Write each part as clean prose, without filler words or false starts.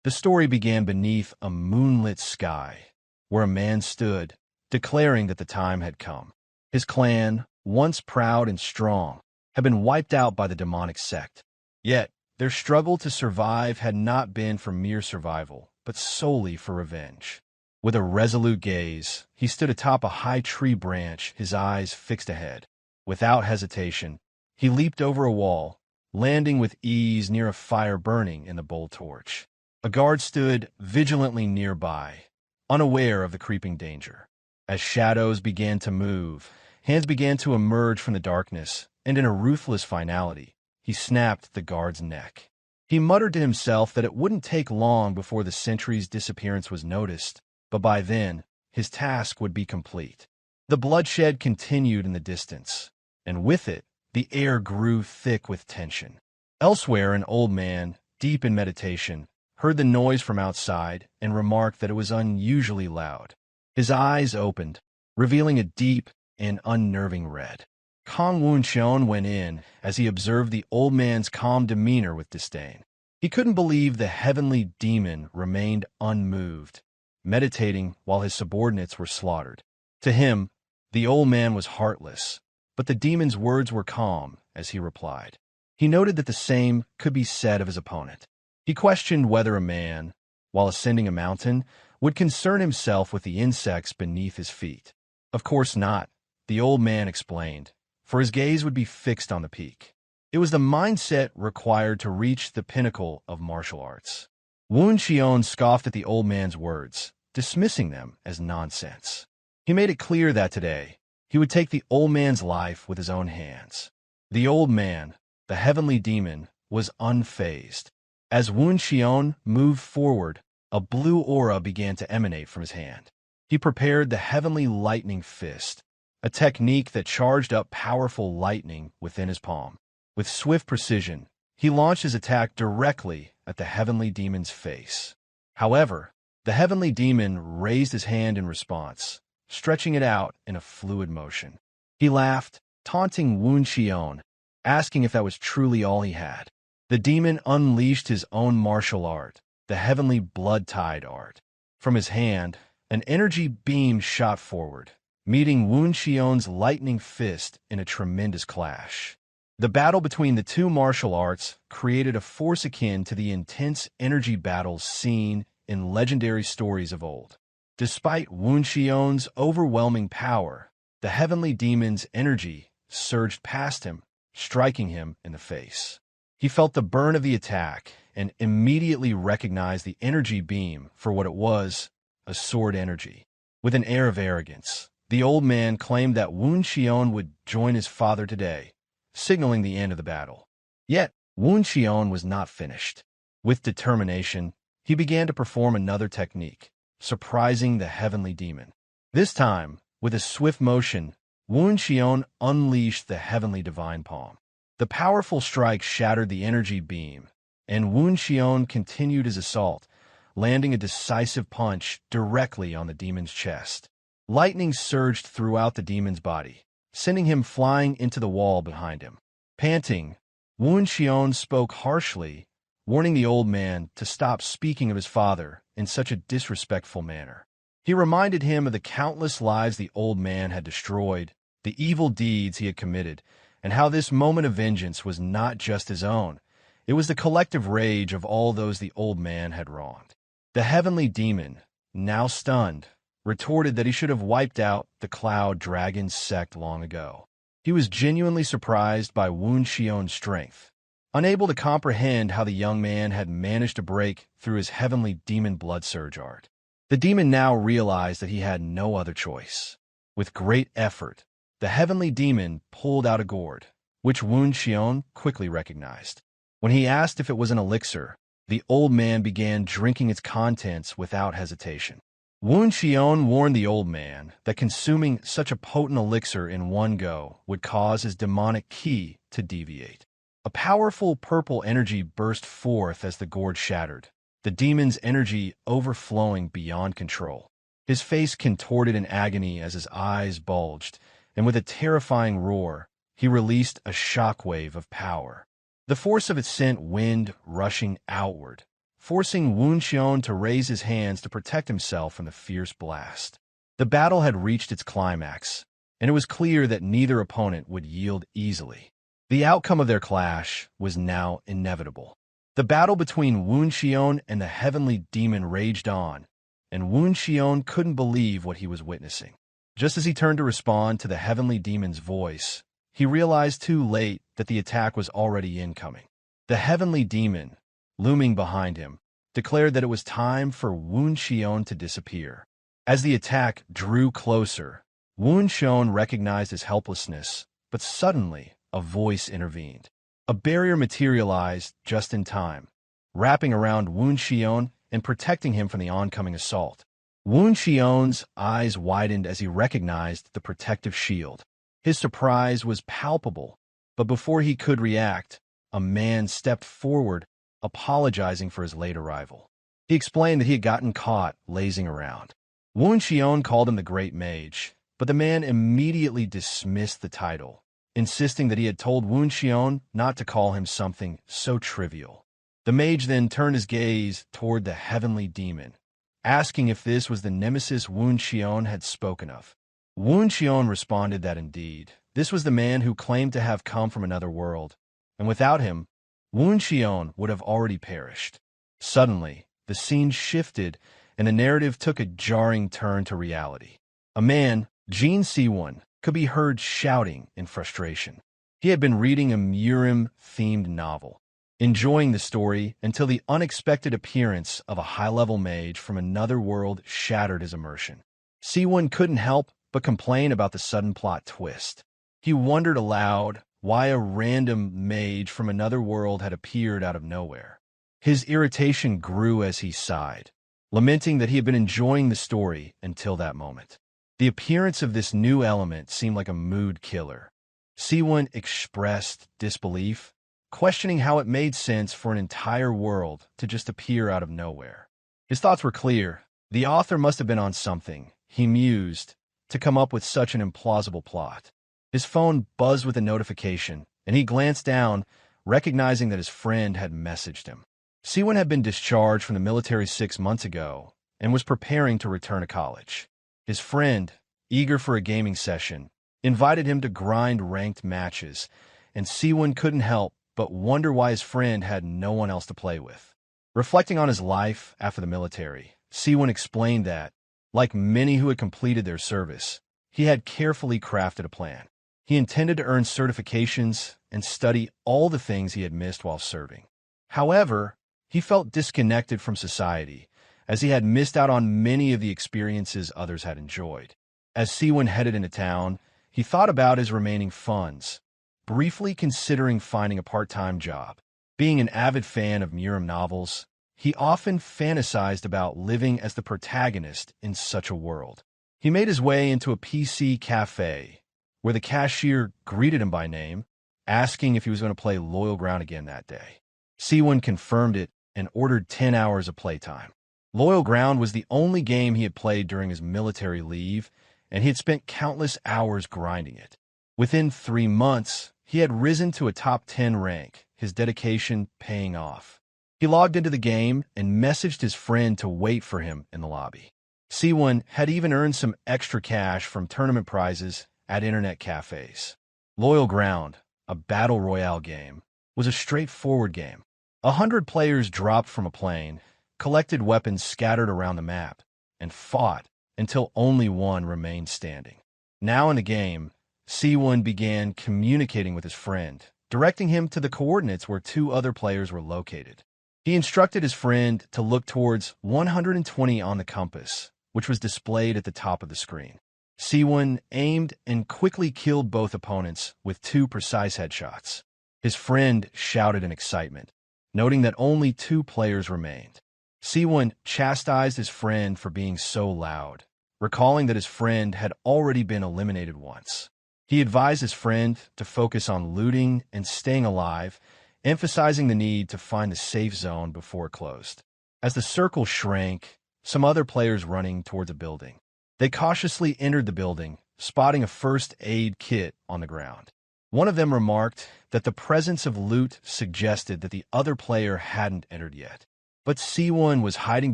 The story began beneath a moonlit sky, where a man stood, declaring that the time had come. His clan, once proud and strong, had been wiped out by the demonic sect. Yet, their struggle to survive had not been for mere survival, but solely for revenge. With a resolute gaze, he stood atop a high tree branch, his eyes fixed ahead. Without hesitation, he leaped over a wall, landing with ease near a fire burning in the bowl torch. A guard stood vigilantly nearby, unaware of the creeping danger. As shadows began to move, hands began to emerge from the darkness, and in a ruthless finality, he snapped the guard's neck. He muttered to himself that it wouldn't take long before the sentry's disappearance was noticed, but by then, his task would be complete. The bloodshed continued in the distance, and with it, the air grew thick with tension. Elsewhere, an old man, deep in meditation, heard the noise from outside and remarked that it was unusually loud. His eyes opened, revealing a deep and unnerving red. Kang Woon-cheon went in as he observed the old man's calm demeanor with disdain. He couldn't believe the heavenly demon remained unmoved, meditating while his subordinates were slaughtered. To him, the old man was heartless, but the demon's words were calm as he replied. He noted that the same could be said of his opponent. He questioned whether a man, while ascending a mountain, would concern himself with the insects beneath his feet. Of course not, the old man explained, for his gaze would be fixed on the peak. It was the mindset required to reach the pinnacle of martial arts. Woon-cheon scoffed at the old man's words, dismissing them as nonsense. He made it clear that today, he would take the old man's life with his own hands. The old man, the heavenly demon, was unfazed. As Woon-cheon moved forward, a blue aura began to emanate from his hand. He prepared the heavenly lightning fist, a technique that charged up powerful lightning within his palm. With swift precision, he launched his attack directly at the heavenly demon's face. However, the heavenly demon raised his hand in response, stretching it out in a fluid motion. He laughed, taunting Woon-cheon, asking if that was truly all he had. The demon unleashed his own martial art, the heavenly blood-tide art. From his hand, an energy beam shot forward, meeting Woon-cheon's lightning fist in a tremendous clash. The battle between the two martial arts created a force akin to the intense energy battles seen in legendary stories of old. Despite Woon-cheon's overwhelming power, the heavenly demon's energy surged past him, striking him in the face. He felt the burn of the attack and immediately recognized the energy beam for what it was, a sword energy. With an air of arrogance, the old man claimed that Woon-cheon would join his father today, signaling the end of the battle. Yet, Woon-cheon was not finished. With determination, he began to perform another technique, surprising the heavenly demon. This time, with a swift motion, Woon-cheon unleashed the heavenly divine palm. The powerful strike shattered the energy beam, and Woon-cheon continued his assault, landing a decisive punch directly on the demon's chest. Lightning surged throughout the demon's body, sending him flying into the wall behind him. Panting, Woon-cheon spoke harshly, warning the old man to stop speaking of his father in such a disrespectful manner. He reminded him of the countless lives the old man had destroyed, the evil deeds he had committed, and how this moment of vengeance was not just his own. It was the collective rage of all those the old man had wronged. The heavenly demon, now stunned, retorted that he should have wiped out the Cloud Dragon sect long ago. He was genuinely surprised by Woon-cheon's strength, unable to comprehend how the young man had managed to break through his heavenly demon blood surge art. The demon now realized that he had no other choice. With great effort, the heavenly demon pulled out a gourd, which Woon-cheon quickly recognized. When he asked if it was an elixir, the old man began drinking its contents without hesitation. Woon-cheon warned the old man that consuming such a potent elixir in one go would cause his demonic ki to deviate. A powerful purple energy burst forth as the gourd shattered, the demon's energy overflowing beyond control. His face contorted in agony as his eyes bulged, and with a terrifying roar, he released a shockwave of power. The force of it sent wind rushing outward, forcing Woon Seowoon to raise his hands to protect himself from the fierce blast. The battle had reached its climax, and it was clear that neither opponent would yield easily. The outcome of their clash was now inevitable. The battle between Woon Seowoon and the heavenly demon raged on, and Woon Seowoon couldn't believe what he was witnessing. Just as he turned to respond to the heavenly demon's voice, he realized too late that the attack was already incoming. The heavenly demon, looming behind him, declared that it was time for Woon Seowoon to disappear. As the attack drew closer, Woon Seowoon recognized his helplessness, but suddenly a voice intervened. A barrier materialized just in time, wrapping around Woon Seowoon and protecting him from the oncoming assault. Woon Seowoon's eyes widened as he recognized the protective shield. His surprise was palpable, but before he could react, a man stepped forward, apologizing for his late arrival. He explained that he had gotten caught lazing around. Woon Seowoon called him the Great Mage, but the man immediately dismissed the title, insisting that he had told Woon Seowoon not to call him something so trivial. The mage then turned his gaze toward the heavenly demon, asking if this was the nemesis Woon Seowoon had spoken of. Woon Seowoon responded that indeed, this was the man who claimed to have come from another world, and without him, Woon Seowoon would have already perished. Suddenly, the scene shifted, and the narrative took a jarring turn to reality. A man, Jin Seawoon, could be heard shouting in frustration. He had been reading a Murim-themed novel, enjoying the story until the unexpected appearance of a high-level mage from another world shattered his immersion. Seawoon couldn't help but complain about the sudden plot twist. He wondered aloud why a random mage from another world had appeared out of nowhere. His irritation grew as he sighed, lamenting that he had been enjoying the story until that moment. The appearance of this new element seemed like a mood killer. Seawoon expressed disbelief, questioning how it made sense for an entire world to just appear out of nowhere. His thoughts were clear. The author must have been on something, he mused, to come up with such an implausible plot. His phone buzzed with a notification, and he glanced down, recognizing that his friend had messaged him. Seawoon had been discharged from the military 6 months ago and was preparing to return to college. His friend, eager for a gaming session, invited him to grind ranked matches, and Seawoon couldn't help but wonder why his friend had no one else to play with. Reflecting on his life after the military, Seawoon explained that, like many who had completed their service, he had carefully crafted a plan. He intended to earn certifications and study all the things he had missed while serving. However, he felt disconnected from society, as he had missed out on many of the experiences others had enjoyed. As Seawoon headed into town, he thought about his remaining funds, briefly considering finding a part-time job. Being an avid fan of Murim novels, he often fantasized about living as the protagonist in such a world. He made his way into a PC cafe, where the cashier greeted him by name, asking if he was going to play Loyal Ground again that day. Seawoon confirmed it and ordered 10 hours of playtime. Loyal Ground was the only game he had played during his military leave, and he had spent countless hours grinding it. Within 3 months, he had risen to a top 10 rank, his dedication paying off. He logged into the game and messaged his friend to wait for him in the lobby. Seawoon had even earned some extra cash from tournament prizes at internet cafes. Loyal Ground, a Battle Royale game, was a straightforward game. 100 players dropped from a plane, collected weapons scattered around the map, and fought until only one remained standing. Now in the game, Seawoon began communicating with his friend, directing him to the coordinates where 2 other players were located. He instructed his friend to look towards 120 on the compass, which was displayed at the top of the screen. Seawoon aimed and quickly killed both opponents with 2 precise headshots. His friend shouted in excitement, noting that only 2 players remained. Seawoon chastised his friend for being so loud, recalling that his friend had already been eliminated once. He advised his friend to focus on looting and staying alive, emphasizing the need to find the safe zone before it closed. As the circle shrank, some other players running towards a building. They cautiously entered the building, spotting a first aid kit on the ground. One of them remarked that the presence of loot suggested that the other player hadn't entered yet. But Seowoon was hiding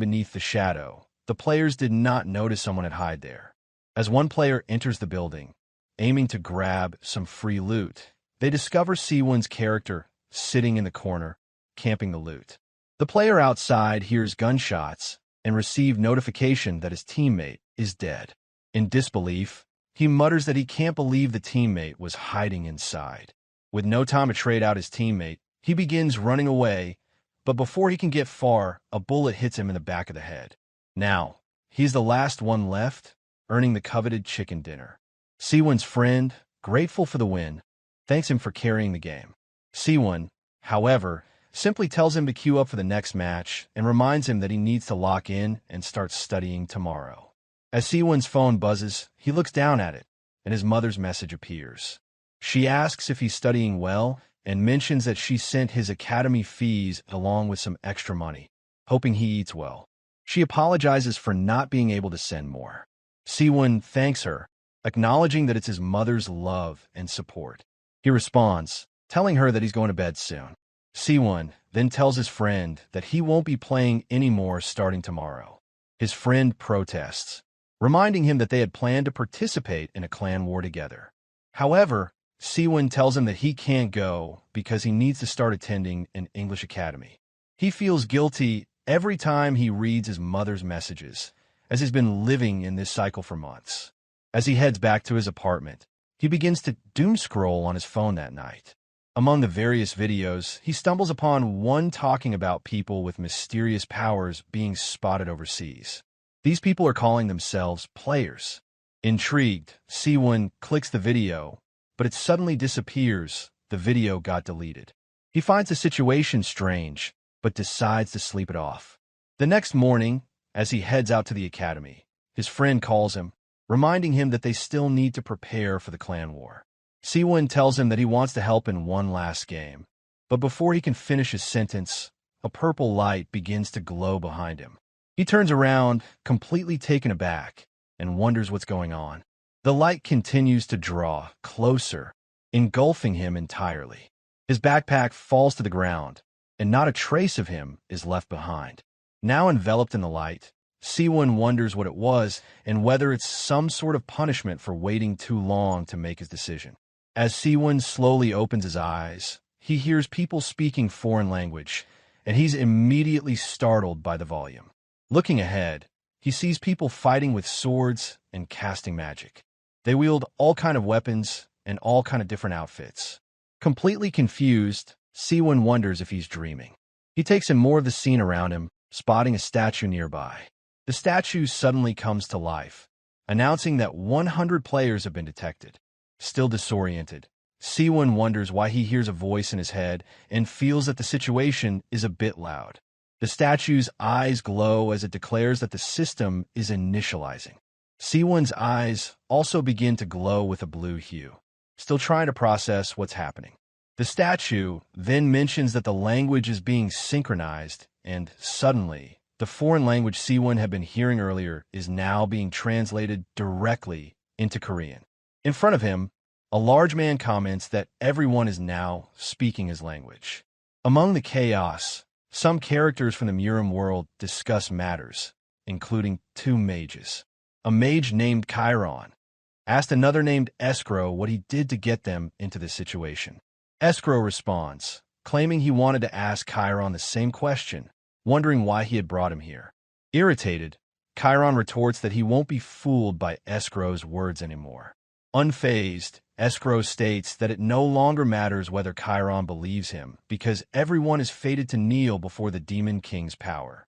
beneath the shadow. The players did not notice someone had hid there. As one player enters the building, aiming to grab some free loot, they discover Seowoon's character sitting in the corner, camping the loot. The player outside hears gunshots and receives notification that his teammate is dead. In disbelief, he mutters that he can't believe the teammate was hiding inside. With no time to trade out his teammate, he begins running away, but before he can get far, a bullet hits him in the back of the head. Now, he's the last one left, earning the coveted chicken dinner. Seowoon's friend, grateful for the win, thanks him for carrying the game. Seowoon, however, simply tells him to queue up for the next match and reminds him that he needs to lock in and start studying tomorrow. As Seowoon's phone buzzes, he looks down at it, and his mother's message appears. She asks if he's studying well and mentions that she sent his academy fees along with some extra money, hoping he eats well. She apologizes for not being able to send more. Seowoon thanks her, acknowledging that it's his mother's love and support. He responds, telling her that he's going to bed soon. Seowoon then tells his friend that he won't be playing anymore starting tomorrow. His friend protests, reminding him that they had planned to participate in a clan war together. However, Seowoon tells him that he can't go because he needs to start attending an English academy. He feels guilty every time he reads his mother's messages, as he's been living in this cycle for months. As he heads back to his apartment, he begins to doom scroll on his phone that night. Among the various videos, he stumbles upon one talking about people with mysterious powers being spotted overseas. These people are calling themselves players. Intrigued, Seowoon clicks the video, but it suddenly disappears. The video got deleted. He finds the situation strange, but decides to sleep it off. The next morning, as he heads out to the academy, his friend calls him, reminding him that they still need to prepare for the clan war. Seowoon tells him that he wants to help in one last game, but before he can finish his sentence, a purple light begins to glow behind him. He turns around, completely taken aback, and wonders what's going on. The light continues to draw closer, engulfing him entirely. His backpack falls to the ground, and not a trace of him is left behind. Now enveloped in the light, Seowoon wonders what it was and whether it's some sort of punishment for waiting too long to make his decision. As Seowoon slowly opens his eyes, he hears people speaking foreign language, and he's immediately startled by the volume. Looking ahead, he sees people fighting with swords and casting magic. They wield all kind of weapons and all kind of different outfits. Completely confused, Seowoon wonders if he's dreaming. He takes in more of the scene around him, spotting a statue nearby. The statue suddenly comes to life, announcing that 100 players have been detected. Still disoriented, Seowoon wonders why he hears a voice in his head and feels that the situation is a bit loud. The statue's eyes glow as it declares that the system is initializing. Seowoon's eyes also begin to glow with a blue hue, still trying to process what's happening. The statue then mentions that the language is being synchronized, and suddenly, the foreign language Seowoon had been hearing earlier is now being translated directly into Korean. In front of him, a large man comments that everyone is now speaking his language. Among the chaos, some characters from the Murim world discuss matters, including two mages. A mage named Chiron asked another named Escrow what he did to get them into this situation. Escrow responds, claiming he wanted to ask Chiron the same question, wondering why he had brought him here. Irritated, Chiron retorts that he won't be fooled by Escrow's words anymore. Unfazed, Escrow states that it no longer matters whether Chiron believes him, because everyone is fated to kneel before the Demon King's power.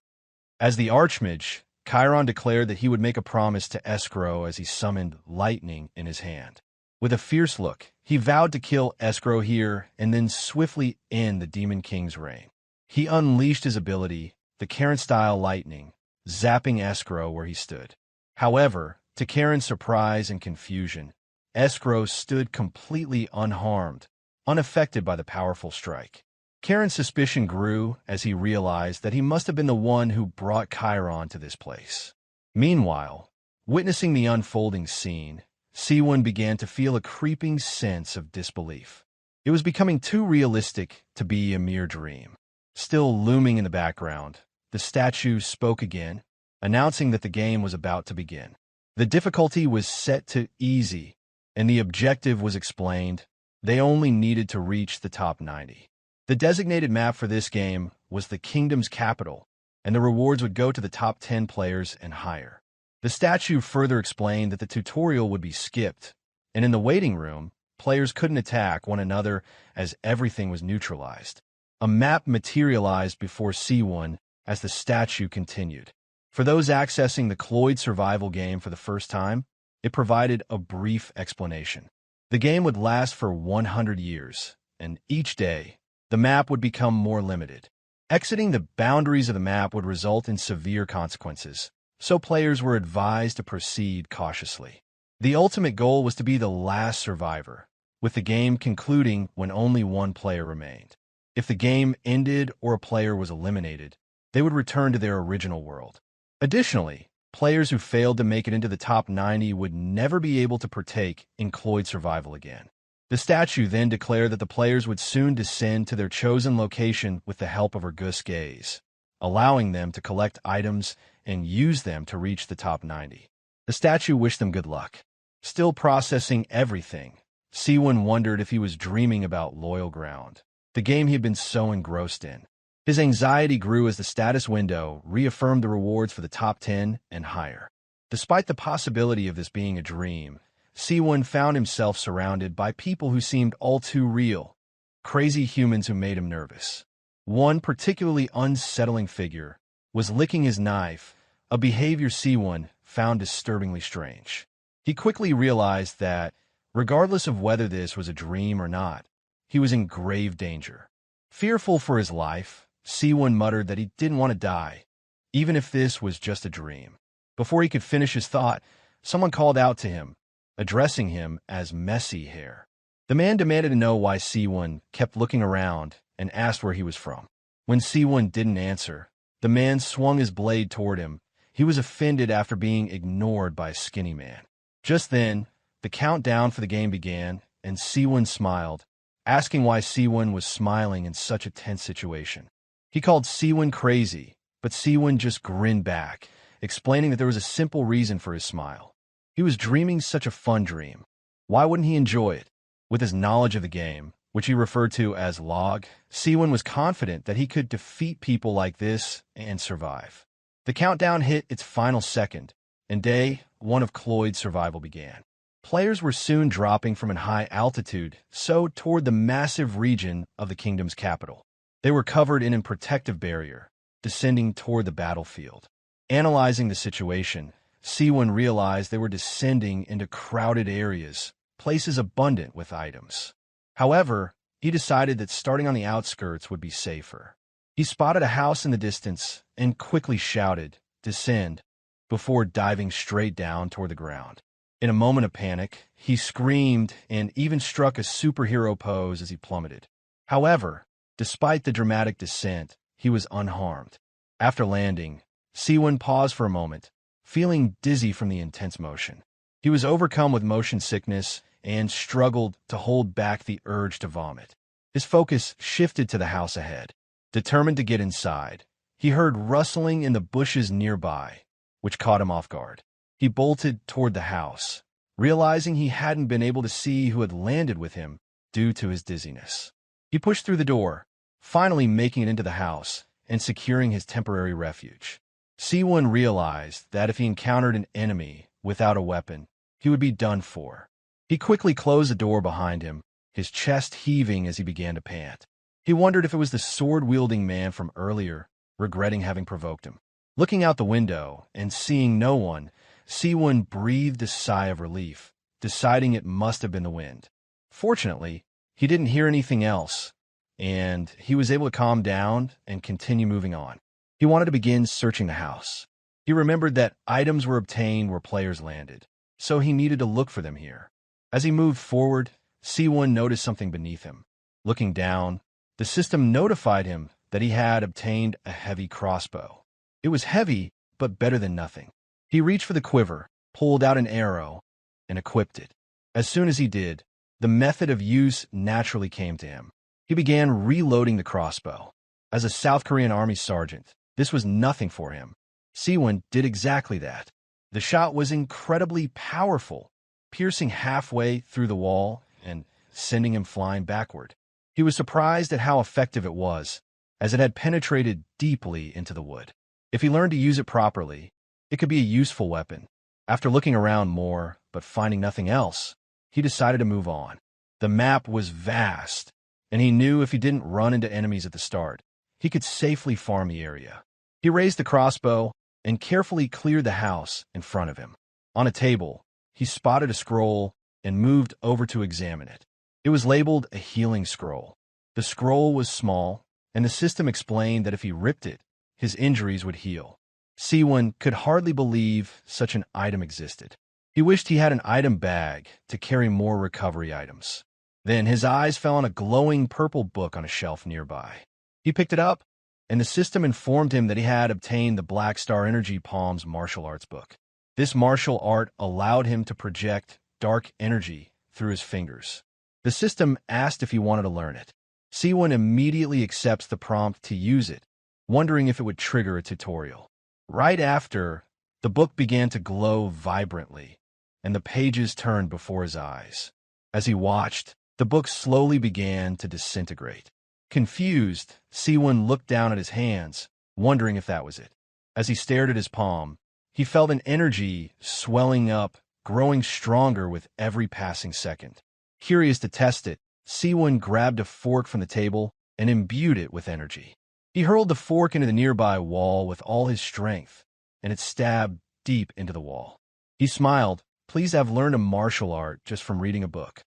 As the Archmage, Chiron declared that he would make a promise to Escrow as he summoned lightning in his hand. With a fierce look, he vowed to kill Escrow here and then swiftly end the Demon King's reign. He unleashed his ability, the Karen-style lightning, zapping Escrow where he stood. However, to Karen's surprise and confusion, Escrow stood completely unharmed, unaffected by the powerful strike. Karen's suspicion grew as he realized that he must have been the one who brought Chiron to this place. Meanwhile, witnessing the unfolding scene, Seowoon began to feel a creeping sense of disbelief. It was becoming too realistic to be a mere dream. Still looming in the background, the statue spoke again, announcing that the game was about to begin. The difficulty was set to easy, and the objective was explained. They only needed to reach the top 90. The designated map for this game was the kingdom's capital, and the rewards would go to the top 10 players and higher. The statue further explained that the tutorial would be skipped, and in the waiting room, players couldn't attack one another as everything was neutralized. A map materialized before Seowoon as the statue continued. For those accessing the Cloyd Survival game for the first time, it provided a brief explanation. The game would last for 100 years, and each day, the map would become more limited. Exiting the boundaries of the map would result in severe consequences, so players were advised to proceed cautiously. The ultimate goal was to be the last survivor, with the game concluding when only one player remained. If the game ended or a player was eliminated, they would return to their original world. Additionally, players who failed to make it into the top 90 would never be able to partake in Cloyd Survival again. The statue then declared that the players would soon descend to their chosen location with the help of her Gus gaze, allowing them to collect items and use them to reach the top 90. The statue wished them good luck. Still processing everything, Seowoon wondered if he was dreaming about Loyal Ground, the game he had been so engrossed in. His anxiety grew as the status window reaffirmed the rewards for the top 10 and higher. Despite the possibility of this being a dream, Seowoon found himself surrounded by people who seemed all too real, crazy humans who made him nervous. One particularly unsettling figure was licking his knife, a behavior Seowoon found disturbingly strange. He quickly realized that, regardless of whether this was a dream or not, he was in grave danger. Fearful for his life, Seowoon muttered that he didn't want to die, even if this was just a dream. Before he could finish his thought, someone called out to him, addressing him as Messy Hair. The man demanded to know why Seowoon kept looking around and asked where he was from. When Seowoon didn't answer, the man swung his blade toward him. He was offended after being ignored by a skinny man. Just then, the countdown for the game began, and Seowoon smiled, asking why Seowoon was smiling in such a tense situation. He called Seowoon crazy, but Seowoon just grinned back, explaining that there was a simple reason for his smile. He was dreaming such a fun dream. Why wouldn't he enjoy it? With his knowledge of the game, which he referred to as log, Seowoon was confident that he could defeat people like this and survive. The countdown hit its final second, and day 1 of Cloyd Survival began. Players were soon dropping from a high altitude, so toward the massive region of the kingdom's capital. They were covered in a protective barrier, descending toward the battlefield. Analyzing the situation, Seowoon realized they were descending into crowded areas, places abundant with items. However, he decided that starting on the outskirts would be safer. He spotted a house in the distance and quickly shouted, "Descend," before diving straight down toward the ground. In a moment of panic, he screamed and even struck a superhero pose as he plummeted. However, despite the dramatic descent, he was unharmed. After landing, Seowoon paused for a moment, feeling dizzy from the intense motion. He was overcome with motion sickness and struggled to hold back the urge to vomit. His focus shifted to the house ahead. Determined to get inside, he heard rustling in the bushes nearby, which caught him off guard. He bolted toward the house, realizing he hadn't been able to see who had landed with him due to his dizziness. He pushed through the door, finally making it into the house and securing his temporary refuge. Seowoon realized that if he encountered an enemy without a weapon, he would be done for. He quickly closed the door behind him, his chest heaving as he began to pant. He wondered if it was the sword-wielding man from earlier, regretting having provoked him. Looking out the window and seeing no one, Seowoon breathed a sigh of relief, deciding it must have been the wind. Fortunately, he didn't hear anything else, and he was able to calm down and continue moving on. He wanted to begin searching the house. He remembered that items were obtained where players landed, so he needed to look for them here. As he moved forward, Seowoon noticed something beneath him. Looking down, the system notified him that he had obtained a heavy crossbow. It was heavy, but better than nothing. He reached for the quiver, pulled out an arrow, and equipped it. As soon as he did, the method of use naturally came to him. He began reloading the crossbow. As a South Korean Army sergeant, This was nothing for him. Seowoon did exactly that. The shot was incredibly powerful, piercing halfway through the wall and sending him flying backward. He was surprised at how effective it was, as it had penetrated deeply into the wood. If he learned to use it properly, it could be a useful weapon. After looking around more, but finding nothing else, he decided to move on. The map was vast, and he knew if he didn't run into enemies at the start, he could safely farm the area. He raised the crossbow and carefully cleared the house in front of him. On a table, he spotted a scroll and moved over to examine it. It was labeled a healing scroll. The scroll was small, and the system explained that if he ripped it, his injuries would heal. Seowoon could hardly believe such an item existed. He wished he had an item bag to carry more recovery items. Then his eyes fell on a glowing purple book on a shelf nearby. He picked it up, and the system informed him that he had obtained the Black Star Energy Palm's martial arts book. This martial art allowed him to project dark energy through his fingers. The system asked if he wanted to learn it. Seowoon immediately accepts the prompt to use it, wondering if it would trigger a tutorial. Right after, the book began to glow vibrantly, and the pages turned before his eyes. As he watched, the book slowly began to disintegrate. Confused, Seowoon looked down at his hands, wondering if that was it. As he stared at his palm, he felt an energy swelling up, growing stronger with every passing second. Curious to test it, Seowoon grabbed a fork from the table and imbued it with energy. He hurled the fork into the nearby wall with all his strength, and it stabbed deep into the wall. He smiled, pleased to have learned a martial art just from reading a book.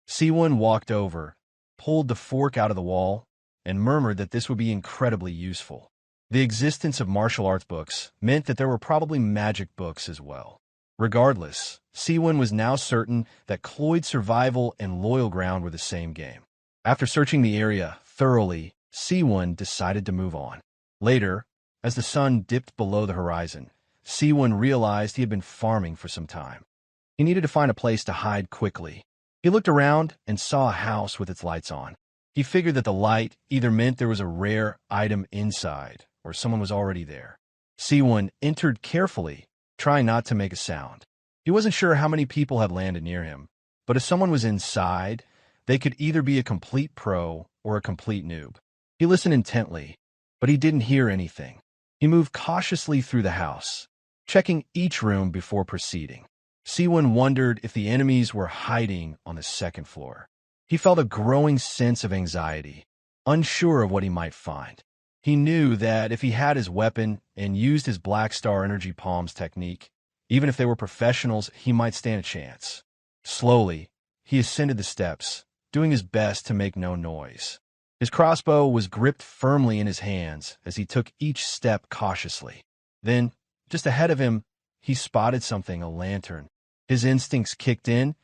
Seowoon walked over, pulled the fork out of the wall, and murmured that this would be incredibly useful. The existence of martial arts books meant that there were probably magic books as well. Regardless, Seowoon was now certain that Cloyd Survival and Loyal Ground were the same game. After searching the area thoroughly, Seowoon decided to move on. Later, as the sun dipped below the horizon, Seowoon realized he had been farming for some time. He needed to find a place to hide quickly. He looked around and saw a house with its lights on. He figured that the light either meant there was a rare item inside or someone was already there. Seowoon entered carefully, trying not to make a sound. He wasn't sure how many people had landed near him, but if someone was inside, they could either be a complete pro or a complete noob. He listened intently, but he didn't hear anything. He moved cautiously through the house, checking each room before proceeding. Seowoon wondered if the enemies were hiding on the second floor. He felt a growing sense of anxiety, unsure of what he might find. He knew that if he had his weapon and used his Black Star Energy Palms technique, even if they were professionals, he might stand a chance. Slowly, he ascended the steps, doing his best to make no noise. His crossbow was gripped firmly in his hands as he took each step cautiously. Then, just ahead of him, he spotted something, a lantern. His instincts kicked in,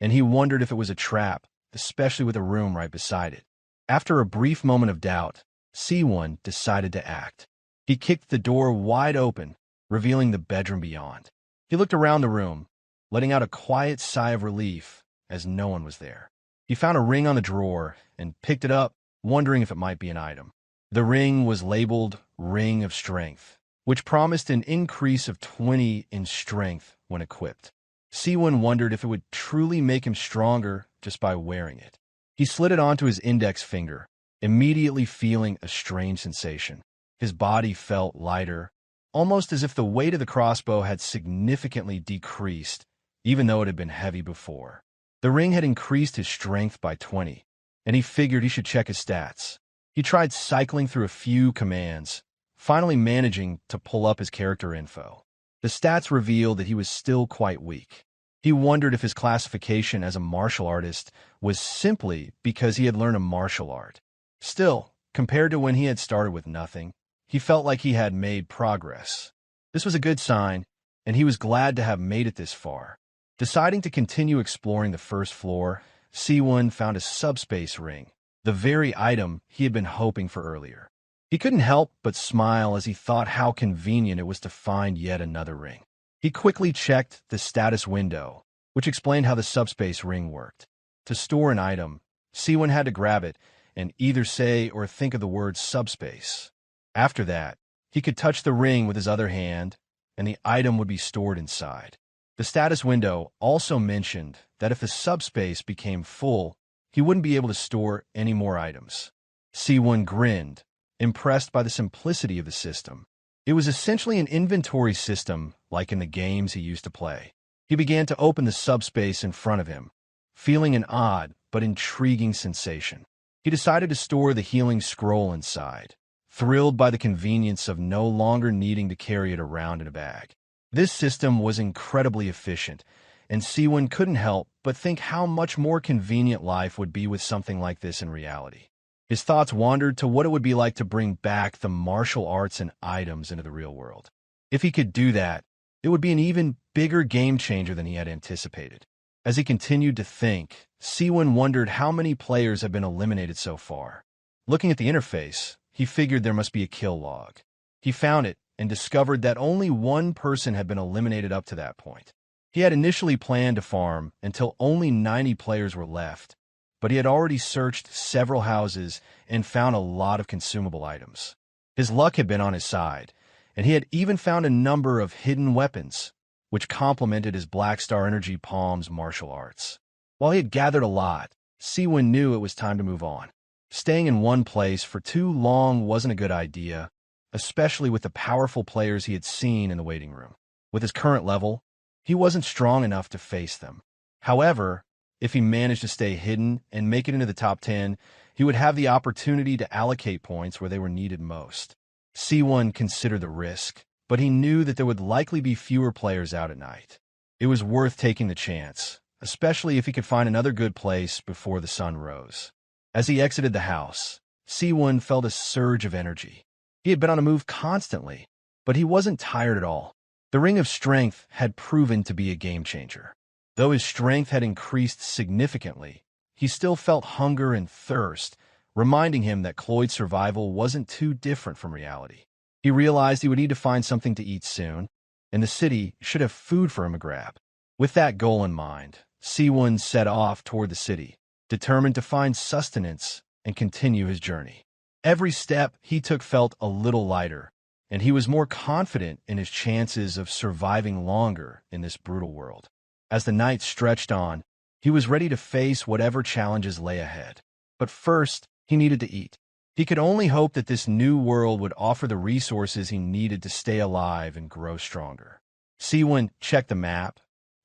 and he wondered if it was a trap, especially with a room right beside it. After a brief moment of doubt, Seowoon decided to act. He kicked the door wide open, revealing the bedroom beyond. He looked around the room, letting out a quiet sigh of relief as no one was there. He found a ring on the drawer and picked it up, wondering if it might be an item. The ring was labeled Ring of Strength, which promised an increase of 20 in strength when equipped. Seowoon wondered if it would truly make him stronger just by wearing it. He slid it onto his index finger, immediately feeling a strange sensation. His body felt lighter, almost as if the weight of the crossbow had significantly decreased, even though it had been heavy before. The ring had increased his strength by 20, and he figured he should check his stats. He tried cycling through a few commands, finally managing to pull up his character info. The stats revealed that he was still quite weak. He wondered if his classification as a martial artist was simply because he had learned a martial art. Still, compared to when he had started with nothing, he felt like he had made progress. This was a good sign, and he was glad to have made it this far. Deciding to continue exploring the first floor, Seowoon found a subspace ring, the very item he had been hoping for earlier. He couldn't help but smile as he thought how convenient it was to find yet another ring. He quickly checked the status window, which explained how the subspace ring worked. To store an item, Seowoon had to grab it and either say or think of the word subspace. After that, He could touch the ring with his other hand, and the item would be stored inside. The status window also mentioned that if the subspace became full, he wouldn't be able to store any more items. Seowoon grinned, impressed by the simplicity of the system. It was essentially an inventory system like in the games he used to play. He began to open the subspace in front of him, feeling an odd but intriguing sensation. He decided to store the healing scroll inside, thrilled by the convenience of no longer needing to carry it around in a bag. This system was incredibly efficient, and Seowoon couldn't help but think how much more convenient life would be with something like this in reality. His thoughts wandered to what it would be like to bring back the martial arts and items into the real world. If he could do that, it would be an even bigger game changer than he had anticipated. As he continued to think, Seowoon wondered how many players had been eliminated so far. Looking at the interface, he figured there must be a kill log. He found it and discovered that only one person had been eliminated up to that point. He had initially planned to farm until only 90 players were left, but he had already searched several houses and found a lot of consumable items. His luck had been on his side, and he had even found a number of hidden weapons, which complemented his Black Star Energy Palm's martial arts. While he had gathered a lot, Seowoon knew it was time to move on. Staying in one place for too long wasn't a good idea, especially with the powerful players he had seen in the waiting room. With his current level, he wasn't strong enough to face them. However, if he managed to stay hidden and make it into the top 10, he would have the opportunity to allocate points where they were needed most. Seowoon considered the risk, but he knew that there would likely be fewer players out at night. It was worth taking the chance, especially if he could find another good place before the sun rose. As he exited the house, Seowoon felt a surge of energy. He had been on a move constantly, but he wasn't tired at all. The Ring of Strength had proven to be a game changer. Though his strength had increased significantly, he still felt hunger and thirst, reminding him that Cloyd Survival wasn't too different from reality. He realized he would need to find something to eat soon, and the city should have food for him to grab. With that goal in mind, Seowoon set off toward the city, determined to find sustenance and continue his journey. Every step he took felt a little lighter, and he was more confident in his chances of surviving longer in this brutal world. As the night stretched on, he was ready to face whatever challenges lay ahead. But first, he needed to eat. He could only hope that this new world would offer the resources he needed to stay alive and grow stronger. Seowoon checked the map,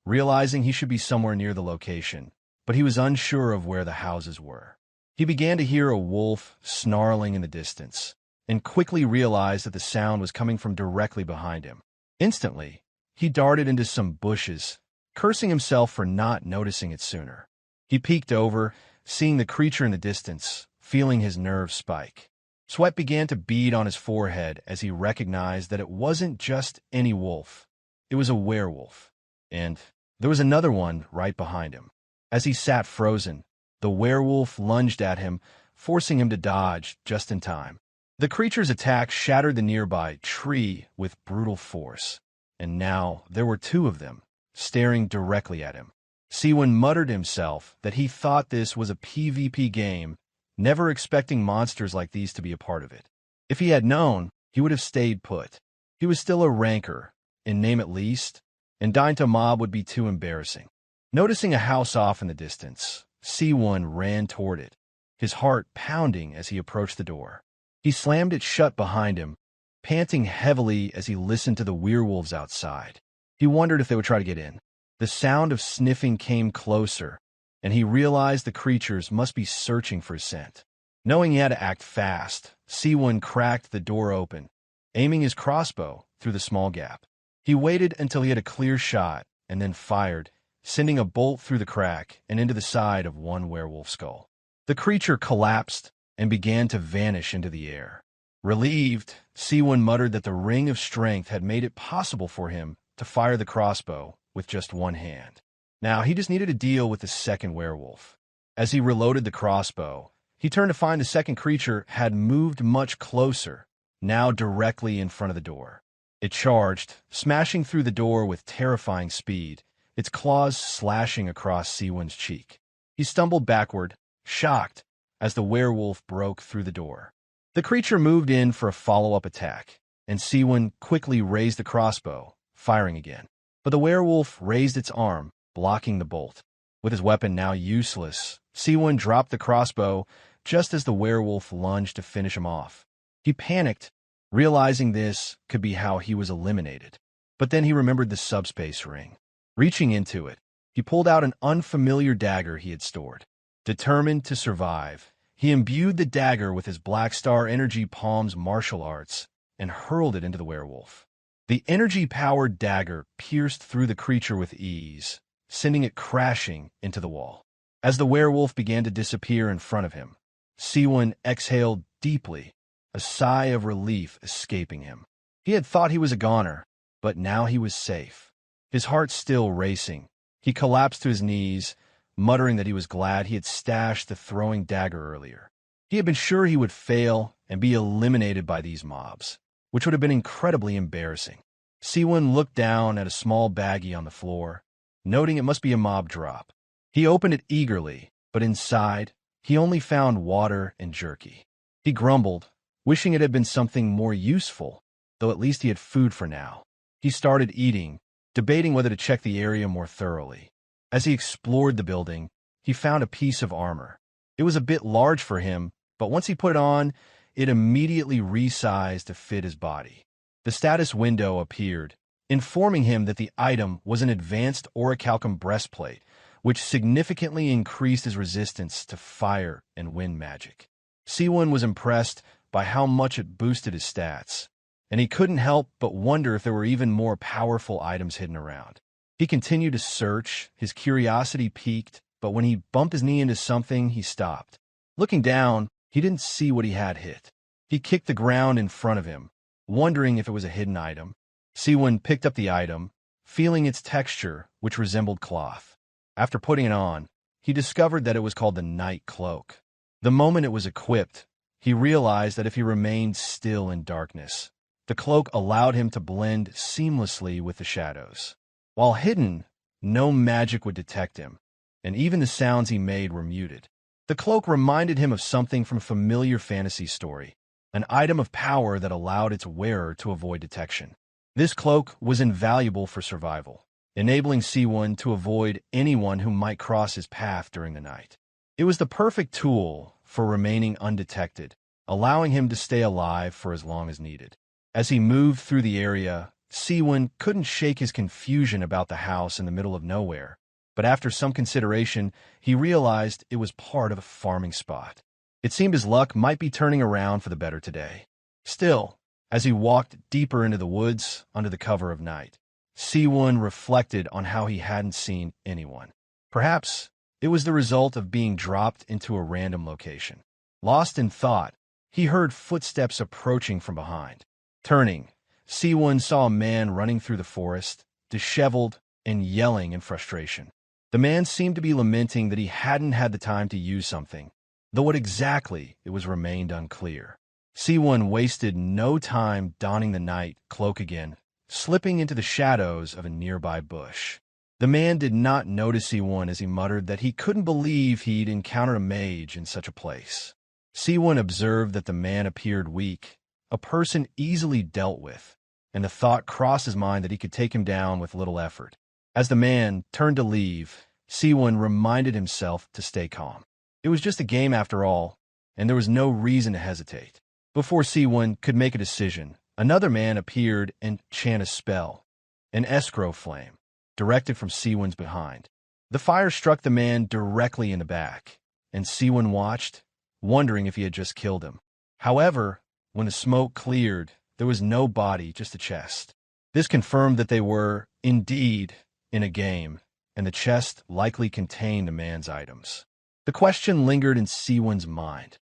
realizing he should be somewhere near the location, but he was unsure of where the houses were. He began to hear a wolf snarling in the distance, and quickly realized that the sound was coming from directly behind him. Instantly, he darted into some bushes, cursing himself for not noticing it sooner. He peeked over, seeing the creature in the distance, feeling his nerves spike. Sweat began to bead on his forehead as he recognized that it wasn't just any wolf. It was a werewolf, and there was another one right behind him. As he sat frozen, the werewolf lunged at him, forcing him to dodge just in time. The creature's attack shattered the nearby tree with brutal force, and now there were two of them, staring directly at him. Seowoon muttered to himself that he thought this was a PvP game, never expecting monsters like these to be a part of it. If he had known, he would have stayed put. He was still a ranker, in name at least, and dying to a mob would be too embarrassing. Noticing a house off in the distance, Seowoon ran toward it, his heart pounding as he approached the door. He slammed it shut behind him, panting heavily as he listened to the werewolves outside. He wondered if they would try to get in. The sound of sniffing came closer, and he realized the creatures must be searching for his scent. Knowing he had to act fast, Seowoon cracked the door open, aiming his crossbow through the small gap. He waited until he had a clear shot, and then fired, sending a bolt through the crack and into the side of one werewolf skull. The creature collapsed and began to vanish into the air. Relieved, Seowoon muttered that the Ring of Strength had made it possible for him to fire the crossbow with just one hand. Now he just needed to deal with the second werewolf. As he reloaded the crossbow, he turned to find the second creature had moved much closer, now directly in front of the door. It charged, smashing through the door with terrifying speed, its claws slashing across Seowoon's cheek. He stumbled backward, shocked, as the werewolf broke through the door. The creature moved in for a follow-up attack, and Seowoon quickly raised the crossbow, firing again. But the werewolf raised its arm, blocking the bolt. With his weapon now useless, Seowoon dropped the crossbow just as the werewolf lunged to finish him off. He panicked, realizing this could be how he was eliminated. But then he remembered the subspace ring. Reaching into it, he pulled out an unfamiliar dagger he had stored. Determined to survive, he imbued the dagger with his Black Star Energy Palm's martial arts and hurled it into the werewolf. The energy-powered dagger pierced through the creature with ease, sending it crashing into the wall. As the werewolf began to disappear in front of him, Seowoon exhaled deeply, a sigh of relief escaping him. He had thought he was a goner, but now he was safe. His heart still racing, he collapsed to his knees, muttering that he was glad he had stashed the throwing dagger earlier. He had been sure he would fail and be eliminated by these mobs, which would have been incredibly embarrassing. Seowoon looked down at a small baggie on the floor, noting it must be a mob drop. He opened it eagerly, but inside, he only found water and jerky. He grumbled, wishing it had been something more useful, though at least he had food for now. He started eating, debating whether to check the area more thoroughly. As he explored the building, he found a piece of armor. It was a bit large for him, but once he put it on, it immediately resized to fit his body. The status window appeared, informing him that the item was an advanced orichalcum breastplate, which significantly increased his resistance to fire and wind magic. Seowoon was impressed by how much it boosted his stats, and he couldn't help but wonder if there were even more powerful items hidden around. He continued to search, his curiosity piqued, but when he bumped his knee into something, he stopped. Looking down, he didn't see what he had hit. He kicked the ground in front of him, wondering if it was a hidden item. Seowoon picked up the item, feeling its texture, which resembled cloth. After putting it on, he discovered that it was called the Night Cloak. The moment it was equipped, he realized that if he remained still in darkness, the cloak allowed him to blend seamlessly with the shadows. While hidden, no magic would detect him, and even the sounds he made were muted. The cloak reminded him of something from a familiar fantasy story, an item of power that allowed its wearer to avoid detection. This cloak was invaluable for survival, enabling Seowoon to avoid anyone who might cross his path during the night. It was the perfect tool for remaining undetected, allowing him to stay alive for as long as needed. As he moved through the area, Seowoon couldn't shake his confusion about the house in the middle of nowhere, but after some consideration, he realized it was part of a farming spot. It seemed his luck might be turning around for the better today. Still, as he walked deeper into the woods under the cover of night, Seowoon reflected on how he hadn't seen anyone. Perhaps it was the result of being dropped into a random location. Lost in thought, he heard footsteps approaching from behind. Turning, Seowoon saw a man running through the forest, disheveled and yelling in frustration. The man seemed to be lamenting that he hadn't had the time to use something, though what exactly it was remained unclear. Seowoon wasted no time donning the night cloak again, slipping into the shadows of a nearby bush. The man did not notice Seowoon as he muttered that he couldn't believe he'd encountered a mage in such a place. Seowoon observed that the man appeared weak, a person easily dealt with, and the thought crossed his mind that he could take him down with little effort. As the man turned to leave, Seowoon reminded himself to stay calm. It was just a game after all, and there was no reason to hesitate. Before Seowoon could make a decision, another man appeared and chanted a spell, an escrow flame, directed from Seowoon's behind. The fire struck the man directly in the back, and Seowoon watched, wondering if he had just killed him. However, when the smoke cleared, there was no body, just a chest. This confirmed that they were, indeed, in a game, and the chest likely contained the man's items. The question lingered in Seowoon's mind.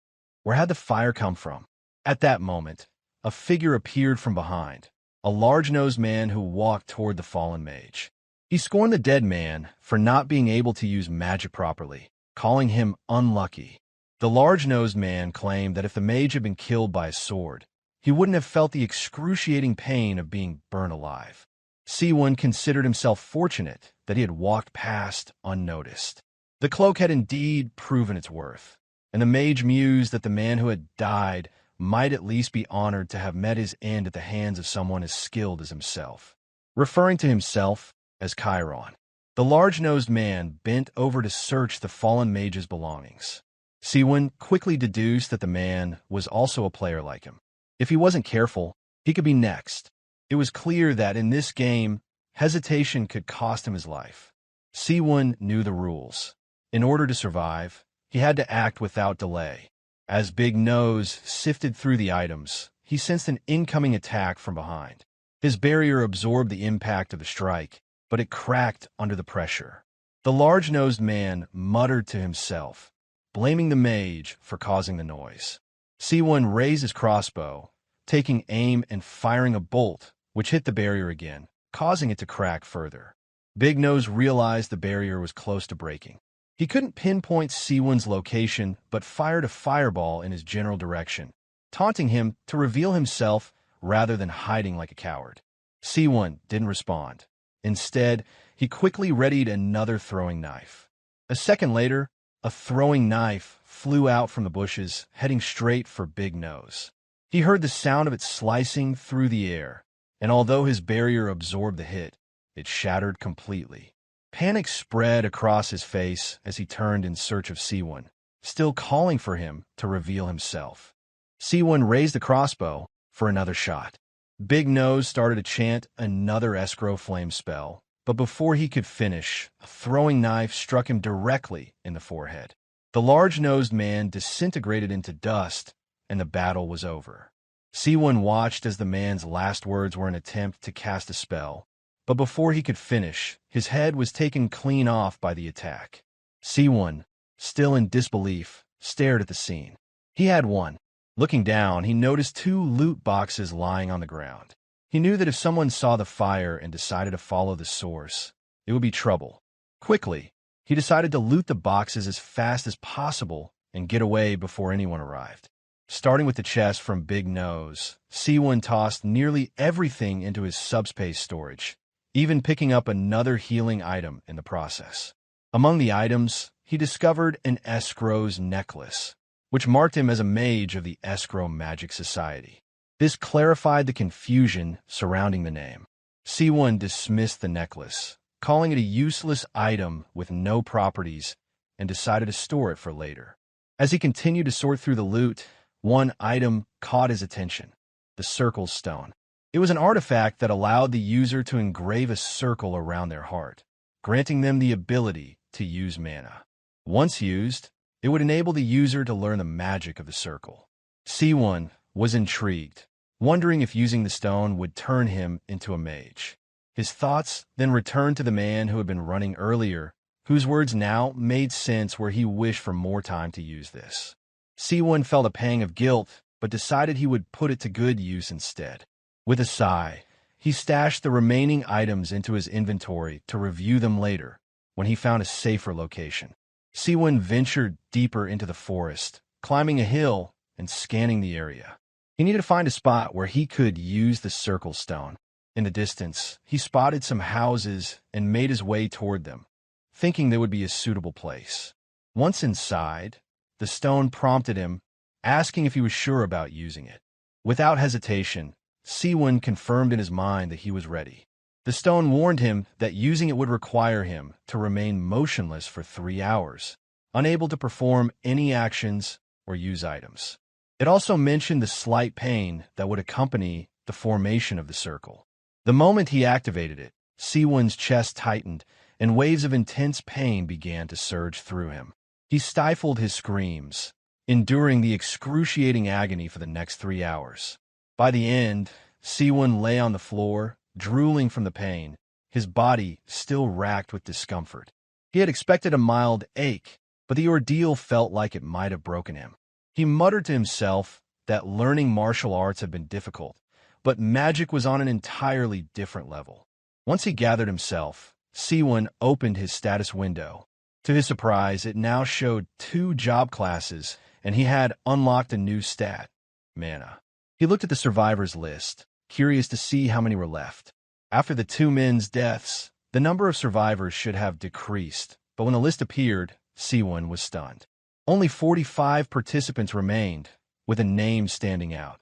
Where had the fire come from? At that moment, a figure appeared from behind, a large-nosed man who walked toward the fallen mage. He scorned the dead man for not being able to use magic properly, calling him unlucky. The large-nosed man claimed that if the mage had been killed by a sword, he wouldn't have felt the excruciating pain of being burned alive. Seowoon considered himself fortunate that he had walked past unnoticed. The cloak had indeed proven its worth, and the mage mused that the man who had died might at least be honored to have met his end at the hands of someone as skilled as himself. Referring to himself as Chiron, the large-nosed man bent over to search the fallen mage's belongings. Seowoon quickly deduced that the man was also a player like him. If he wasn't careful, he could be next. It was clear that in this game, hesitation could cost him his life. Seowoon knew the rules. In order to survive, he had to act without delay. As Big Nose sifted through the items, he sensed an incoming attack from behind. His barrier absorbed the impact of the strike, but it cracked under the pressure. The large-nosed man muttered to himself, blaming the mage for causing the noise. Seowoon raised his crossbow, taking aim and firing a bolt, which hit the barrier again, causing it to crack further. Big Nose realized the barrier was close to breaking. He couldn't pinpoint Seowoon's location, but fired a fireball in his general direction, taunting him to reveal himself rather than hiding like a coward. Seowoon didn't respond. Instead, he quickly readied another throwing knife. A second later, a throwing knife flew out from the bushes, heading straight for Big Nose. He heard the sound of it slicing through the air, and although his barrier absorbed the hit, it shattered completely. Panic spread across his face as he turned in search of Seowoon, still calling for him to reveal himself. Seowoon raised the crossbow for another shot. Big Nose started to chant another escrow flame spell, but before he could finish, a throwing knife struck him directly in the forehead. The large-nosed man disintegrated into dust, and the battle was over. Seowoon watched as the man's last words were an attempt to cast a spell, but before he could finish, his head was taken clean off by the attack. Seowoon, still in disbelief, stared at the scene. He had won. Looking down, he noticed 2 loot boxes lying on the ground. He knew that if someone saw the fire and decided to follow the source, it would be trouble. Quickly, he decided to loot the boxes as fast as possible and get away before anyone arrived. Starting with the chest from Big Nose, Seowoon tossed nearly everything into his subspace storage, even picking up another healing item in the process. Among the items, he discovered an escrow's necklace, which marked him as a mage of the Escrow Magic Society. This clarified the confusion surrounding the name. Seowoon dismissed the necklace, calling it a useless item with no properties, and decided to store it for later. As he continued to sort through the loot, one item caught his attention: the Circle Stone. It was an artifact that allowed the user to engrave a circle around their heart, granting them the ability to use mana. Once used, it would enable the user to learn the magic of the circle. Seowoon was intrigued, wondering if using the stone would turn him into a mage. His thoughts then returned to the man who had been running earlier, whose words now made sense where he wished for more time to use this. Seowoon felt a pang of guilt, but decided he would put it to good use instead. With a sigh, he stashed the remaining items into his inventory to review them later, when he found a safer location. Seowoon ventured deeper into the forest, climbing a hill and scanning the area. He needed to find a spot where he could use the Circle Stone. In the distance, he spotted some houses and made his way toward them, thinking they would be a suitable place. Once inside, the stone prompted him, asking if he was sure about using it. Without hesitation, Seowoon confirmed in his mind that he was ready. The stone warned him that using it would require him to remain motionless for 3 hours, unable to perform any actions or use items. It also mentioned the slight pain that would accompany the formation of the circle. The moment he activated it, Seowoon's chest tightened, and waves of intense pain began to surge through him. He stifled his screams, enduring the excruciating agony for the next 3 hours. By the end, Seowoon lay on the floor, drooling from the pain, his body still racked with discomfort. He had expected a mild ache, but the ordeal felt like it might have broken him. He muttered to himself that learning martial arts had been difficult, but magic was on an entirely different level. Once he gathered himself, Seowoon opened his status window. To his surprise, it now showed 2 job classes, and he had unlocked a new stat: mana. He looked at the survivors list, curious to see how many were left. After the 2 men's deaths, the number of survivors should have decreased, but when the list appeared, Seowoon was stunned. Only 45 participants remained, with a name standing out: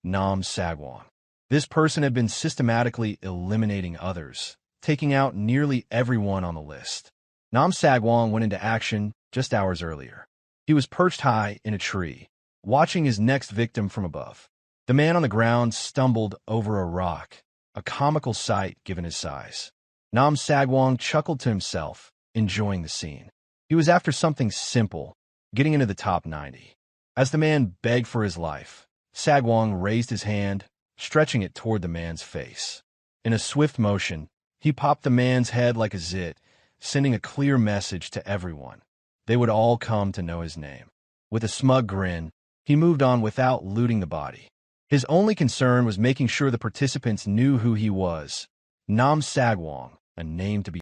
Nam Sagwon. This person had been systematically eliminating others, taking out nearly everyone on the list. Nam Sagwon went into action just hours earlier. He was perched high in a tree, watching his next victim from above. The man on the ground stumbled over a rock, a comical sight given his size. Nam Sagwon chuckled to himself, enjoying the scene. He was after something simple, getting into the top 90. As the man begged for his life, Sagwon raised his hand, stretching it toward the man's face. In a swift motion, he popped the man's head like a zit, sending a clear message to everyone. They would all come to know his name. With a smug grin, he moved on without looting the body. His only concern was making sure the participants knew who he was: Nam Sagwon, a name to be.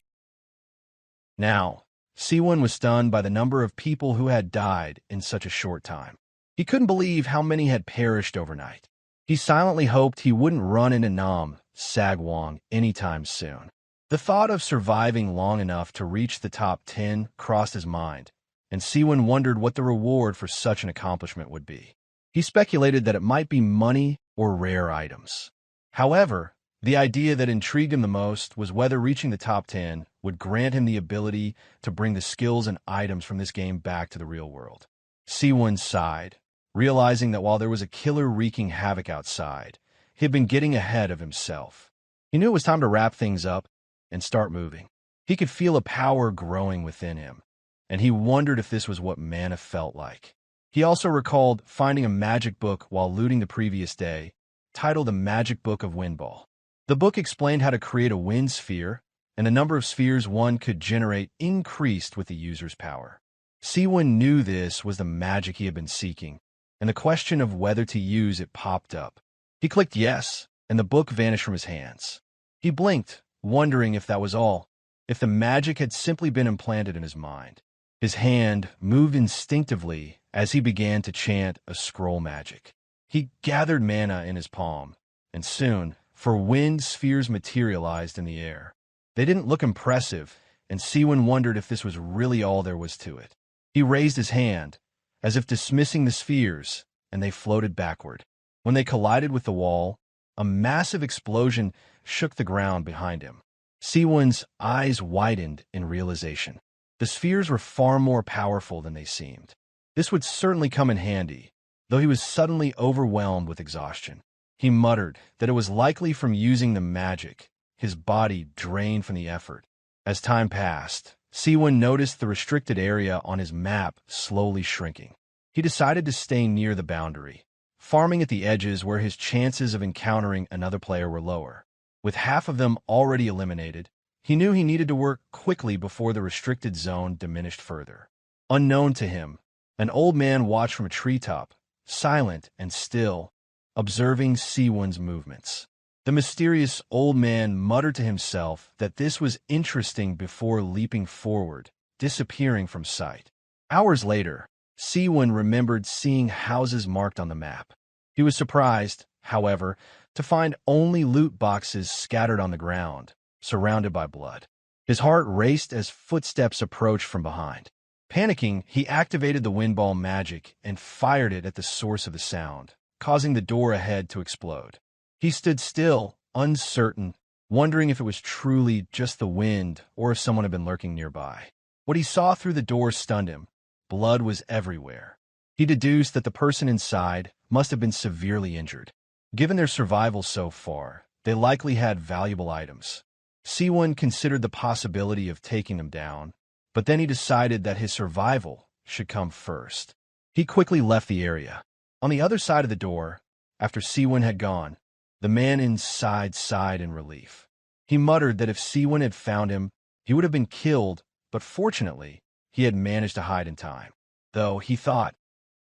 Now, Seowoon was stunned by the number of people who had died in such a short time. He couldn't believe how many had perished overnight. He silently hoped he wouldn't run into Nam Sagwon anytime soon. The thought of surviving long enough to reach the top 10 crossed his mind, and Seowoon wondered what the reward for such an accomplishment would be. He speculated that it might be money or rare items. However, the idea that intrigued him the most was whether reaching the top 10 would grant him the ability to bring the skills and items from this game back to the real world. Seowoon sighed, realizing that while there was a killer wreaking havoc outside, he had been getting ahead of himself. He knew it was time to wrap things up and start moving. He could feel a power growing within him, and he wondered if this was what mana felt like. He also recalled finding a magic book while looting the previous day, titled The Magic Book of Windball. The book explained how to create a wind sphere, and the number of spheres one could generate increased with the user's power. Seowoon knew this was the magic he had been seeking, and the question of whether to use it popped up. He clicked yes, and the book vanished from his hands. He blinked, wondering if that was all, if the magic had simply been implanted in his mind. His hand moved instinctively as he began to chant a scroll magic. He gathered mana in his palm, and soon, four wind spheres materialized in the air. They didn't look impressive, and Seowoon wondered if this was really all there was to it. He raised his hand, as if dismissing the spheres, and they floated backward. When they collided with the wall, a massive explosion shook the ground behind him. Seowoon's eyes widened in realization. The spheres were far more powerful than they seemed. This would certainly come in handy, though he was suddenly overwhelmed with exhaustion. He muttered that it was likely from using the magic, his body drained from the effort. As time passed, Seowoon noticed the restricted area on his map slowly shrinking. He decided to stay near the boundary, farming at the edges where his chances of encountering another player were lower. With half of them already eliminated, he knew he needed to work quickly before the restricted zone diminished further. Unknown to him, an old man watched from a treetop, silent and still, observing Seowoon's movements. The mysterious old man muttered to himself that this was interesting before leaping forward, disappearing from sight. Hours later, Seowoon remembered seeing houses marked on the map. He was surprised, however, to find only loot boxes scattered on the ground, surrounded by blood. His heart raced as footsteps approached from behind. Panicking, he activated the windball magic and fired it at the source of the sound, causing the door ahead to explode. He stood still, uncertain, wondering if it was truly just the wind or if someone had been lurking nearby. What he saw through the door stunned him. Blood was everywhere. He deduced that the person inside must have been severely injured. Given their survival so far, they likely had valuable items. Seowoon considered the possibility of taking them down, but then he decided that his survival should come first. He quickly left the area. On the other side of the door, after Seowoon had gone, the man inside sighed in relief. He muttered that if Seowoon had found him, he would have been killed, but fortunately, he had managed to hide in time. Though, he thought,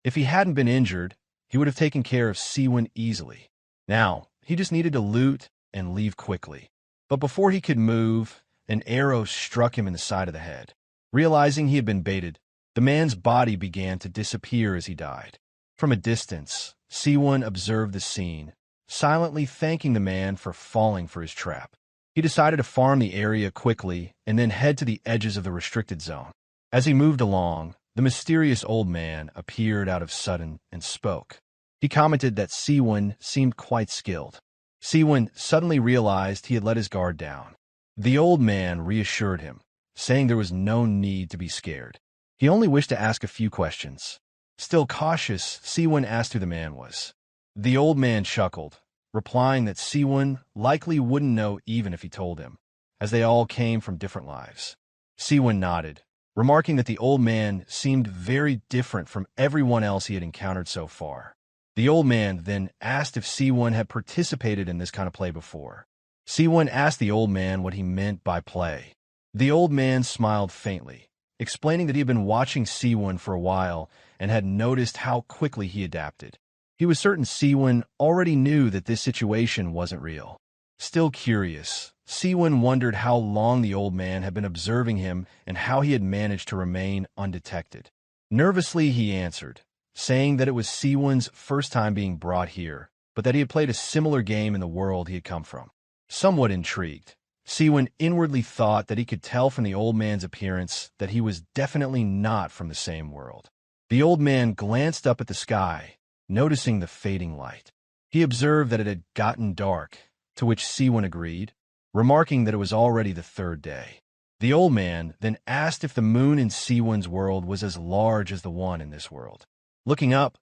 if he hadn't been injured, he would have taken care of Seowoon easily. Now, he just needed to loot and leave quickly. But before he could move, an arrow struck him in the side of the head. Realizing he had been baited, the man's body began to disappear as he died. From a distance, Seowoon observed the scene, silently thanking the man for falling for his trap. He decided to farm the area quickly and then head to the edges of the restricted zone. As he moved along, the mysterious old man appeared out of sudden and spoke. He commented that Seowoon seemed quite skilled. Seowoon suddenly realized he had let his guard down. The old man reassured him, saying there was no need to be scared. He only wished to ask a few questions. Still cautious, Seowoon asked who the man was. The old man chuckled, replying that Seowoon likely wouldn't know even if he told him, as they all came from different lives. Seowoon nodded, remarking that the old man seemed very different from everyone else he had encountered so far. The old man then asked if Seowoon had participated in this kind of play before. Seowoon asked the old man what he meant by play. The old man smiled faintly, explaining that he had been watching Seowoon for a while and had noticed how quickly he adapted. He was certain Seowoon already knew that this situation wasn't real. Still curious, Seowoon wondered how long the old man had been observing him and how he had managed to remain undetected. Nervously, he answered, saying that it was Seowoon's first time being brought here, but that he had played a similar game in the world he had come from. Somewhat intrigued, Seowoon inwardly thought that he could tell from the old man's appearance that he was definitely not from the same world. The old man glanced up at the sky, noticing the fading light. He observed that it had gotten dark, to which Seowoon agreed, remarking that it was already the third day. The old man then asked if the moon in Seowoon's world was as large as the one in this world. Looking up,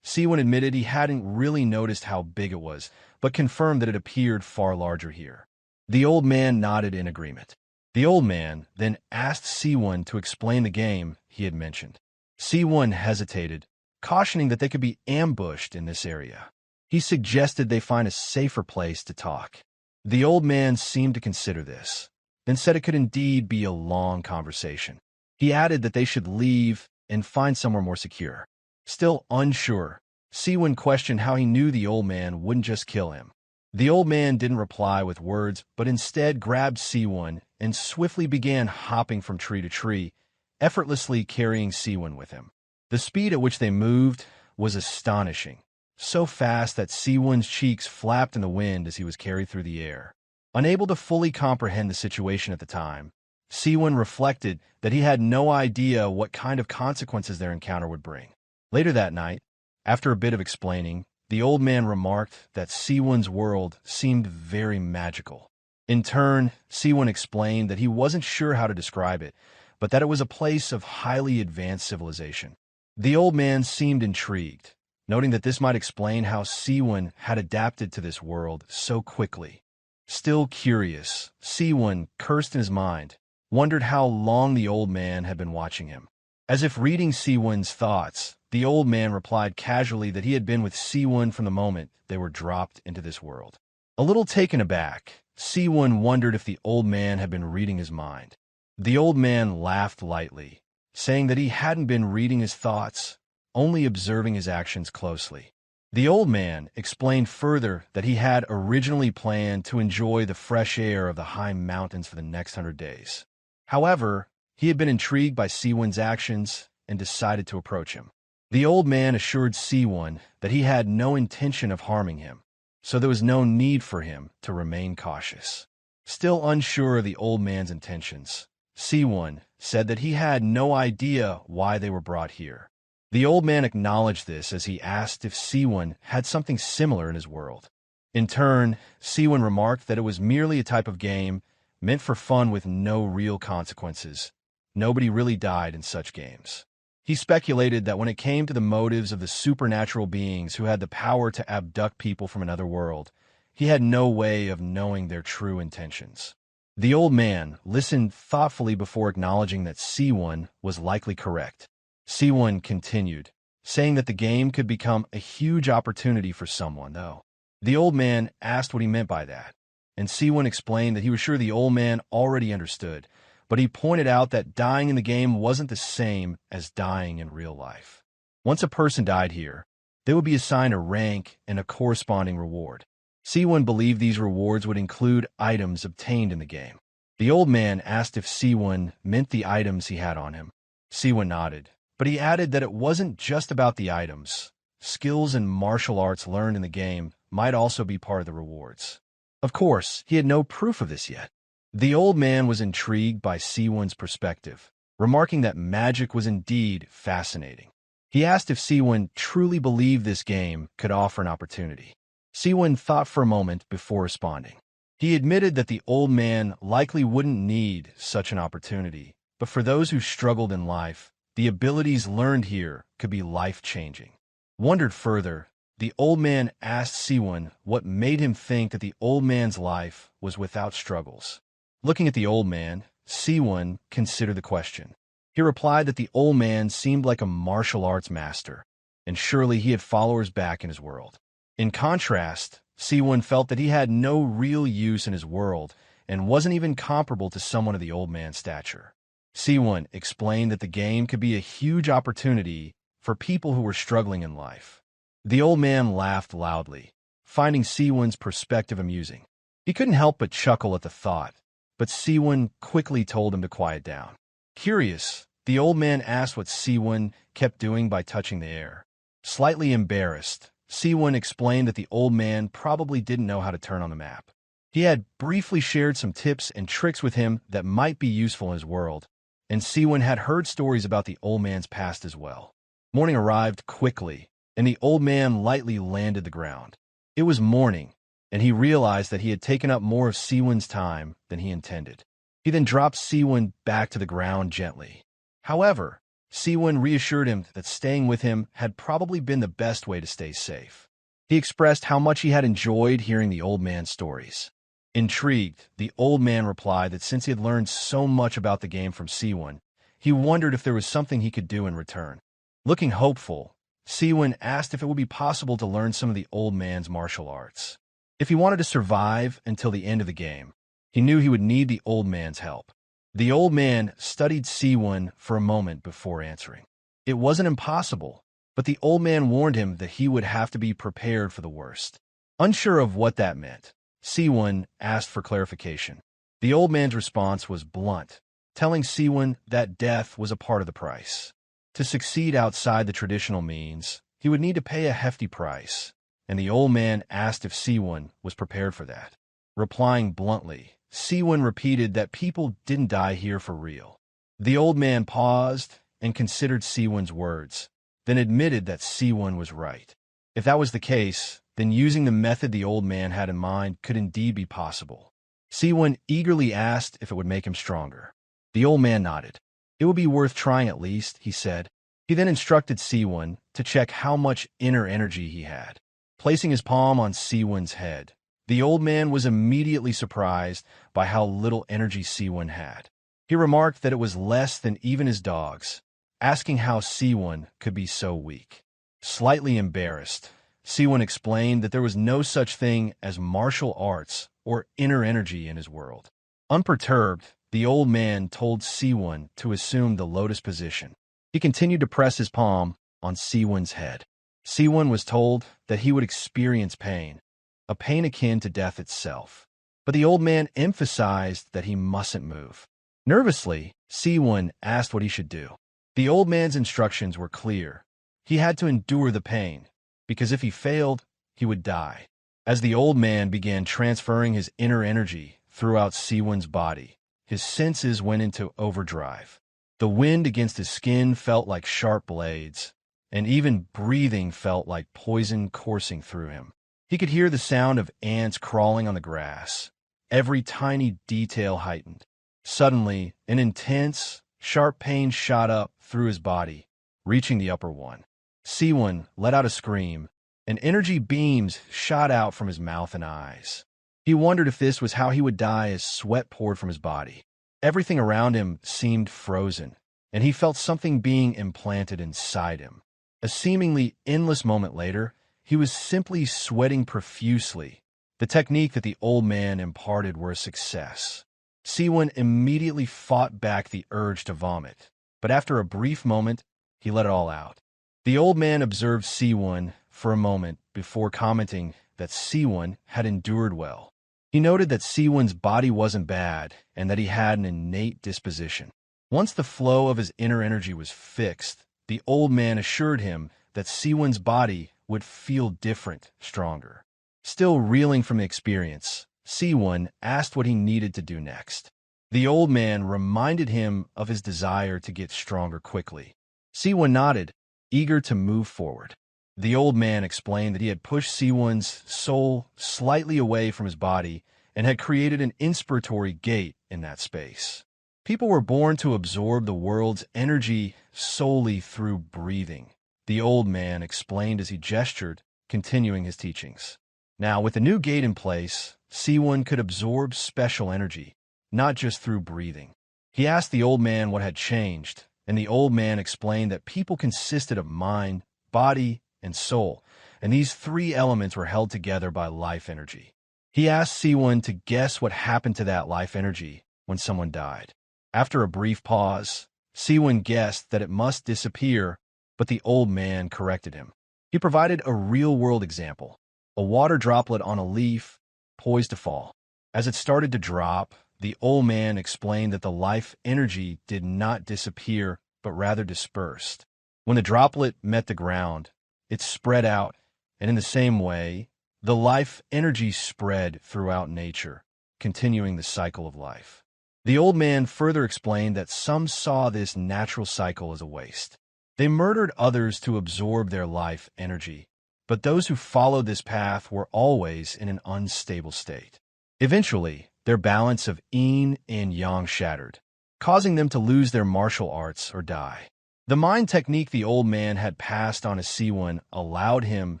Seowoon admitted he hadn't really noticed how big it was, but confirmed that it appeared far larger here. The old man nodded in agreement. The old man then asked Seowoon to explain the game he had mentioned. Seowoon hesitated, cautioning that they could be ambushed in this area. He suggested they find a safer place to talk. The old man seemed to consider this, then said it could indeed be a long conversation. He added that they should leave and find somewhere more secure. Still unsure, Seowoon questioned how he knew the old man wouldn't just kill him. The old man didn't reply with words, but instead grabbed Seowoon and swiftly began hopping from tree to tree, effortlessly carrying Seowoon with him. The speed at which they moved was astonishing, so fast that Seowoon's cheeks flapped in the wind as he was carried through the air. Unable to fully comprehend the situation at the time, Seowoon reflected that he had no idea what kind of consequences their encounter would bring. Later that night, after a bit of explaining, the old man remarked that Seowoon's world seemed very magical. In turn, Seowoon explained that he wasn't sure how to describe it, but that it was a place of highly advanced civilization. The old man seemed intrigued, noting that this might explain how Seowoon had adapted to this world so quickly. Still curious, Seowoon cursed in his mind, wondered how long the old man had been watching him. As if reading Seowoon's thoughts, the old man replied casually that he had been with Seowoon from the moment they were dropped into this world. A little taken aback, Seowoon wondered if the old man had been reading his mind. The old man laughed lightly, saying that he hadn't been reading his thoughts, only observing his actions closely. The old man explained further that he had originally planned to enjoy the fresh air of the high mountains for the next 100 days. However, he had been intrigued by Seowoon's actions and decided to approach him. The old man assured Seowoon that he had no intention of harming him, so there was no need for him to remain cautious. Still unsure of the old man's intentions, Seowoon said that he had no idea why they were brought here. The old man acknowledged this as he asked if Seowoon had something similar in his world. In turn, Seowoon remarked that it was merely a type of game meant for fun with no real consequences. Nobody really died in such games. He speculated that when it came to the motives of the supernatural beings who had the power to abduct people from another world, he had no way of knowing their true intentions. The old man listened thoughtfully before acknowledging that Seowoon was likely correct. Seowoon continued, saying that the game could become a huge opportunity for someone, though. The old man asked what he meant by that, and Seowoon explained that he was sure the old man already understood, but he pointed out that dying in the game wasn't the same as dying in real life. Once a person died here, they would be assigned a rank and a corresponding reward. Seowoon believed these rewards would include items obtained in the game. The old man asked if Seowoon meant the items he had on him. Seowoon nodded, but he added that it wasn't just about the items. Skills and martial arts learned in the game might also be part of the rewards. Of course, he had no proof of this yet. The old man was intrigued by Seowoon's perspective, remarking that magic was indeed fascinating. He asked if Seowoon truly believed this game could offer an opportunity. Seowoon thought for a moment before responding. He admitted that the old man likely wouldn't need such an opportunity, but for those who struggled in life, the abilities learned here could be life-changing. Wondered further, the old man asked Seowoon what made him think that the old man's life was without struggles. Looking at the old man, Seowoon considered the question. He replied that the old man seemed like a martial arts master, and surely he had followers back in his world. In contrast, Seowoon felt that he had no real use in his world and wasn't even comparable to someone of the old man's stature. Seowoon explained that the game could be a huge opportunity for people who were struggling in life. The old man laughed loudly, finding Seowoon's perspective amusing. He couldn't help but chuckle at the thought, but Seowoon quickly told him to quiet down. Curious, the old man asked what Seowoon kept doing by touching the air. Slightly embarrassed, Seowoon explained that the old man probably didn't know how to turn on the map. He had briefly shared some tips and tricks with him that might be useful in his world, and Seowoon had heard stories about the old man's past as well. Morning arrived quickly, and the old man lightly landed the ground. It was morning, and he realized that he had taken up more of Seowoon's time than he intended. He then dropped Seowoon back to the ground gently. However, Seowoon reassured him that staying with him had probably been the best way to stay safe. He expressed how much he had enjoyed hearing the old man's stories. Intrigued, the old man replied that since he had learned so much about the game from Seowoon, he wondered if there was something he could do in return. Looking hopeful, Seowoon asked if it would be possible to learn some of the old man's martial arts. If he wanted to survive until the end of the game, he knew he would need the old man's help. The old man studied Seowoon for a moment before answering. It wasn't impossible, but the old man warned him that he would have to be prepared for the worst. Unsure of what that meant, Seowoon asked for clarification. The old man's response was blunt, telling Seowoon that death was a part of the price. To succeed outside the traditional means, he would need to pay a hefty price, and the old man asked if Seowoon was prepared for that. Replying bluntly, Seowoon repeated that people didn't die here for real. The old man paused and considered Seowoon's words, then admitted that Seowoon was right. If that was the case, then using the method the old man had in mind could indeed be possible. Seowoon eagerly asked if it would make him stronger. The old man nodded. It would be worth trying at least, he said. He then instructed Seowoon to check how much inner energy he had. Placing his palm on Seowoon's head, the old man was immediately surprised by how little energy Seowoon had. He remarked that it was less than even his dog's, asking how Seowoon could be so weak. Slightly embarrassed, Seowoon explained that there was no such thing as martial arts or inner energy in his world. Unperturbed, the old man told Seowoon to assume the lotus position. He continued to press his palm on Seowoon's head. Seowoon was told that he would experience pain, a pain akin to death itself. But the old man emphasized that he mustn't move. Nervously, Seowoon asked what he should do. The old man's instructions were clear. He had to endure the pain, because if he failed, he would die. As the old man began transferring his inner energy throughout Seowoon's body, his senses went into overdrive. The wind against his skin felt like sharp blades, and even breathing felt like poison coursing through him. He could hear the sound of ants crawling on the grass, every tiny detail heightened. Suddenly, an intense, sharp pain shot up through his body, reaching the upper one. Seowoon let out a scream, and energy beams shot out from his mouth and eyes. He wondered if this was how he would die as sweat poured from his body. Everything around him seemed frozen, and he felt something being implanted inside him. A seemingly endless moment later, he was simply sweating profusely. The technique that the old man imparted were a success. Seowoon immediately fought back the urge to vomit, but after a brief moment, he let it all out. The old man observed Seowoon for a moment before commenting that Seowoon had endured well. He noted that Seowoon's body wasn't bad and that he had an innate disposition. Once the flow of his inner energy was fixed, the old man assured him that Seowoon's body would feel different, stronger. Still reeling from the experience, Seowoon asked what he needed to do next. The old man reminded him of his desire to get stronger quickly. Seowoon nodded, eager to move forward. The old man explained that he had pushed Seowoon's soul slightly away from his body and had created an inspiratory gate in that space. People were born to absorb the world's energy solely through breathing, the old man explained as he gestured, continuing his teachings. Now, with the new gate in place, Seowoon could absorb special energy, not just through breathing. He asked the old man what had changed, and the old man explained that people consisted of mind, body, and soul, and these three elements were held together by life energy. He asked Seowoon to guess what happened to that life energy when someone died. After a brief pause, Seowoon guessed that it must disappear, but the old man corrected him. He provided a real-world example, a water droplet on a leaf poised to fall. As it started to drop, the old man explained that the life energy did not disappear, but rather dispersed. When the droplet met the ground, it spread out, and in the same way, the life energy spread throughout nature, continuing the cycle of life. The old man further explained that some saw this natural cycle as a waste. They murdered others to absorb their life energy, but those who followed this path were always in an unstable state. Eventually, their balance of yin and yang shattered, causing them to lose their martial arts or die. The mind technique the old man had passed on to Seowoon allowed him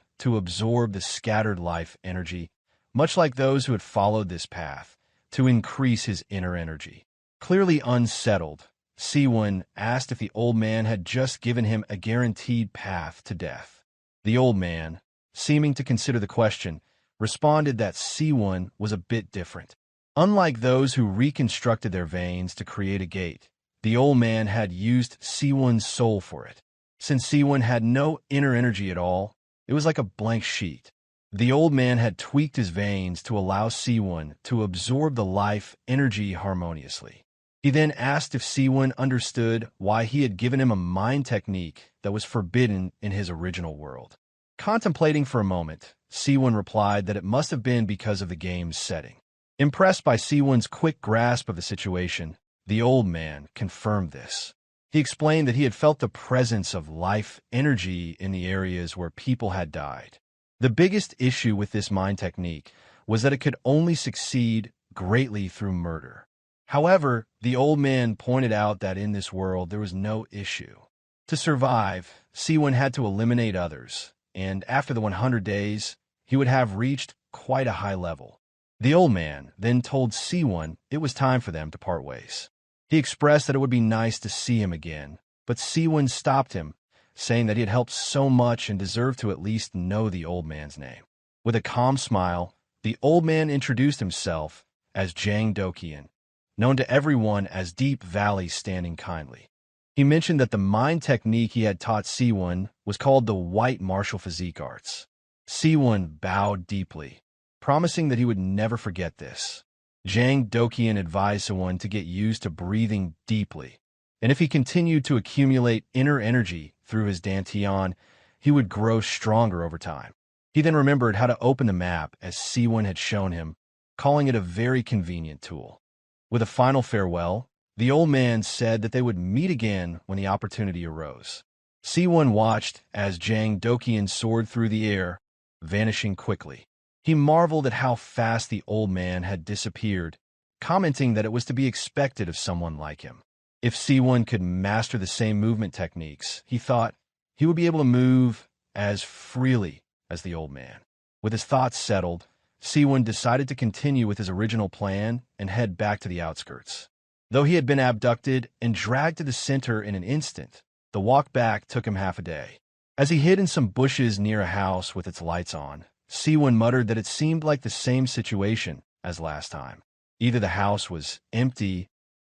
to absorb the scattered life energy, much like those who had followed this path, to increase his inner energy. Clearly unsettled, Seowoon asked if the old man had just given him a guaranteed path to death. The old man, seeming to consider the question, responded that Seowoon was a bit different. Unlike those who reconstructed their veins to create a gate, the old man had used Seowoon's soul for it. Since Seowoon had no inner energy at all, it was like a blank sheet. The old man had tweaked his veins to allow Seowoon to absorb the life energy harmoniously. He then asked if Seowoon understood why he had given him a mind technique that was forbidden in his original world. Contemplating for a moment, Seowoon replied that it must have been because of the game's setting. Impressed by Seowoon's quick grasp of the situation, the old man confirmed this. He explained that he had felt the presence of life energy in the areas where people had died. The biggest issue with this mind technique was that it could only succeed greatly through murder. However, the old man pointed out that in this world there was no issue. To survive, Seowoon had to eliminate others, and after the 100 days, he would have reached quite a high level. The old man then told Seowoon it was time for them to part ways. He expressed that it would be nice to see him again, but Seowoon stopped him, saying that he had helped so much and deserved to at least know the old man's name. With a calm smile, the old man introduced himself as Jang Dokian, known to everyone as Deep Valley Standing Kindly. He mentioned that the mind technique he had taught Seowoon was called the White Martial Physique Arts. Seowoon bowed deeply, promising that he would never forget this. Jang Dokian advised Seowoon to get used to breathing deeply, and if he continued to accumulate inner energy through his dantian, he would grow stronger over time. He then remembered how to open the map as Seowoon had shown him, calling it a very convenient tool. With a final farewell, the old man said that they would meet again when the opportunity arose. Seowoon watched as Jang Dokian soared through the air, vanishing quickly. He marveled at how fast the old man had disappeared, commenting that it was to be expected of someone like him. If Seowoon could master the same movement techniques, he thought he would be able to move as freely as the old man. With his thoughts settled, Seowoon decided to continue with his original plan and head back to the outskirts. Though he had been abducted and dragged to the center in an instant, the walk back took him half a day. As he hid in some bushes near a house with its lights on, Seowoon muttered that it seemed like the same situation as last time. Either the house was empty,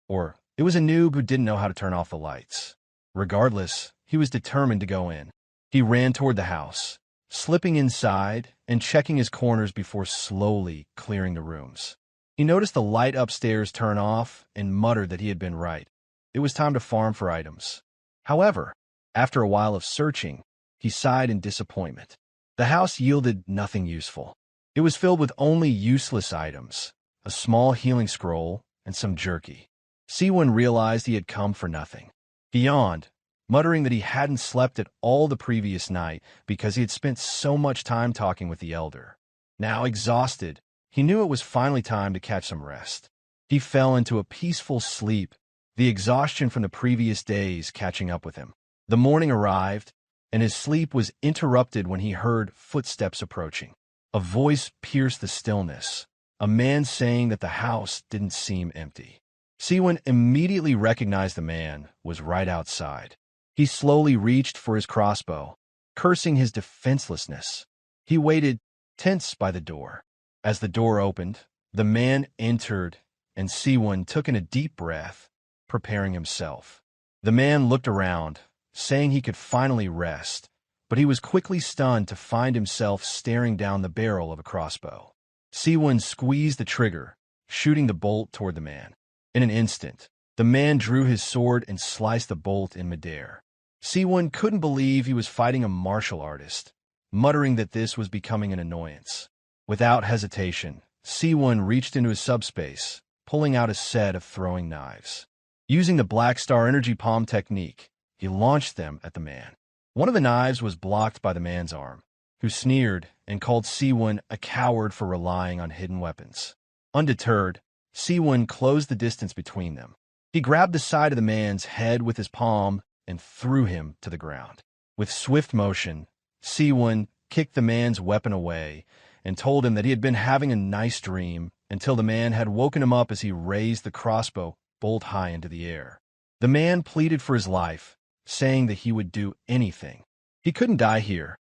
or it was a noob who didn't know how to turn off the lights. Regardless, he was determined to go in. He ran toward the house, slipping inside and checking his corners before slowly clearing the rooms. He noticed the light upstairs turn off and muttered that he had been right. It was time to farm for items. However, after a while of searching, he sighed in disappointment. The house yielded nothing useful. It was filled with only useless items, a small healing scroll, and some jerky. Seowoon realized he had come for nothing. He yawned, muttering that he hadn't slept at all the previous night because he had spent so much time talking with the elder. Now exhausted, he knew it was finally time to catch some rest. He fell into a peaceful sleep, the exhaustion from the previous days catching up with him. The morning arrived, and his sleep was interrupted when he heard footsteps approaching. A voice pierced the stillness, a man saying that the house didn't seem empty. Seowoon immediately recognized the man was right outside. He slowly reached for his crossbow, cursing his defenselessness. He waited, tense by the door. As the door opened, the man entered, and Seowoon took in a deep breath, preparing himself. The man looked around, saying he could finally rest, but he was quickly stunned to find himself staring down the barrel of a crossbow. Seowoon squeezed the trigger, shooting the bolt toward the man. In an instant, the man drew his sword and sliced the bolt in midair. Seowoon couldn't believe he was fighting a martial artist, muttering that this was becoming an annoyance. Without hesitation, Seowoon reached into his subspace, pulling out a set of throwing knives. Using the Black Star Energy Palm technique, he launched them at the man. One of the knives was blocked by the man's arm, who sneered and called Seowoon a coward for relying on hidden weapons. Undeterred, Seowoon closed the distance between them. He grabbed the side of the man's head with his palm and threw him to the ground. With swift motion, Seowoon kicked the man's weapon away and told him that he had been having a nice dream until the man had woken him up as he raised the crossbow bolt high into the air. The man pleaded for his life, saying that he would do anything. He couldn't die here,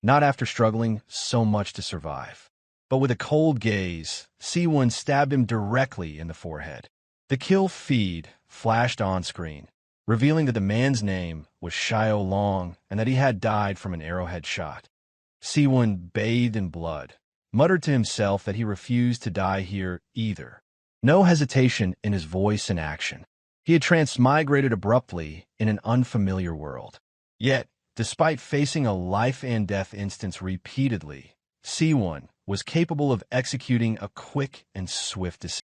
not after struggling so much to survive. But with a cold gaze, Seowoon stabbed him directly in the forehead. The kill feed flashed on screen, revealing that the man's name was Xiao Long and that he had died from an arrowhead shot. Seowoon bathed in blood, muttered to himself that he refused to die here either. No hesitation in his voice and action. He had transmigrated abruptly in an unfamiliar world. Yet, despite facing a life-and-death instance repeatedly, Seowoon was capable of executing a quick and swift decision.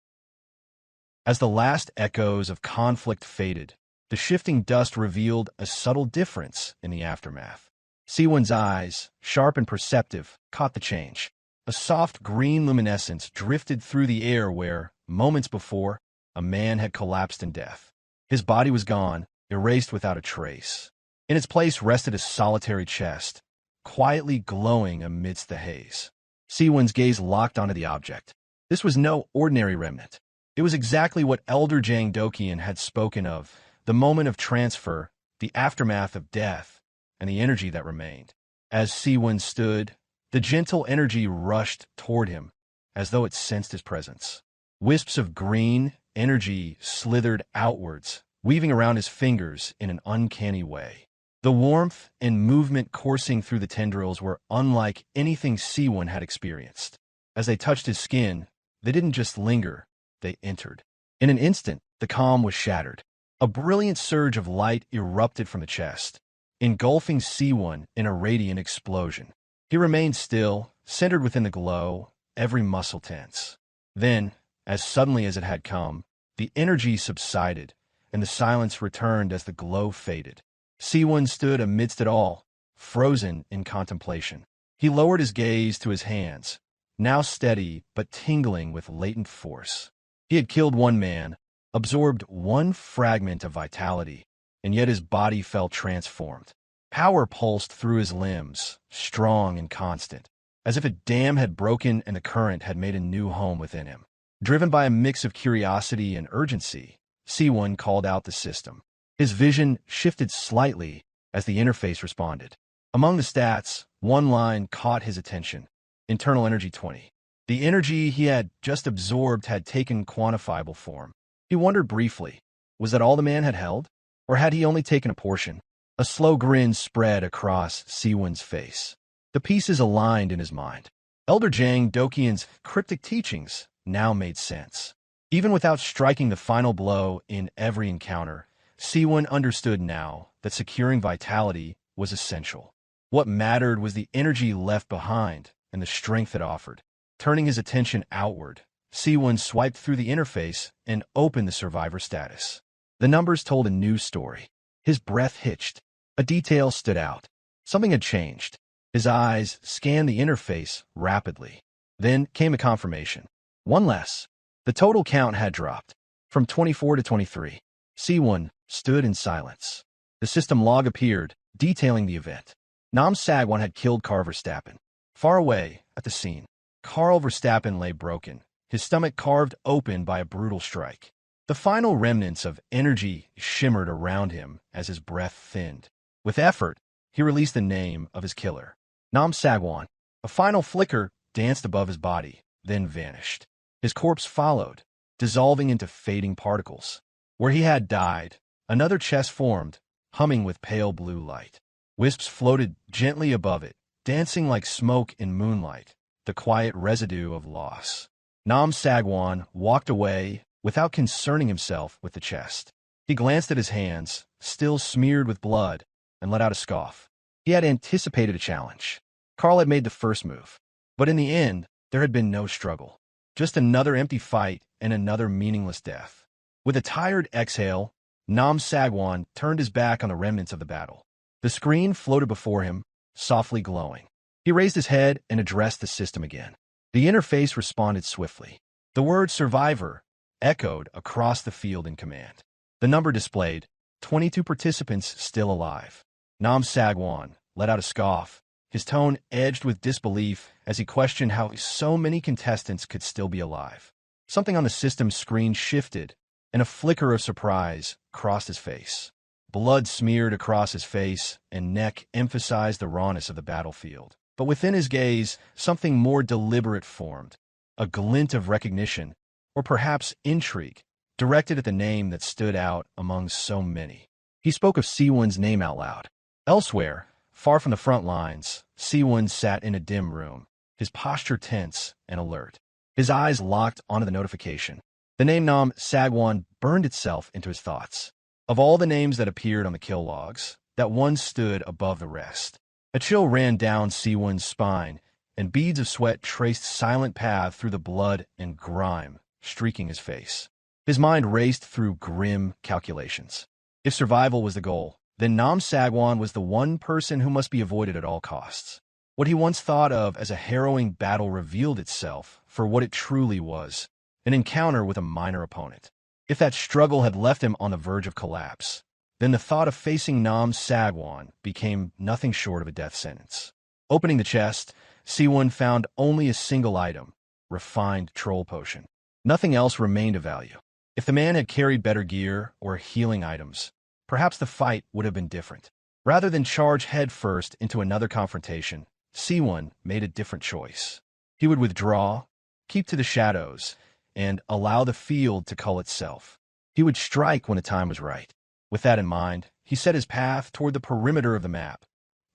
As the last echoes of conflict faded, the shifting dust revealed a subtle difference in the aftermath. Seowoon's eyes, sharp and perceptive, caught the change. A soft green luminescence drifted through the air where, moments before, a man had collapsed in death. His body was gone, erased without a trace. In its place rested a solitary chest, quietly glowing amidst the haze. Seowoon's gaze locked onto the object. This was no ordinary remnant. It was exactly what Elder Jang Dokian had spoken of, the moment of transfer, the aftermath of death, and the energy that remained. As Seowoon stood, the gentle energy rushed toward him, as though it sensed his presence. Wisps of green energy slithered outwards, weaving around his fingers in an uncanny way. The warmth and movement coursing through the tendrils were unlike anything Seowoon had experienced. As they touched his skin, they didn't just linger, they entered. In an instant, the calm was shattered. A brilliant surge of light erupted from the chest, engulfing Seowoon in a radiant explosion. He remained still, centered within the glow, every muscle tense. Then, as suddenly as it had come, the energy subsided, and the silence returned as the glow faded. Seowoon stood amidst it all, frozen in contemplation. He lowered his gaze to his hands, now steady but tingling with latent force. He had killed one man, absorbed one fragment of vitality, and yet his body felt transformed. Power pulsed through his limbs, strong and constant, as if a dam had broken and the current had made a new home within him. Driven by a mix of curiosity and urgency, Seowoon called out the system. His vision shifted slightly as the interface responded. Among the stats, one line caught his attention. Internal energy 20. The energy he had just absorbed had taken quantifiable form. He wondered briefly, was that all the man had held? Or had he only taken a portion? A slow grin spread across Seowoon's face. The pieces aligned in his mind. Elder Jang Dokian's cryptic teachings now made sense. Even without striking the final blow in every encounter, Seowoon understood now that securing vitality was essential. What mattered was the energy left behind and the strength it offered. Turning his attention outward, Seowoon swiped through the interface and opened the survivor status. The numbers told a new story. His breath hitched. A detail stood out. Something had changed. His eyes scanned the interface rapidly. Then came a confirmation. One less. The total count had dropped. From 24 to 23. Seowoon stood in silence. The system log appeared, detailing the event. Nam Sagwon had killed Karl Verstappen. Far away, at the scene, Karl Verstappen lay broken, his stomach carved open by a brutal strike. The final remnants of energy shimmered around him as his breath thinned. With effort, he released the name of his killer. Nam Sagwon. A final flicker danced above his body, then vanished. His corpse followed, dissolving into fading particles. Where he had died, another chest formed, humming with pale blue light. Wisps floated gently above it, dancing like smoke in moonlight, the quiet residue of loss. Nam Sagwon walked away without concerning himself with the chest. He glanced at his hands, still smeared with blood, and let out a scoff. He had anticipated a challenge. Karl had made the first move. But in the end, there had been no struggle. Just another empty fight and another meaningless death. With a tired exhale, Nam Sagwon turned his back on the remnants of the battle. The screen floated before him, softly glowing. He raised his head and addressed the system again. The interface responded swiftly. The word survivor echoed across the field in command. The number displayed, 22 participants still alive. Nam Sagwon let out a scoff, his tone edged with disbelief as he questioned how so many contestants could still be alive. Something on the system's screen shifted, and a flicker of surprise crossed his face. Blood smeared across his face and neck emphasized the rawness of the battlefield. But within his gaze, something more deliberate formed, a glint of recognition, or perhaps intrigue, directed at the name that stood out among so many. He spoke of Seowoon's name out loud. Elsewhere, far from the front lines, Seowoon sat in a dim room, his posture tense and alert. His eyes locked onto the notification. The name Nam Sagwon burned itself into his thoughts. Of all the names that appeared on the kill logs, that one stood above the rest. A chill ran down Seowoon's spine, and beads of sweat traced silent paths through the blood and grime, streaking his face. His mind raced through grim calculations. If survival was the goal, then Nam Sagwon was the one person who must be avoided at all costs. What he once thought of as a harrowing battle revealed itself for what it truly was, an encounter with a minor opponent. If that struggle had left him on the verge of collapse, then the thought of facing Nam Sagwon became nothing short of a death sentence. Opening the chest, Seowoon found only a single item, refined troll potion. Nothing else remained of value. If the man had carried better gear or healing items, perhaps the fight would have been different. Rather than charge headfirst into another confrontation, Seowoon made a different choice. He would withdraw, keep to the shadows, and allow the field to cull itself. He would strike when the time was right. With that in mind, he set his path toward the perimeter of the map,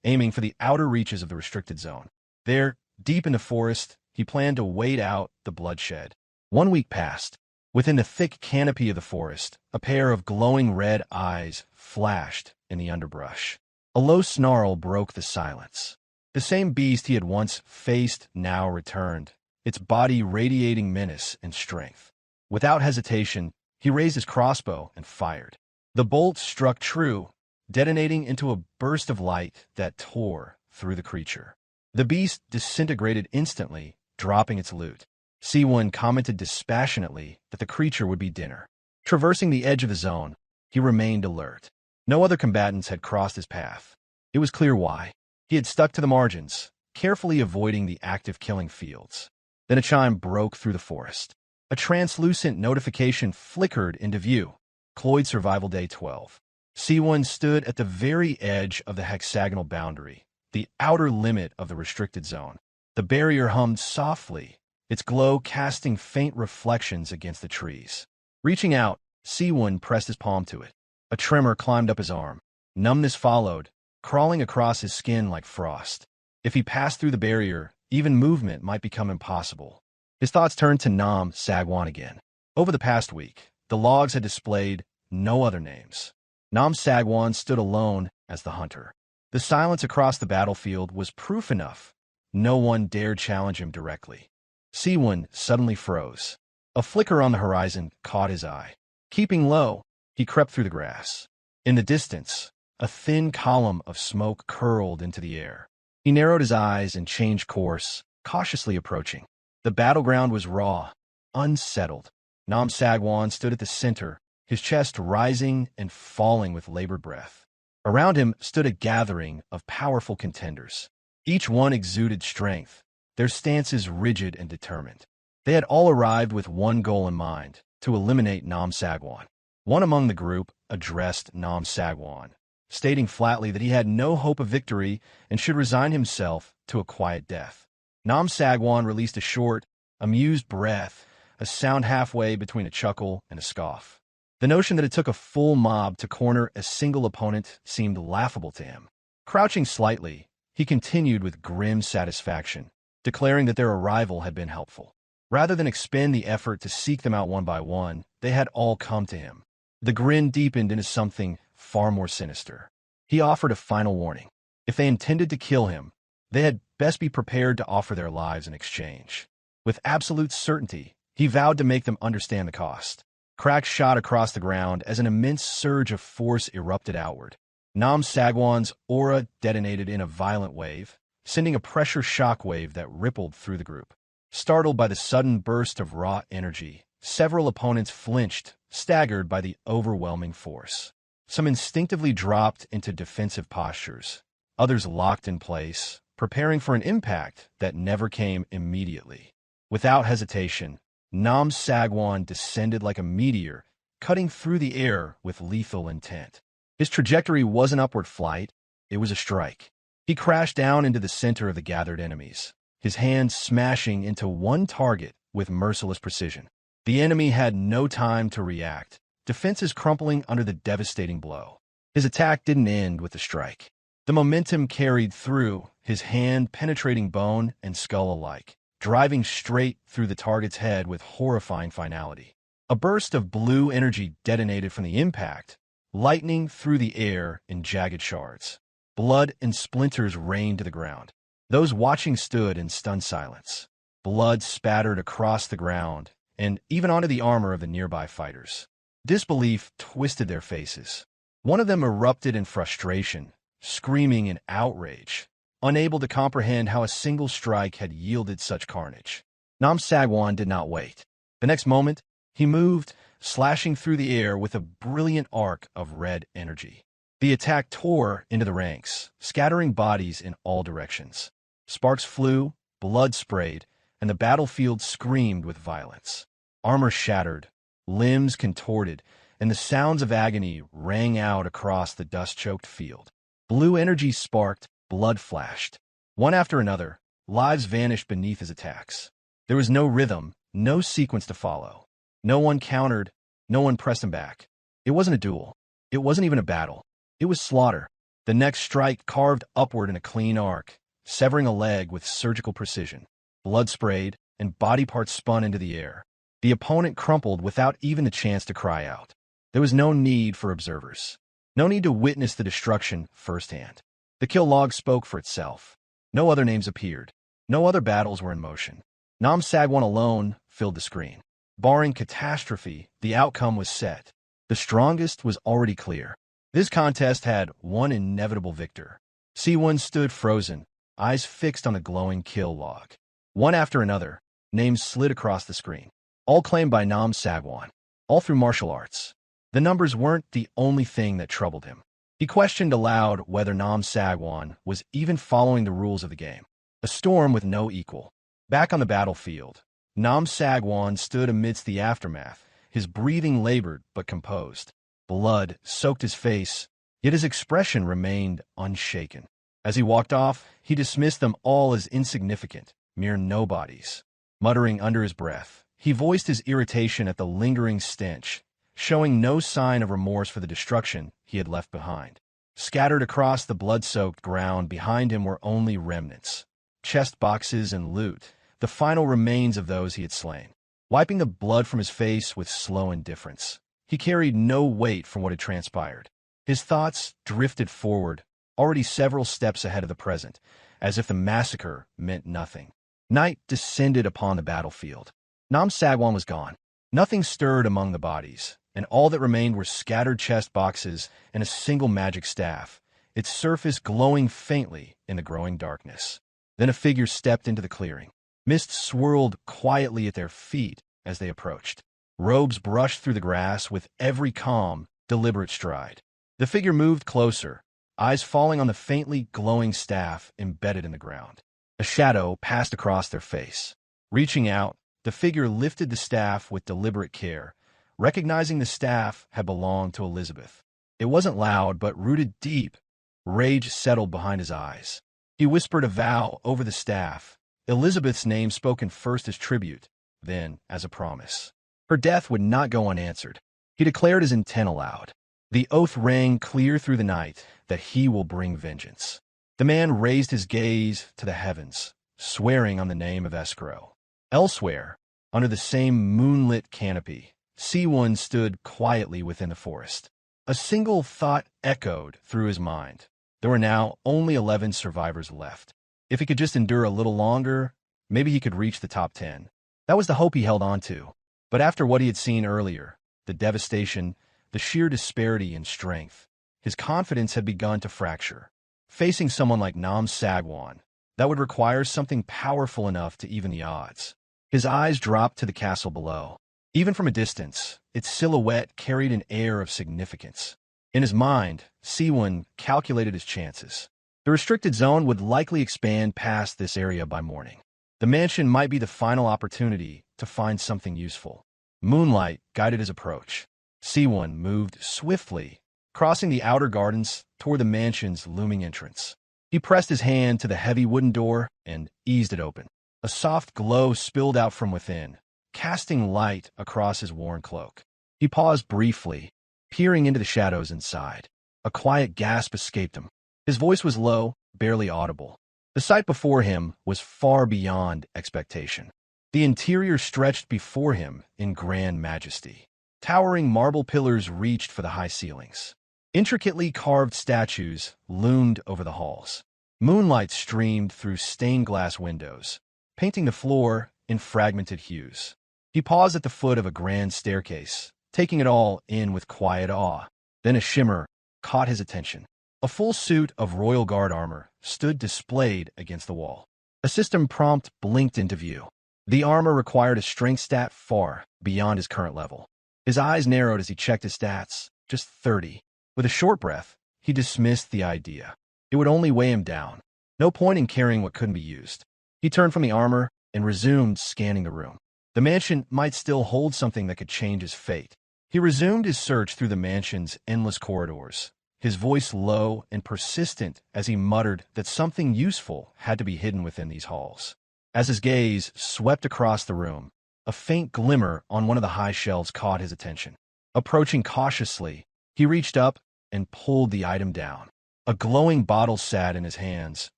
aiming for the outer reaches of the restricted zone. There, deep in the forest, he planned to wait out the bloodshed. 1 week passed. Within the thick canopy of the forest, a pair of glowing red eyes flashed in the underbrush. A low snarl broke the silence. The same beast he had once faced now returned, its body radiating menace and strength. Without hesitation, he raised his crossbow and fired. The bolt struck true, detonating into a burst of light that tore through the creature. The beast disintegrated instantly, dropping its loot. Seowoon commented dispassionately that the creature would be dinner. Traversing the edge of the zone, he remained alert. No other combatants had crossed his path. It was clear why. He had stuck to the margins, carefully avoiding the active killing fields. Then a chime broke through the forest. A translucent notification flickered into view. Cloyd Survival Day 12. Seowoon stood at the very edge of the hexagonal boundary, the outer limit of the restricted zone. The barrier hummed softly, its glow casting faint reflections against the trees. Reaching out, Seowoon pressed his palm to it. A tremor climbed up his arm. Numbness followed, crawling across his skin like frost. If he passed through the barrier, even movement might become impossible. His thoughts turned to Nam Sagwon again. Over the past week, the logs had displayed no other names. Nam Sagwon stood alone as the hunter. The silence across the battlefield was proof enough. No one dared challenge him directly. Seowoon suddenly froze. A flicker on the horizon caught his eye. Keeping low, he crept through the grass. In the distance, a thin column of smoke curled into the air. He narrowed his eyes and changed course, cautiously approaching. The battleground was raw, unsettled. Nam Sagwan stood at the center, his chest rising and falling with labored breath. Around him stood a gathering of powerful contenders. Each one exuded strength, their stances rigid and determined. They had all arrived with one goal in mind, to eliminate Nam Sagwan. One among the group addressed Nam Sagwan, stating flatly that he had no hope of victory and should resign himself to a quiet death. Nam Sagwan released a short, amused breath, a sound halfway between a chuckle and a scoff. The notion that it took a full mob to corner a single opponent seemed laughable to him. Crouching slightly, he continued with grim satisfaction, declaring that their arrival had been helpful. Rather than expend the effort to seek them out one by one, they had all come to him. The grin deepened into something far more sinister. He offered a final warning. If they intended to kill him, they had best be prepared to offer their lives in exchange. With absolute certainty, he vowed to make them understand the cost. Cracks shot across the ground as an immense surge of force erupted outward. Nam Sagwan's aura detonated in a violent wave, sending a pressure shockwave that rippled through the group. Startled by the sudden burst of raw energy, several opponents flinched, staggered by the overwhelming force. Some instinctively dropped into defensive postures. Others locked in place, preparing for an impact that never came immediately. Without hesitation, Nam Sagwan descended like a meteor, cutting through the air with lethal intent. His trajectory wasn't upward flight, it was a strike. He crashed down into the center of the gathered enemies, his hands smashing into one target with merciless precision. The enemy had no time to react, defenses crumpling under the devastating blow. His attack didn't end with the strike. The momentum carried through, his hand penetrating bone and skull alike, driving straight through the target's head with horrifying finality. A burst of blue energy detonated from the impact, lightning through the air in jagged shards. Blood and splinters rained to the ground. Those watching stood in stunned silence. Blood spattered across the ground and even onto the armor of the nearby fighters. Disbelief twisted their faces. One of them erupted in frustration, screaming in outrage, unable to comprehend how a single strike had yielded such carnage. Nam Sagwan did not wait. The next moment, he moved, slashing through the air with a brilliant arc of red energy. The attack tore into the ranks, scattering bodies in all directions. Sparks flew, blood sprayed, and the battlefield screamed with violence. Armor shattered, limbs contorted, and the sounds of agony rang out across the dust-choked field. Blue energy sparked, blood flashed. One after another, lives vanished beneath his attacks. There was no rhythm, no sequence to follow. No one countered, no one pressed him back. It wasn't a duel. It wasn't even a battle. It was slaughter. The next strike carved upward in a clean arc, severing a leg with surgical precision. Blood sprayed, and body parts spun into the air. The opponent crumpled without even a chance to cry out. There was no need for observers. No need to witness the destruction firsthand. The kill log spoke for itself. No other names appeared. No other battles were in motion. Nam Sagwan alone filled the screen. Barring catastrophe, the outcome was set. The strongest was already clear. This contest had one inevitable victor. Seowoon stood frozen, eyes fixed on the glowing kill log. One after another, names slid across the screen. All claimed by Nam Sagwan. All through martial arts. The numbers weren't the only thing that troubled him. He questioned aloud whether Nam Sagwan was even following the rules of the game. A storm with no equal. Back on the battlefield, Nam Sagwan stood amidst the aftermath, his breathing labored but composed. Blood soaked his face, yet his expression remained unshaken. As he walked off, he dismissed them all as insignificant, mere nobodies. Muttering under his breath, he voiced his irritation at the lingering stench, showing no sign of remorse for the destruction he had left behind. Scattered across the blood-soaked ground behind him were only remnants. Chest boxes and loot, the final remains of those he had slain. Wiping the blood from his face with slow indifference, he carried no weight from what had transpired. His thoughts drifted forward, already several steps ahead of the present, as if the massacre meant nothing. Night descended upon the battlefield. Nam Sagwan was gone. Nothing stirred among the bodies, and all that remained were scattered chest boxes and a single magic staff, its surface glowing faintly in the growing darkness. Then a figure stepped into the clearing. Mist swirled quietly at their feet as they approached. Robes brushed through the grass with every calm, deliberate stride. The figure moved closer, eyes falling on the faintly glowing staff embedded in the ground. A shadow passed across their face. Reaching out, the figure lifted the staff with deliberate care, recognizing the staff had belonged to Elizabeth. It wasn't loud, but rooted deep. Rage settled behind his eyes. He whispered a vow over the staff, Elizabeth's name spoken first as tribute, then as a promise. Her death would not go unanswered. He declared his intent aloud. The oath rang clear through the night that he will bring vengeance. The man raised his gaze to the heavens, swearing on the name of Escrow. Elsewhere, under the same moonlit canopy, Seawoon stood quietly within the forest. A single thought echoed through his mind. There were now only 11 survivors left. If he could just endure a little longer, maybe he could reach the top 10. That was the hope he held on to. But after what he had seen earlier, the devastation, the sheer disparity in strength, his confidence had begun to fracture. Facing someone like Nam Sagwan, that would require something powerful enough to even the odds. His eyes dropped to the castle below. Even from a distance, its silhouette carried an air of significance. In his mind, Seawoon calculated his chances. The restricted zone would likely expand past this area by morning. The mansion might be the final opportunity to find something useful. Moonlight guided his approach. Seawoon moved swiftly, crossing the outer gardens toward the mansion's looming entrance. He pressed his hand to the heavy wooden door and eased it open. A soft glow spilled out from within, casting light across his worn cloak. He paused briefly, peering into the shadows inside. A quiet gasp escaped him. His voice was low, barely audible. The sight before him was far beyond expectation. The interior stretched before him in grand majesty. Towering marble pillars reached for the high ceilings. Intricately carved statues loomed over the halls. Moonlight streamed through stained glass windows, painting the floor in fragmented hues. He paused at the foot of a grand staircase, taking it all in with quiet awe. Then a shimmer caught his attention. A full suit of Royal Guard armor stood displayed against the wall. A system prompt blinked into view. The armor required a strength stat far beyond his current level. His eyes narrowed as he checked his stats, just 30. With a short breath, he dismissed the idea. It would only weigh him down. No point in carrying what couldn't be used. He turned from the armor and resumed scanning the room. The mansion might still hold something that could change his fate. He resumed his search through the mansion's endless corridors, his voice low and persistent as he muttered that something useful had to be hidden within these halls. As his gaze swept across the room, a faint glimmer on one of the high shelves caught his attention. Approaching cautiously, he reached up and pulled the item down. A glowing bottle sat in his hands,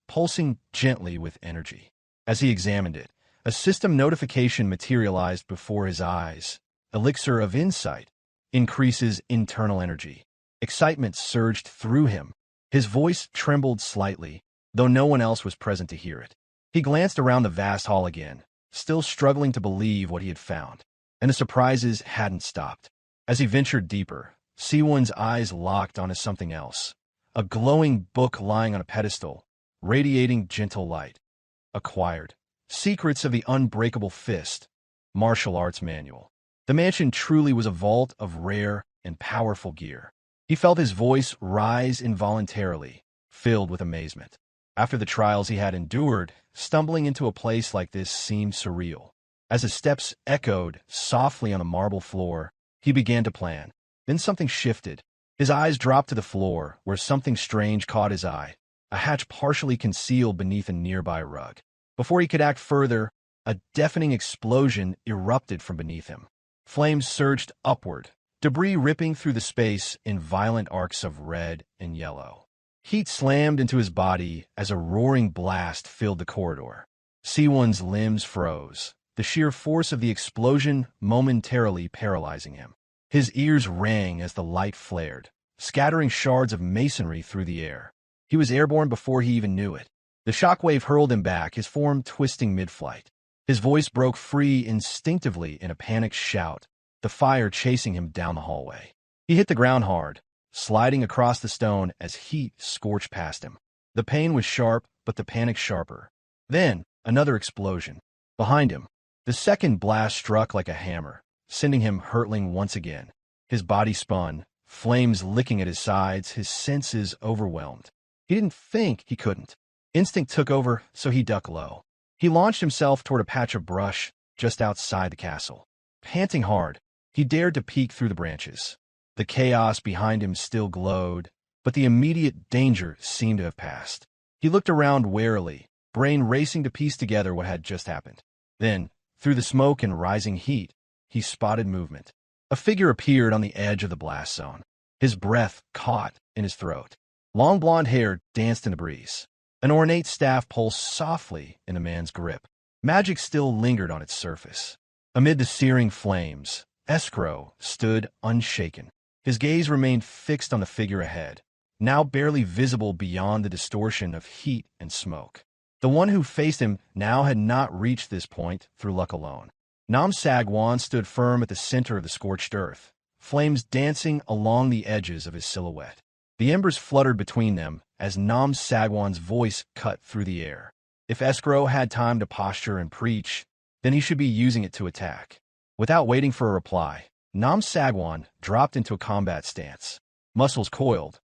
pulsing gently with energy. As he examined it, a system notification materialized before his eyes. Elixir of Insight increases internal energy. Excitement surged through him. His voice trembled slightly, though no one else was present to hear it. He glanced around the vast hall again, still struggling to believe what he had found. And the surprises hadn't stopped. As he ventured deeper, Seawoon's eyes locked onto something else. A glowing book lying on a pedestal, radiating gentle light. Acquired. Secrets of the Unbreakable Fist. Martial Arts Manual. The mansion truly was a vault of rare and powerful gear. He felt his voice rise involuntarily, filled with amazement. After the trials he had endured, stumbling into a place like this seemed surreal. As his steps echoed softly on the marble floor, he began to plan. Then something shifted. His eyes dropped to the floor, where something strange caught his eye, a hatch partially concealed beneath a nearby rug. Before he could act further, a deafening explosion erupted from beneath him. Flames surged upward, debris ripping through the space in violent arcs of red and yellow. Heat slammed into his body as a roaring blast filled the corridor. Seawoon's limbs froze, the sheer force of the explosion momentarily paralyzing him. His ears rang as the light flared, scattering shards of masonry through the air. He was airborne before he even knew it. The shockwave hurled him back, his form twisting mid-flight. His voice broke free instinctively in a panicked shout, the fire chasing him down the hallway. He hit the ground hard, sliding across the stone as heat scorched past him. The pain was sharp, but the panic sharper. Then, another explosion. Behind him, the second blast struck like a hammer, sending him hurtling once again. His body spun, flames licking at his sides, his senses overwhelmed. He didn't think he couldn't. Instinct took over, so he ducked low. He launched himself toward a patch of brush just outside the castle. Panting hard, he dared to peek through the branches. The chaos behind him still glowed, but the immediate danger seemed to have passed. He looked around warily, brain racing to piece together what had just happened. Then, through the smoke and rising heat, he spotted movement. A figure appeared on the edge of the blast zone. His breath caught in his throat. Long blonde hair danced in the breeze. An ornate staff pulsed softly in the man's grip. Magic still lingered on its surface. Amid the searing flames, Escrow stood unshaken. His gaze remained fixed on the figure ahead, now barely visible beyond the distortion of heat and smoke. The one who faced him now had not reached this point through luck alone. Nam Sagwan stood firm at the center of the scorched earth, flames dancing along the edges of his silhouette. The embers fluttered between them as Nam Sagwan's voice cut through the air. If Escrow had time to posture and preach, then he should be using it to attack. Without waiting for a reply, Nam Sagwan dropped into a combat stance. Muscles coiled,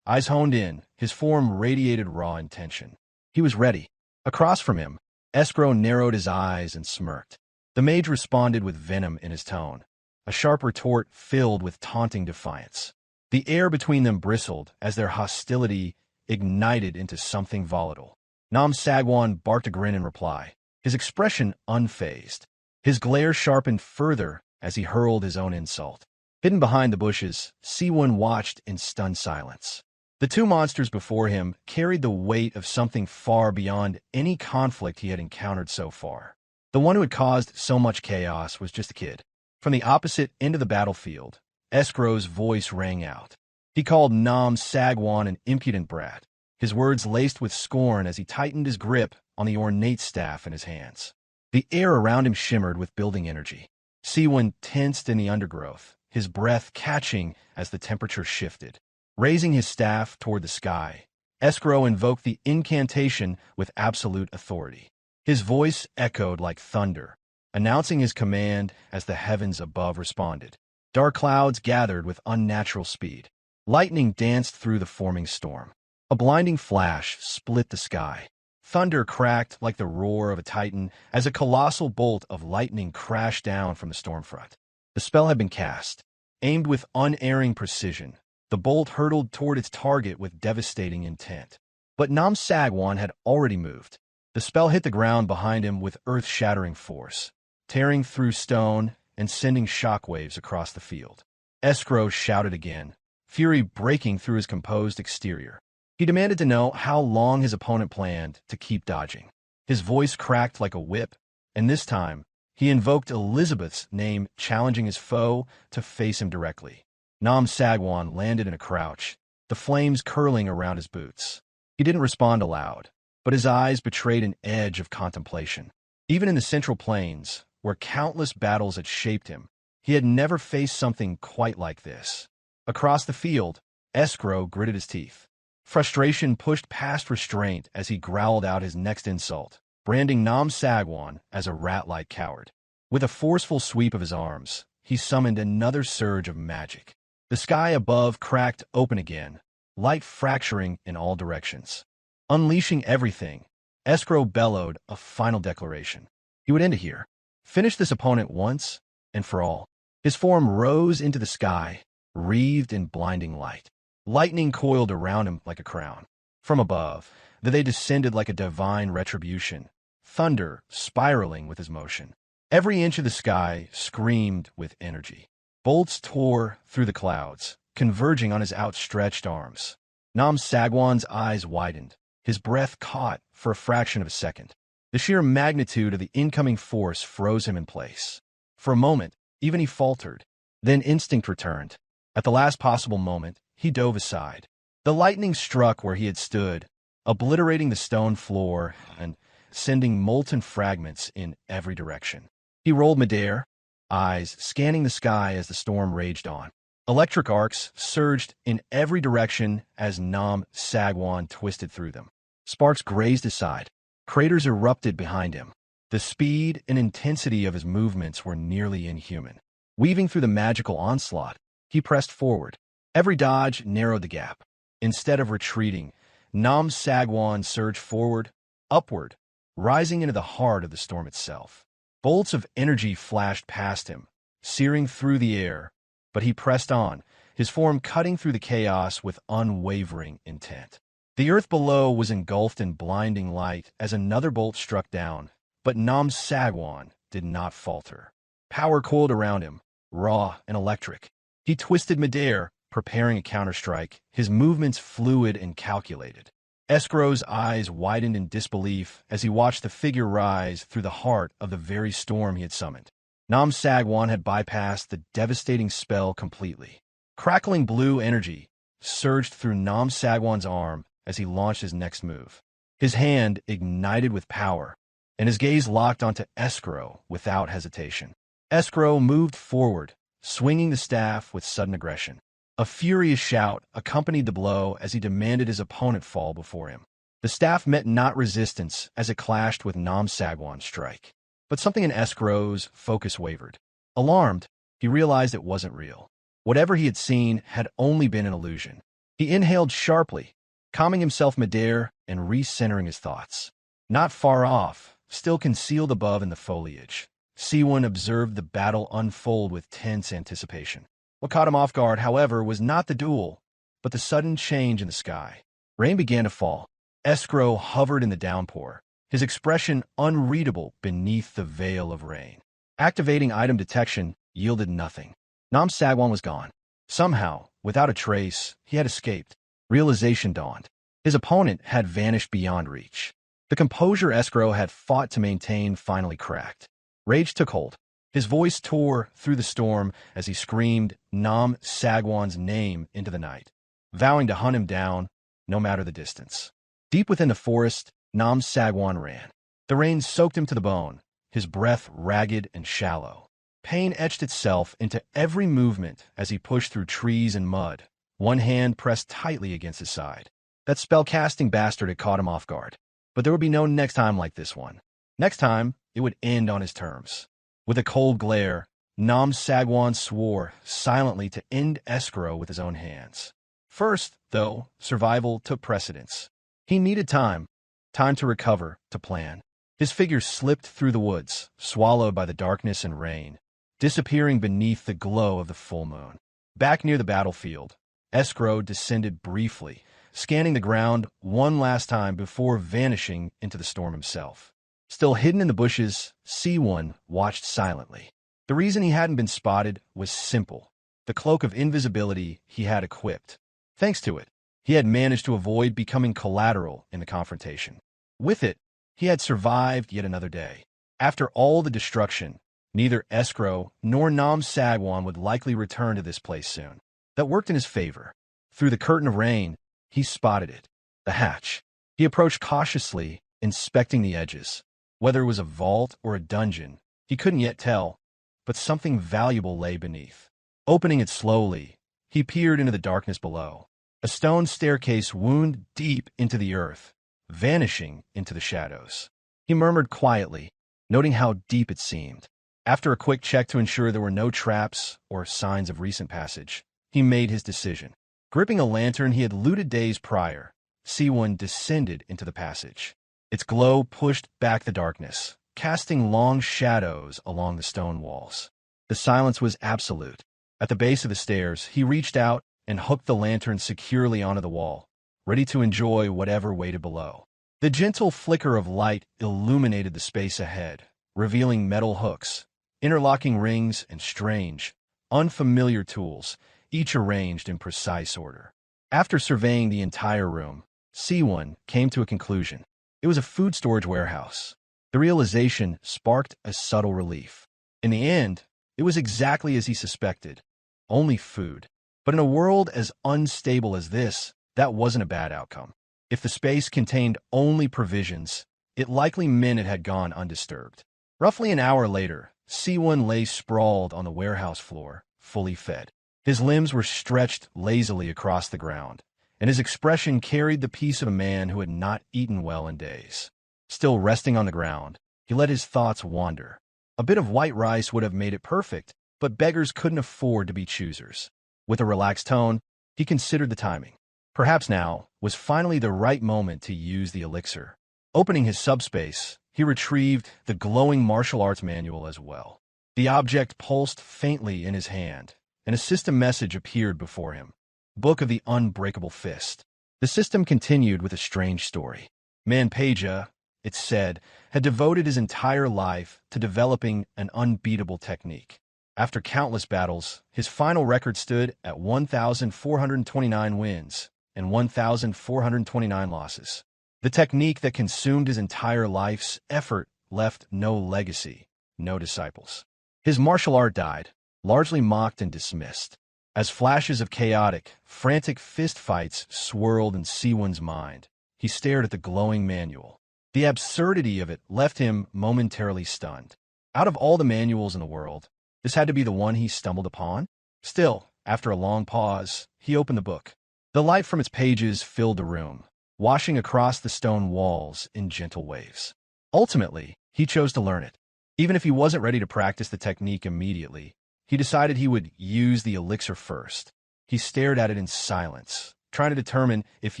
eyes honed in, his form radiated raw intention. He was ready. Across from him, Escrow narrowed his eyes and smirked. The mage responded with venom in his tone, a sharp retort filled with taunting defiance. The air between them bristled as their hostility ignited into something volatile. Nam Sagwan barked a grin in reply, his expression unfazed. His glare sharpened further as he hurled his own insult. Hidden behind the bushes, Seawoon watched in stunned silence. The two monsters before him carried the weight of something far beyond any conflict he had encountered so far. The one who had caused so much chaos was just a kid. From the opposite end of the battlefield, Escrow's voice rang out. He called Nam Sagwan an impudent brat, his words laced with scorn as he tightened his grip on the ornate staff in his hands. The air around him shimmered with building energy. Seawoon tensed in the undergrowth, his breath catching as the temperature shifted. Raising his staff toward the sky, Escrow invoked the incantation with absolute authority. His voice echoed like thunder, announcing his command as the heavens above responded. Dark clouds gathered with unnatural speed. Lightning danced through the forming storm. A blinding flash split the sky. Thunder cracked like the roar of a titan as a colossal bolt of lightning crashed down from the stormfront. The spell had been cast. Aimed with unerring precision, the bolt hurtled toward its target with devastating intent. But Nam Sagwan had already moved. The spell hit the ground behind him with earth-shattering force, tearing through stone and sending shockwaves across the field. Escrow shouted again, fury breaking through his composed exterior. He demanded to know how long his opponent planned to keep dodging. His voice cracked like a whip, and this time, he invoked Elizabeth's name, challenging his foe to face him directly. Nam Sagwan landed in a crouch, the flames curling around his boots. He didn't respond aloud, but his eyes betrayed an edge of contemplation. Even in the Central Plains, where countless battles had shaped him, he had never faced something quite like this. Across the field, Escrow gritted his teeth. Frustration pushed past restraint as he growled out his next insult, branding Nam Sagwan as a rat-like coward. With a forceful sweep of his arms, he summoned another surge of magic. The sky above cracked open again, light fracturing in all directions. Unleashing everything, Escrow bellowed a final declaration. He would end it here, finish this opponent once and for all. His form rose into the sky, wreathed in blinding light. Lightning coiled around him like a crown. From above, they descended like a divine retribution, thunder spiraling with his motion. Every inch of the sky screamed with energy. Bolts tore through the clouds, converging on his outstretched arms. Nam Sagwan's eyes widened, his breath caught for a fraction of a second. The sheer magnitude of the incoming force froze him in place. For a moment, even he faltered. Then instinct returned. At the last possible moment, he dove aside. The lightning struck where he had stood, obliterating the stone floor, and sending molten fragments in every direction. He rolled midair, eyes scanning the sky as the storm raged on. Electric arcs surged in every direction as Nam Sagwan twisted through them. Sparks grazed his side. Craters erupted behind him. The speed and intensity of his movements were nearly inhuman. Weaving through the magical onslaught, he pressed forward. Every dodge narrowed the gap. Instead of retreating, Nam Sagwan surged forward, upward, rising into the heart of the storm itself. Bolts of energy flashed past him, searing through the air, but he pressed on, his form cutting through the chaos with unwavering intent. The earth below was engulfed in blinding light as another bolt struck down, but Nam Sagwan did not falter. Power coiled around him, raw and electric. He twisted midair, preparing a counterstrike, his movements fluid and calculated. Escrow's eyes widened in disbelief as he watched the figure rise through the heart of the very storm he had summoned. Nam Sagwan had bypassed the devastating spell completely. Crackling blue energy surged through Nam Sagwan's arm as he launched his next move. His hand ignited with power, and his gaze locked onto Escrow without hesitation. Escrow moved forward, swinging the staff with sudden aggression. A furious shout accompanied the blow as he demanded his opponent fall before him. The staff met not resistance as it clashed with Nam Sagwan's strike. But something in Escrow's focus wavered. Alarmed, he realized it wasn't real. Whatever he had seen had only been an illusion. He inhaled sharply, calming himself midair and recentering his thoughts. Not far off, still concealed above in the foliage, Seowoon observed the battle unfold with tense anticipation. What caught him off guard, however, was not the duel, but the sudden change in the sky. Rain began to fall. Escrow hovered in the downpour, his expression unreadable beneath the veil of rain. Activating item detection yielded nothing. Nam Sagwan was gone. Somehow, without a trace, he had escaped. Realization dawned. His opponent had vanished beyond reach. The composure Escrow had fought to maintain finally cracked. Rage took hold. His voice tore through the storm as he screamed Nam Sagwan's name into the night, vowing to hunt him down, no matter the distance. Deep within the forest, Nam Sagwan ran. The rain soaked him to the bone, his breath ragged and shallow. Pain etched itself into every movement as he pushed through trees and mud, one hand pressed tightly against his side. That spell-casting bastard had caught him off guard. But there would be no next time like this one. Next time, it would end on his terms. With a cold glare, Nam Sagwan swore silently to end Escrow with his own hands. First, though, survival took precedence. He needed time to recover, to plan. His figure slipped through the woods, swallowed by the darkness and rain, disappearing beneath the glow of the full moon. Back near the battlefield, Escrow descended briefly, scanning the ground one last time before vanishing into the storm himself. Still hidden in the bushes, Seowoon watched silently. The reason he hadn't been spotted was simple. The cloak of invisibility he had equipped. Thanks to it, he had managed to avoid becoming collateral in the confrontation. With it, he had survived yet another day. After all the destruction, neither Escrow nor Nam Sagwan would likely return to this place soon. That worked in his favor. Through the curtain of rain, he spotted it. The hatch. He approached cautiously, inspecting the edges. Whether it was a vault or a dungeon, he couldn't yet tell, but something valuable lay beneath. Opening it slowly, he peered into the darkness below. A stone staircase wound deep into the earth, vanishing into the shadows. He murmured quietly, noting how deep it seemed. After a quick check to ensure there were no traps or signs of recent passage, he made his decision. Gripping a lantern he had looted days prior, Seowoon descended into the passage. Its glow pushed back the darkness, casting long shadows along the stone walls. The silence was absolute. At the base of the stairs, he reached out and hooked the lantern securely onto the wall, ready to enjoy whatever waited below. The gentle flicker of light illuminated the space ahead, revealing metal hooks, interlocking rings, and strange, unfamiliar tools, each arranged in precise order. After surveying the entire room, Seowoon came to a conclusion. It was a food storage warehouse. The realization sparked a subtle relief. In the end, it was exactly as he suspected. Only food. But in a world as unstable as this, that wasn't a bad outcome. If the space contained only provisions, it likely meant it had gone undisturbed. Roughly an hour later, Seowoon lay sprawled on the warehouse floor, fully fed. His limbs were stretched lazily across the ground, and his expression carried the peace of a man who had not eaten well in days. Still resting on the ground, he let his thoughts wander. A bit of white rice would have made it perfect, but beggars couldn't afford to be choosers. With a relaxed tone, he considered the timing. Perhaps now was finally the right moment to use the elixir. Opening his subspace, he retrieved the glowing martial arts manual as well. The object pulsed faintly in his hand, and a system message appeared before him. Book of the Unbreakable Fist. The system continued with a strange story. Mage, it said, had devoted his entire life to developing an unbeatable technique. After countless battles, his final record stood at 1,429 wins and 1,429 losses. The technique that consumed his entire life's effort left no legacy, no disciples. His martial art died, largely mocked and dismissed. As flashes of chaotic, frantic fistfights swirled in Seowoon's mind, he stared at the glowing manual. The absurdity of it left him momentarily stunned. Out of all the manuals in the world, this had to be the one he stumbled upon? Still, after a long pause, he opened the book. The light from its pages filled the room, washing across the stone walls in gentle waves. Ultimately, he chose to learn it. Even if he wasn't ready to practice the technique immediately, he decided he would use the elixir first. He stared at it in silence, trying to determine if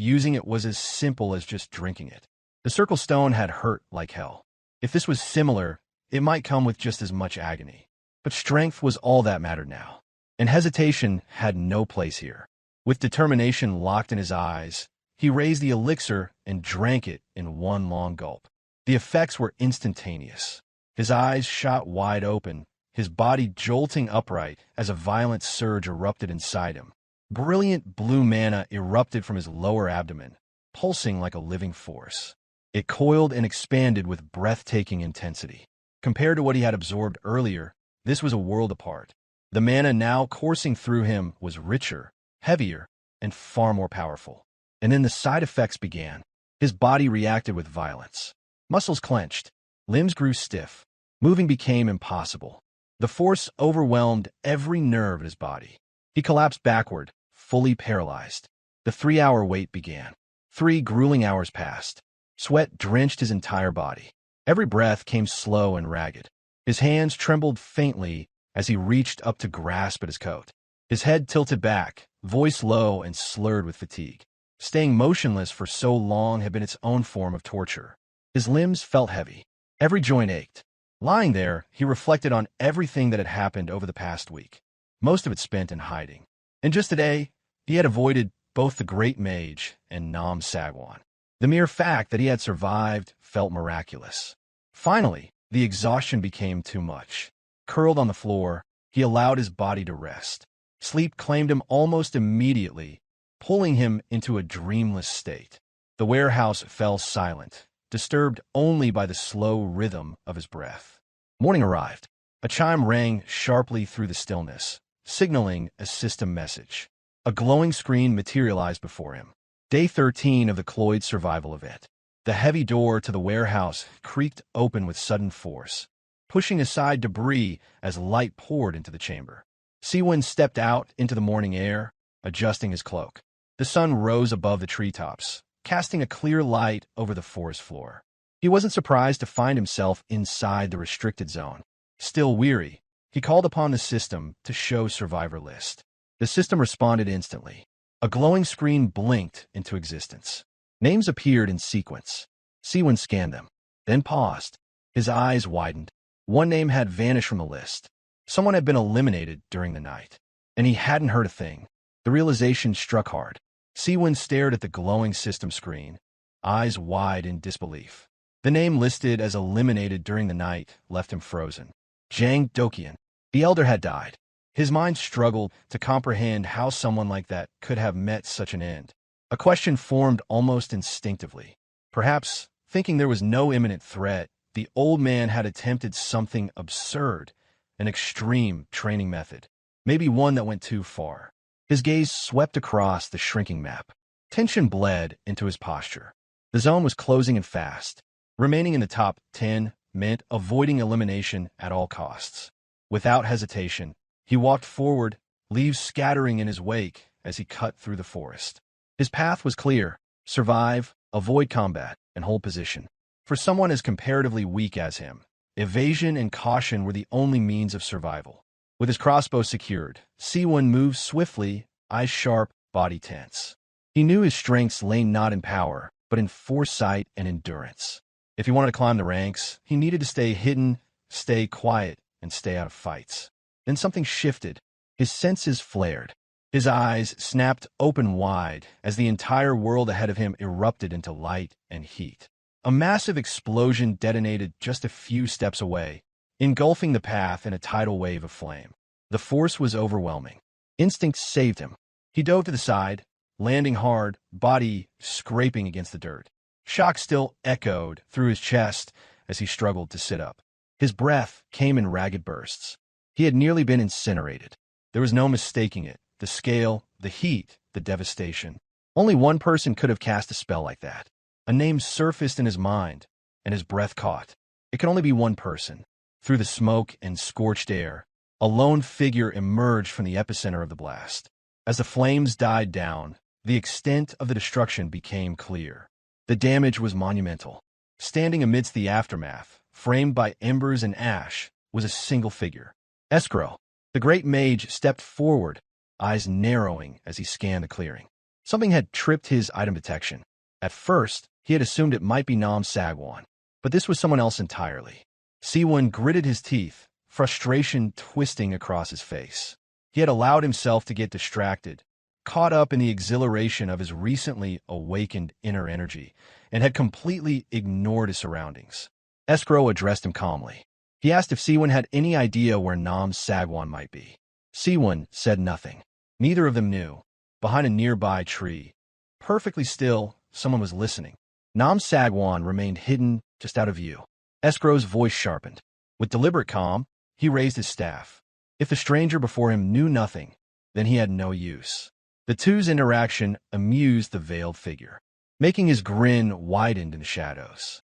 using it was as simple as just drinking it. The circle stone had hurt like hell. If this was similar, it might come with just as much agony. But strength was all that mattered now, and hesitation had no place here. With determination locked in his eyes, he raised the elixir and drank it in one long gulp. The effects were instantaneous. His eyes shot wide open, his body jolting upright as a violent surge erupted inside him. Brilliant blue mana erupted from his lower abdomen, pulsing like a living force. It coiled and expanded with breathtaking intensity. Compared to what he had absorbed earlier, this was a world apart. The mana now coursing through him was richer, heavier, and far more powerful. And then the side effects began. His body reacted with violence. Muscles clenched, limbs grew stiff. Moving became impossible. The force overwhelmed every nerve in his body. He collapsed backward, fully paralyzed. The 3-hour wait began. 3 grueling hours passed. Sweat drenched his entire body. Every breath came slow and ragged. His hands trembled faintly as he reached up to grasp at his coat. His head tilted back, voice low and slurred with fatigue. Staying motionless for so long had been its own form of torture. His limbs felt heavy. Every joint ached. Lying there, he reflected on everything that had happened over the past week, most of it spent in hiding. And just today, he had avoided both the great Mage and Jin Seowoon. The mere fact that he had survived felt miraculous. Finally, the exhaustion became too much. Curled on the floor, he allowed his body to rest. Sleep claimed him almost immediately, pulling him into a dreamless state. The warehouse fell silent, disturbed only by the slow rhythm of his breath. Morning arrived. A chime rang sharply through the stillness, signaling a system message. A glowing screen materialized before him. Day 13 of the Cloyd Survival event. The heavy door to the warehouse creaked open with sudden force, pushing aside debris as light poured into the chamber. Seowoon stepped out into the morning air, adjusting his cloak. The sun rose above the treetops, casting a clear light over the forest floor. He wasn't surprised to find himself inside the restricted zone. Still weary, he called upon the system to show survivor list. The system responded instantly. A glowing screen blinked into existence. Names appeared in sequence. Seowoon scanned them, then paused. His eyes widened. One name had vanished from the list. Someone had been eliminated during the night, and he hadn't heard a thing. The realization struck hard. Seowoon stared at the glowing system screen, eyes wide in disbelief. The name listed as eliminated during the night left him frozen. Jang Dokyeon. The elder had died. His mind struggled to comprehend how someone like that could have met such an end. A question formed almost instinctively. Perhaps, thinking there was no imminent threat, the old man had attempted something absurd, an extreme training method, maybe one that went too far. His gaze swept across the shrinking map. Tension bled into his posture. The zone was closing in fast. Remaining in the top 10 meant avoiding elimination at all costs. Without hesitation, he walked forward, leaves scattering in his wake as he cut through the forest. His path was clear: survive, avoid combat, and hold position. For someone as comparatively weak as him, evasion and caution were the only means of survival. With his crossbow secured, Seowoon moved swiftly, eyes sharp, body tense. He knew his strengths lay not in power, but in foresight and endurance. If he wanted to climb the ranks, he needed to stay hidden, stay quiet, and stay out of fights. Then something shifted. His senses flared. His eyes snapped open wide as the entire world ahead of him erupted into light and heat. A massive explosion detonated just a few steps away, engulfing the path in a tidal wave of flame. The force was overwhelming. Instinct saved him. He dove to the side, landing hard, body scraping against the dirt. Shock still echoed through his chest as he struggled to sit up. His breath came in ragged bursts. He had nearly been incinerated. There was no mistaking it. The scale, the heat, the devastation. Only one person could have cast a spell like that. A name surfaced in his mind, and his breath caught. It could only be one person. Through the smoke and scorched air, a lone figure emerged from the epicenter of the blast. As the flames died down, the extent of the destruction became clear. The damage was monumental. Standing amidst the aftermath, framed by embers and ash, was a single figure. Escrow. The great mage stepped forward, eyes narrowing as he scanned the clearing. Something had tripped his item detection. At first, he had assumed it might be Nam Sagwan, but this was someone else entirely. Seowoon gritted his teeth, frustration twisting across his face. He had allowed himself to get distracted, caught up in the exhilaration of his recently awakened inner energy, and had completely ignored his surroundings. Escrow addressed him calmly. He asked if Seowoon had any idea where Nam Sagwan might be. Seowoon said nothing. Neither of them knew. Behind a nearby tree, perfectly still, someone was listening. Nam Sagwan remained hidden, just out of view. Escrow's voice sharpened. With deliberate calm, he raised his staff. If the stranger before him knew nothing, then he had no use. The two's interaction amused the veiled figure, making his grin widened in the shadows.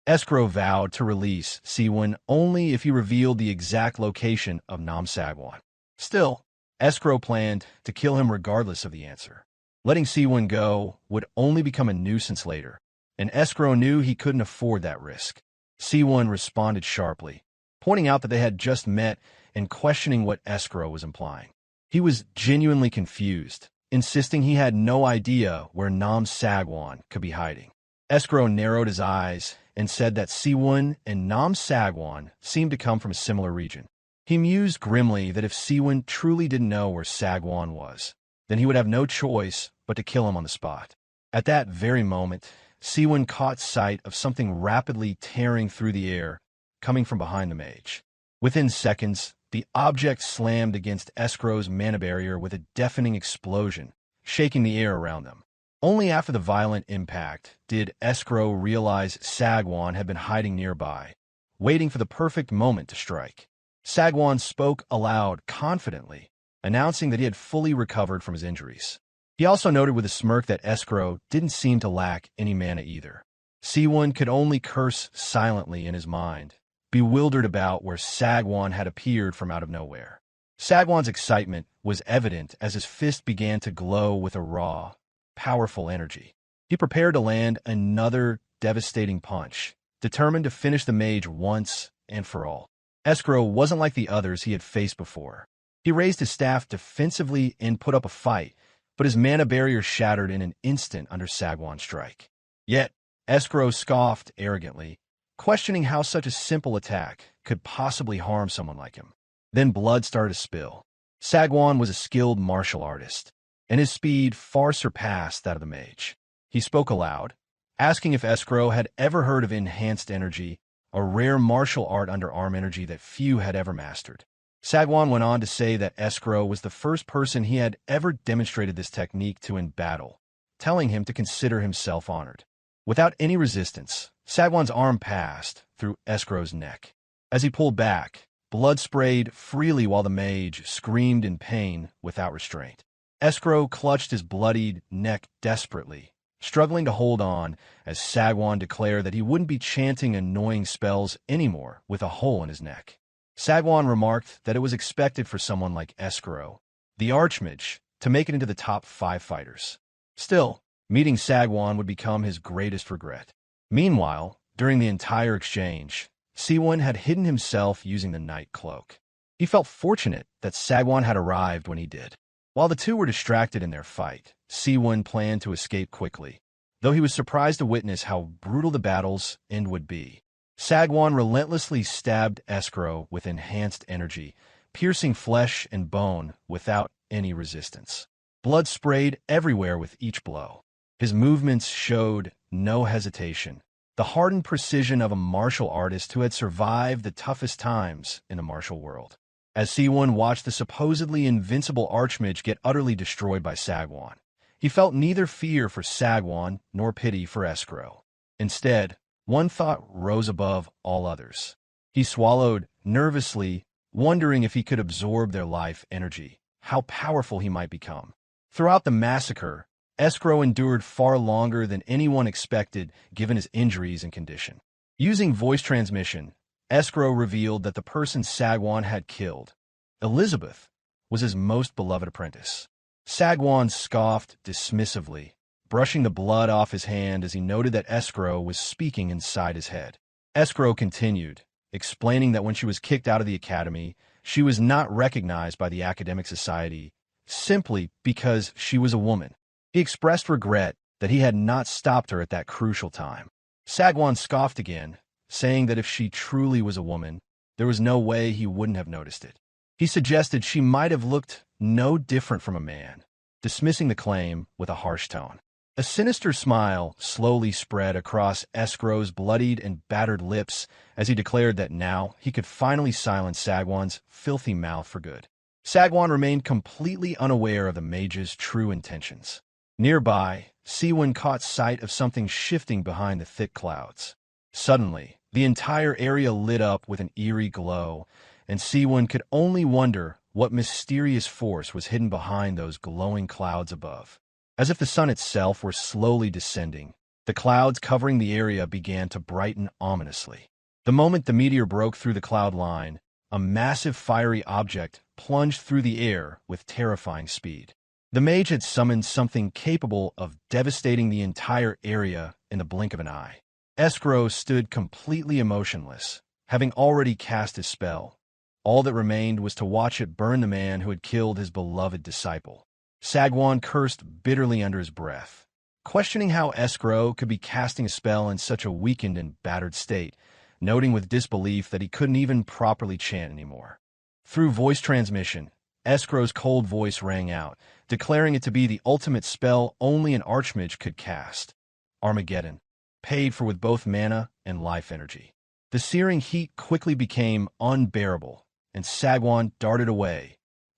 Escrow vowed to release Seowoon only if he revealed the exact location of Nam Sagwan. Still, Escrow planned to kill him regardless of the answer. Letting Seowoon go would only become a nuisance later, and Escrow knew he couldn't afford that risk. Seowoon responded sharply, pointing out that they had just met and questioning what Escrow was implying. He was genuinely confused, insisting he had no idea where Nam Sagwan could be hiding. Escrow narrowed his eyes and said that Seowoon and Nam Sagwan seemed to come from a similar region. He mused grimly that if Seowoon truly didn't know where Sagwan was, then he would have no choice but to kill him on the spot. At that very moment, Seowoon caught sight of something rapidly tearing through the air, coming from behind the mage. Within seconds, the object slammed against Escrow's mana barrier with a deafening explosion, shaking the air around them. Only after the violent impact did Escrow realize Sagwan had been hiding nearby, waiting for the perfect moment to strike. Sagwan spoke aloud confidently, announcing that he had fully recovered from his injuries. He also noted with a smirk that Escrow didn't seem to lack any mana either. Seowoon could only curse silently in his mind, bewildered about where Sagwan had appeared from out of nowhere. Sagwan's excitement was evident as his fist began to glow with a raw, powerful energy. He prepared to land another devastating punch, determined to finish the mage once and for all. Escrow wasn't like the others he had faced before. He raised his staff defensively and put up a fight, but his mana barrier shattered in an instant under Sagwan's strike. Yet, Escrow scoffed arrogantly, questioning how such a simple attack could possibly harm someone like him. Then blood started to spill. Sagwan was a skilled martial artist, and his speed far surpassed that of the mage. He spoke aloud, asking if Escrow had ever heard of enhanced energy, a rare martial art underarm energy that few had ever mastered. Sagwan went on to say that Escrow was the first person he had ever demonstrated this technique to in battle, telling him to consider himself honored. Without any resistance, Sagwan's arm passed through Escrow's neck. As he pulled back, blood sprayed freely while the mage screamed in pain without restraint. Escrow clutched his bloodied neck desperately, struggling to hold on as Sagwan declared that he wouldn't be chanting annoying spells anymore with a hole in his neck. Sagwan remarked that it was expected for someone like Escuro, the Archmage, to make it into the top 5 fighters. Still, meeting Sagwan would become his greatest regret. Meanwhile, during the entire exchange, Seowoon had hidden himself using the night cloak. He felt fortunate that Sagwan had arrived when he did. While the two were distracted in their fight, Seowoon planned to escape quickly, though he was surprised to witness how brutal the battle's end would be. Sagwan relentlessly stabbed Escuro with enhanced energy, piercing flesh and bone without any resistance. Blood sprayed everywhere with each blow. His movements showed no hesitation, the hardened precision of a martial artist who had survived the toughest times in the martial world. As Seowoon watched the supposedly invincible Archmage get utterly destroyed by Sagwan, he felt neither fear for Sagwan nor pity for Escuro. Instead, one thought rose above all others. He swallowed nervously, wondering if he could absorb their life energy, how powerful he might become. Throughout the massacre, Escuro endured far longer than anyone expected given his injuries and condition. Using voice transmission, Escuro revealed that the person Sagwan had killed, Elizabeth, was his most beloved apprentice. Sagwan scoffed dismissively, brushing the blood off his hand as he noted that Escuro was speaking inside his head. Escuro continued, explaining that when she was kicked out of the academy, she was not recognized by the academic society simply because she was a woman. He expressed regret that he had not stopped her at that crucial time. Sagwan scoffed again, saying that if she truly was a woman, there was no way he wouldn't have noticed it. He suggested she might have looked no different from a man, dismissing the claim with a harsh tone. A sinister smile slowly spread across Escuro's bloodied and battered lips as he declared that now he could finally silence Sagwan's filthy mouth for good. Sagwan remained completely unaware of the mage's true intentions. Nearby, Seowoon caught sight of something shifting behind the thick clouds. Suddenly, the entire area lit up with an eerie glow, and Seowoon could only wonder what mysterious force was hidden behind those glowing clouds above. As if the sun itself were slowly descending, the clouds covering the area began to brighten ominously. The moment the meteor broke through the cloud line, a massive fiery object plunged through the air with terrifying speed. The mage had summoned something capable of devastating the entire area in the blink of an eye. Escuro stood completely emotionless, having already cast his spell. All that remained was to watch it burn the man who had killed his beloved disciple. Sagwan cursed bitterly under his breath, questioning how Escuro could be casting a spell in such a weakened and battered state, noting with disbelief that he couldn't even properly chant anymore. Through voice transmission, Escuro's cold voice rang out, declaring it to be the ultimate spell only an Archmage could cast. Armageddon, paid for with both mana and life energy. The searing heat quickly became unbearable, and Sagwan darted away,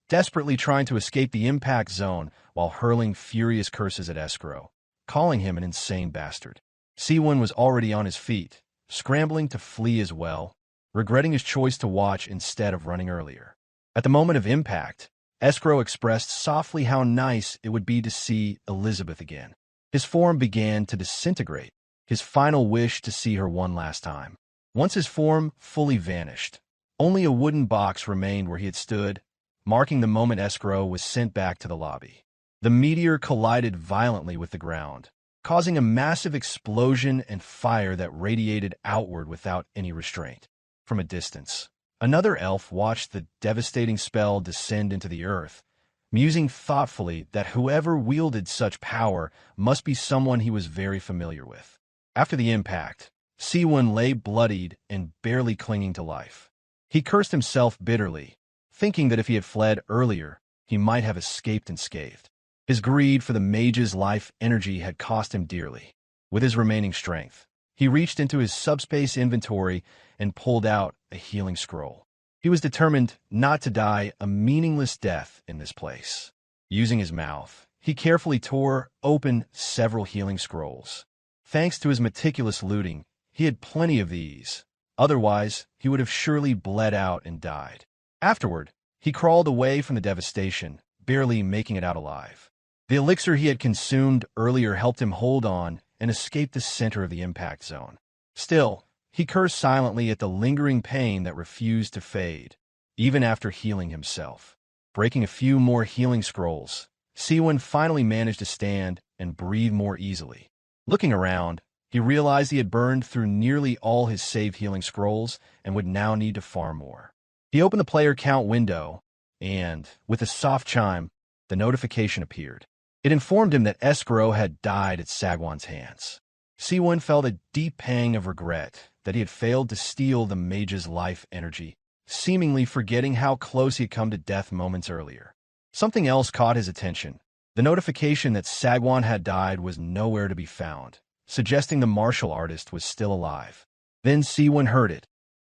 desperately trying to escape the impact zone while hurling furious curses at Escuro, calling him an insane bastard. Seowoon was already on his feet, scrambling to flee as well, regretting his choice to watch instead of running earlier. At the moment of impact, Escuro expressed softly how nice it would be to see Elizabeth again. His form began to disintegrate, his final wish to see her one last time. Once his form fully vanished, only a wooden box remained where he had stood, marking the moment Escuro was sent back to the lobby. The meteor collided violently with the ground, causing a massive explosion and fire that radiated outward without any restraint. From a distance, another elf watched the devastating spell descend into the earth, musing thoughtfully that whoever wielded such power must be someone he was very familiar with. After the impact, Seowoon lay bloodied and barely clinging to life. He cursed himself bitterly, thinking that if he had fled earlier, he might have escaped unscathed. His greed for the mage's life energy had cost him dearly. With his remaining strength, he reached into his subspace inventory and pulled out a healing scroll. He was determined not to die a meaningless death in this place. Using his mouth, he carefully tore open several healing scrolls. Thanks to his meticulous looting, he had plenty of these. Otherwise, he would have surely bled out and died. Afterward, he crawled away from the devastation, barely making it out alive. The elixir he had consumed earlier helped him hold on and escape the center of the impact zone. Still, he cursed silently at the lingering pain that refused to fade, even after healing himself. Breaking a few more healing scrolls, Seowoon finally managed to stand and breathe more easily. Looking around, he realized he had burned through nearly all his saved healing scrolls and would now need to farm more. He opened the player count window, and, with a soft chime, the notification appeared. It informed him that escrow had died at Sagwan's hands. Seowoon felt a deep pang of regret that he had failed to steal the mage's life energy, seemingly forgetting how close he had come to death moments earlier. Something else caught his attention. The notification that Sagwan had died was nowhere to be found, suggesting the martial artist was still alive. Then Seowoon heard it,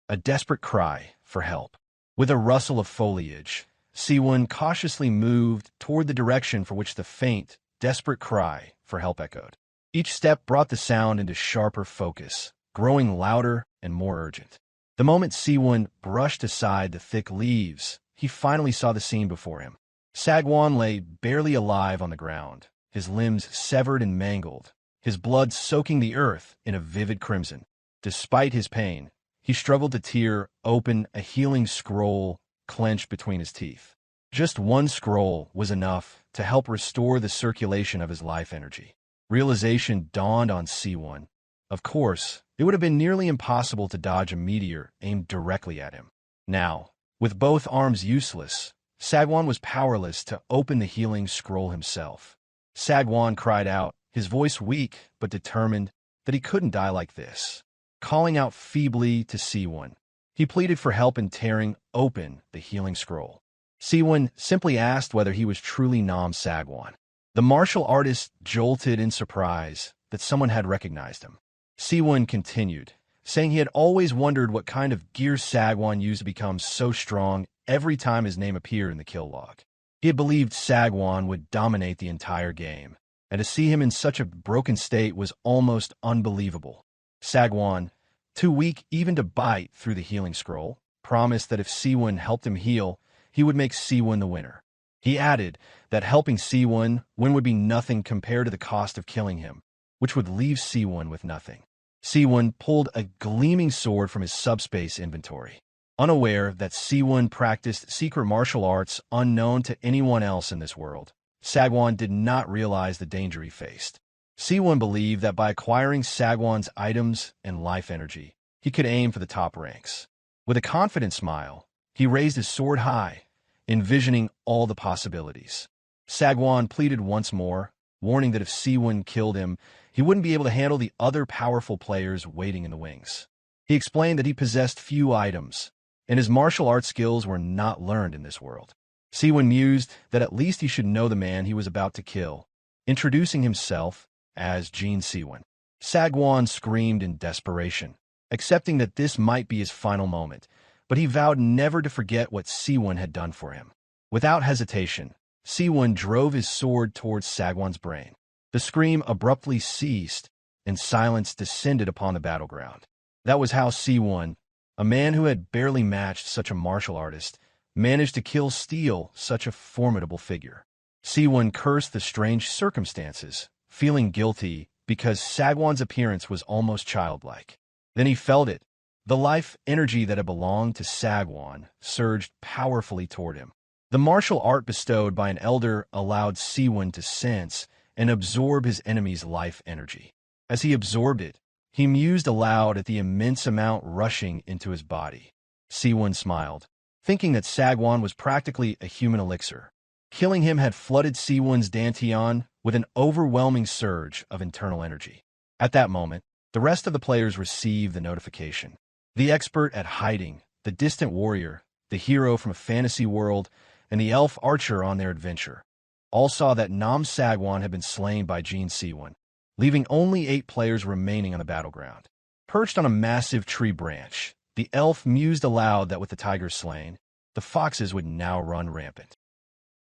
a desperate cry for help. With a rustle of foliage, Seowoon cautiously moved toward the direction for which the faint, desperate cry for help echoed. Each step brought the sound into sharper focus, growing louder and more urgent. The moment Seowoon brushed aside the thick leaves, he finally saw the scene before him. Sagwan lay barely alive on the ground, his limbs severed and mangled, his blood soaking the earth in a vivid crimson. Despite his pain, he struggled to tear open a healing scroll clenched between his teeth. Just one scroll was enough to help restore the circulation of his life energy. Realization dawned on Seowoon. Of course, it would have been nearly impossible to dodge a meteor aimed directly at him. Now, with both arms useless, Sagwan was powerless to open the healing scroll himself. Sagwan cried out, his voice weak but determined, that he couldn't die like this. Calling out feebly to Seowoon, he pleaded for help in tearing open the healing scroll. Seowoon simply asked whether he was truly Nam Sagwan. The martial artist jolted in surprise that someone had recognized him. Seowoon continued, saying he had always wondered what kind of gear Sagwan used to become so strong every time his name appeared in the kill log. He had believed Sagwan would dominate the entire game, and to see him in such a broken state was almost unbelievable. Sagwan, too weak even to bite through the healing scroll, promised that if Seowoon helped him heal, he would make Seowoon the winner. He added that helping Seowoon win would be nothing compared to the cost of killing him, which would leave Seowoon with nothing. Seowoon pulled a gleaming sword from his subspace inventory. Unaware that Seowoon practiced secret martial arts unknown to anyone else in this world, Sagwan did not realize the danger he faced. Seowoon believed that by acquiring Sagwan's items and life energy, he could aim for the top ranks. With a confident smile, he raised his sword high, envisioning all the possibilities. Sagwan pleaded once more, warning that if Seowoon killed him, he wouldn't be able to handle the other powerful players waiting in the wings. He explained that he possessed few items, and his martial arts skills were not learned in this world. Seowoon mused that at least he should know the man he was about to kill, introducing himself as Jin Seowoon. Sagwan screamed in desperation, accepting that this might be his final moment, but he vowed never to forget what Seowoon had done for him. Without hesitation, Seowoon drove his sword towards Sagwan's brain. The scream abruptly ceased, and silence descended upon the battleground. That was how Seowoon, a man who had barely matched such a martial artist, managed to steal such a formidable figure. Seowoon cursed the strange circumstances, feeling guilty because Sagwan's appearance was almost childlike. Then he felt it. The life energy that had belonged to Sagwan surged powerfully toward him. The martial art bestowed by an elder allowed Seowoon to sense and absorb his enemy's life energy. As he absorbed it, he mused aloud at the immense amount rushing into his body. Seowoon smiled, thinking that Sagwan was practically a human elixir. Killing him had flooded Seowoon's dantian with an overwhelming surge of internal energy. At that moment, the rest of the players received the notification. The expert at hiding, the distant warrior, the hero from a fantasy world, and the elf archer on their adventure all saw that Nam Sagwan had been slain by Jin Seawoon, leaving only 8 players remaining on the battleground. Perched on a massive tree branch, the elf mused aloud that with the tiger slain, the foxes would now run rampant.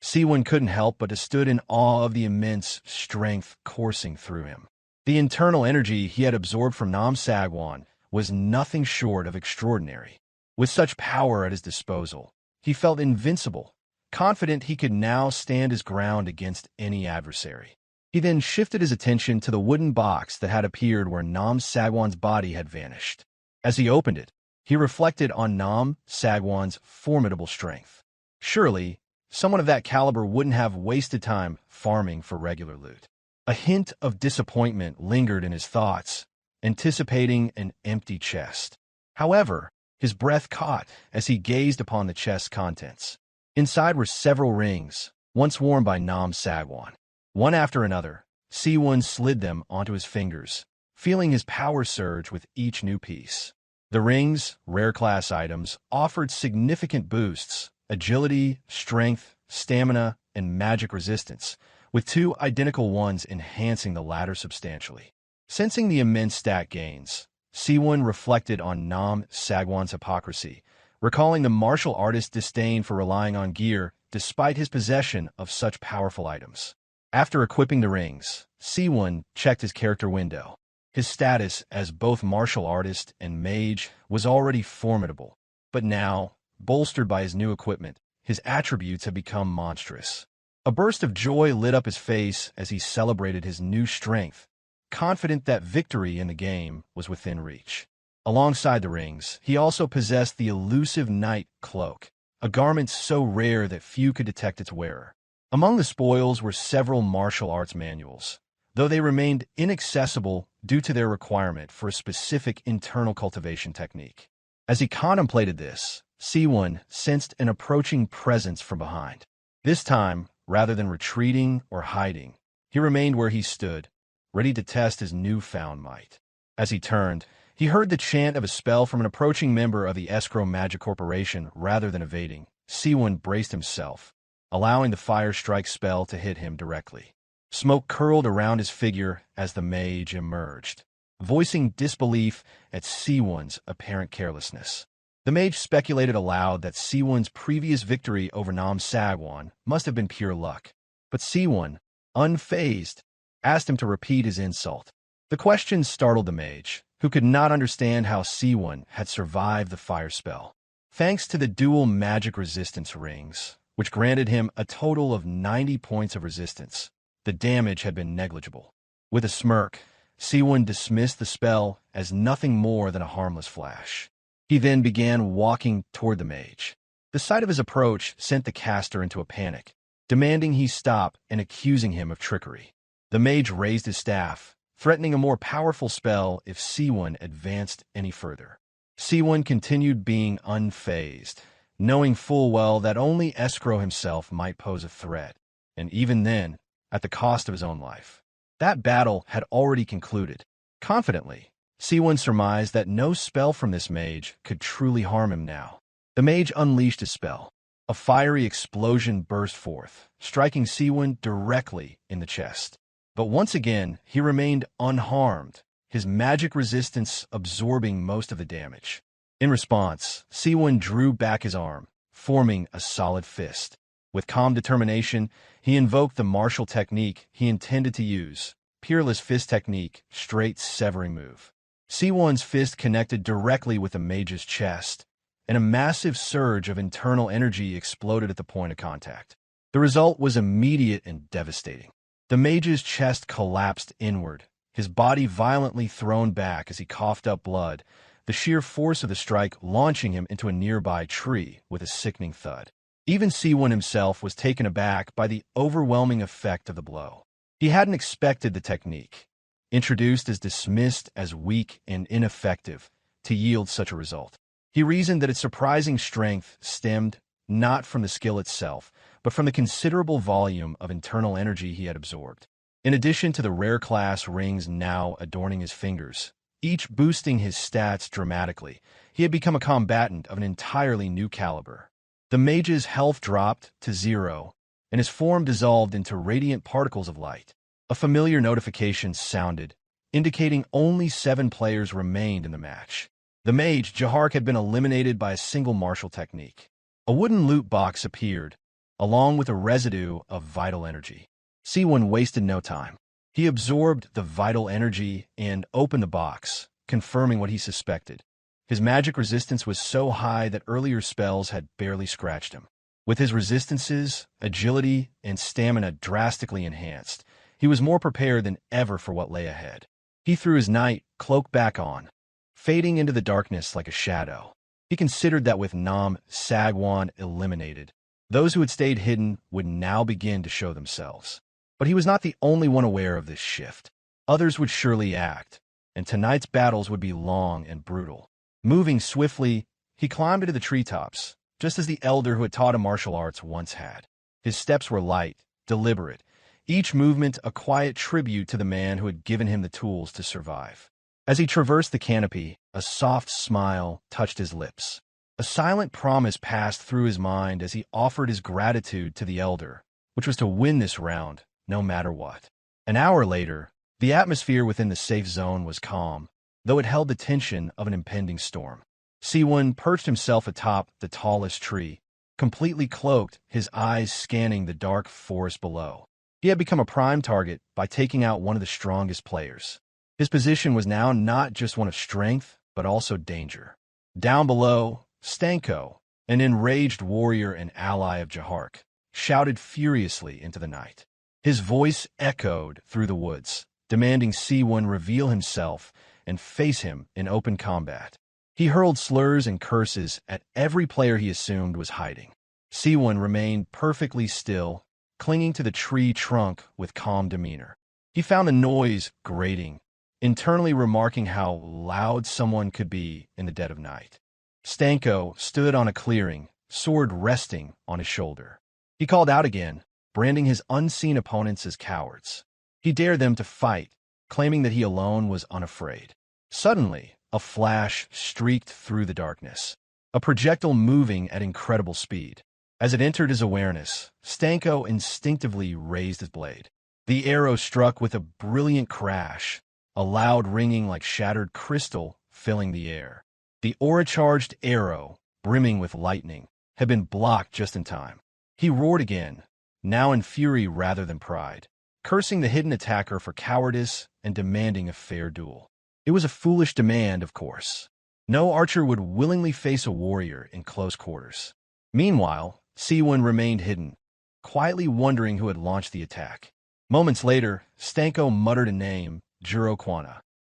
Seowoon couldn't help but to stood in awe of the immense strength coursing through him. The internal energy he had absorbed from Nam Sagwan was nothing short of extraordinary. With such power at his disposal, he felt invincible, confident he could now stand his ground against any adversary. He then shifted his attention to the wooden box that had appeared where Nam Sagwan's body had vanished. As he opened it, he reflected on Nam Sagwan's formidable strength. Surely, someone of that caliber wouldn't have wasted time farming for regular loot. A hint of disappointment lingered in his thoughts, anticipating an empty chest. However, his breath caught as he gazed upon the chest's contents. Inside were several rings, once worn by Nam Sagwan. One after another, Seowoon slid them onto his fingers, feeling his power surge with each new piece. The rings, rare-class items, offered significant boosts: agility, strength, stamina, and magic resistance, with two identical ones enhancing the latter substantially. Sensing the immense stat gains, Seowoon reflected on Nam Sagwan's hypocrisy, recalling the martial artist's disdain for relying on gear despite his possession of such powerful items. After equipping the rings, Seowoon checked his character window. His status as both martial artist and mage was already formidable, but now, bolstered by his new equipment, his attributes had become monstrous. A burst of joy lit up his face as he celebrated his new strength, confident that victory in the game was within reach. Alongside the rings, he also possessed the elusive knight cloak, a garment so rare that few could detect its wearer. Among the spoils were several martial arts manuals, though they remained inaccessible due to their requirement for a specific internal cultivation technique. As he contemplated this, Seowoon sensed an approaching presence from behind. This time, rather than retreating or hiding, he remained where he stood, ready to test his newfound might. As he turned, he heard the chant of a spell from an approaching member of the Escrow Magic Corporation. Rather than evading, Seowoon braced himself, allowing the fire strike spell to hit him directly. Smoke curled around his figure as the mage emerged, voicing disbelief at Seowoon's apparent carelessness. The mage speculated aloud that Seowoon's previous victory over Nam Sagwan must have been pure luck, but Seowoon, unfazed, asked him to repeat his insult. The question startled the mage, who could not understand how Seowoon had survived the fire spell. Thanks to the dual magic resistance rings, which granted him a total of 90 points of resistance, the damage had been negligible. With a smirk, Seowoon dismissed the spell as nothing more than a harmless flash. He then began walking toward the mage. The sight of his approach sent the caster into a panic, demanding he stop and accusing him of trickery. The mage raised his staff, threatening a more powerful spell if Seowoon advanced any further. Seowoon continued being unfazed, knowing full well that only Escrow himself might pose a threat, and even then, at the cost of his own life. That battle had already concluded. Confidently, Seowoon surmised that no spell from this mage could truly harm him now. The mage unleashed his spell. A fiery explosion burst forth, striking Seowoon directly in the chest. But once again, he remained unharmed, his magic resistance absorbing most of the damage. In response, Seowoon drew back his arm, forming a solid fist. With calm determination, he invoked the martial technique he intended to use, Peerless Fist Technique, Straight Severing Move. Seowoon's fist connected directly with the mage's chest, and a massive surge of internal energy exploded at the point of contact. The result was immediate and devastating. The mage's chest collapsed inward, his body violently thrown back as he coughed up blood, the sheer force of the strike launching him into a nearby tree with a sickening thud. Even Seowoon himself was taken aback by the overwhelming effect of the blow. He hadn't expected the technique, introduced as dismissed as weak and ineffective, to yield such a result. He reasoned that its surprising strength stemmed not from the skill itself, but from the considerable volume of internal energy he had absorbed. In addition to the rare class rings now adorning his fingers, each boosting his stats dramatically, he had become a combatant of an entirely new caliber. The mage's health dropped to 0, and his form dissolved into radiant particles of light. A familiar notification sounded, indicating only 7 players remained in the match. The mage, Jahark, had been eliminated by a single martial technique. A wooden loot box appeared, along with a residue of vital energy. Seowoon wasted no time. He absorbed the vital energy and opened the box, confirming what he suspected. His magic resistance was so high that earlier spells had barely scratched him. With his resistances, agility, and stamina drastically enhanced, he was more prepared than ever for what lay ahead. He threw his night cloak back on, fading into the darkness like a shadow. He considered that with Seowoon eliminated, those who had stayed hidden would now begin to show themselves. But he was not the only one aware of this shift. Others would surely act, and tonight's battles would be long and brutal. Moving swiftly, he climbed into the treetops, just as the elder who had taught him martial arts once had. His steps were light, deliberate, each movement a quiet tribute to the man who had given him the tools to survive. As he traversed the canopy, a soft smile touched his lips. A silent promise passed through his mind as he offered his gratitude to the elder, which was to win this round, no matter what. An hour later, the atmosphere within the safe zone was calm, though it held the tension of an impending storm. Seowoon perched himself atop the tallest tree, completely cloaked, his eyes scanning the dark forest below. He had become a prime target by taking out one of the strongest players. His position was now not just one of strength, but also danger. Down below, Stanko, an enraged warrior and ally of Jahark, shouted furiously into the night. His voice echoed through the woods, demanding Seowoon reveal himself and face him in open combat. He hurled slurs and curses at every player he assumed was hiding. Seowoon remained perfectly still, clinging to the tree trunk with calm demeanor. He found the noise grating, internally remarking how loud someone could be in the dead of night. Stanko stood on a clearing, sword resting on his shoulder. He called out again, branding his unseen opponents as cowards. He dared them to fight, claiming that he alone was unafraid. Suddenly, a flash streaked through the darkness, a projectile moving at incredible speed. As it entered his awareness, Stanko instinctively raised his blade. The arrow struck with a brilliant crash, a loud ringing like shattered crystal filling the air. The aura-charged arrow, brimming with lightning, had been blocked just in time. He roared again, now in fury rather than pride, cursing the hidden attacker for cowardice and demanding a fair duel. It was a foolish demand, of course. No archer would willingly face a warrior in close quarters. Meanwhile, Seowoon remained hidden, quietly wondering who had launched the attack. Moments later, Stanko muttered a name, Jiro.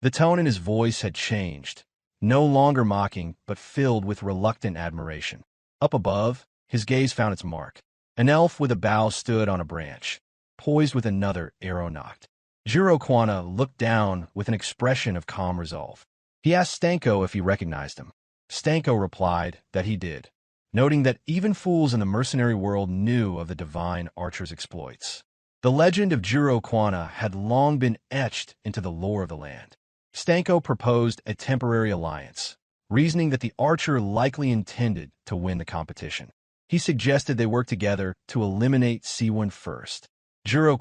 The tone in his voice had changed, no longer mocking, but filled with reluctant admiration. Up above, his gaze found its mark. An elf with a bow stood on a branch, poised with another arrow nocked. Jiro looked down with an expression of calm resolve. He asked Stanko if he recognized him. Stanko replied that he did, noting that even fools in the mercenary world knew of the divine archer's exploits. The legend of Jiro had long been etched into the lore of the land. Stanko proposed a temporary alliance, reasoning that the archer likely intended to win the competition. He suggested they work together to eliminate Seowoon first. Jiro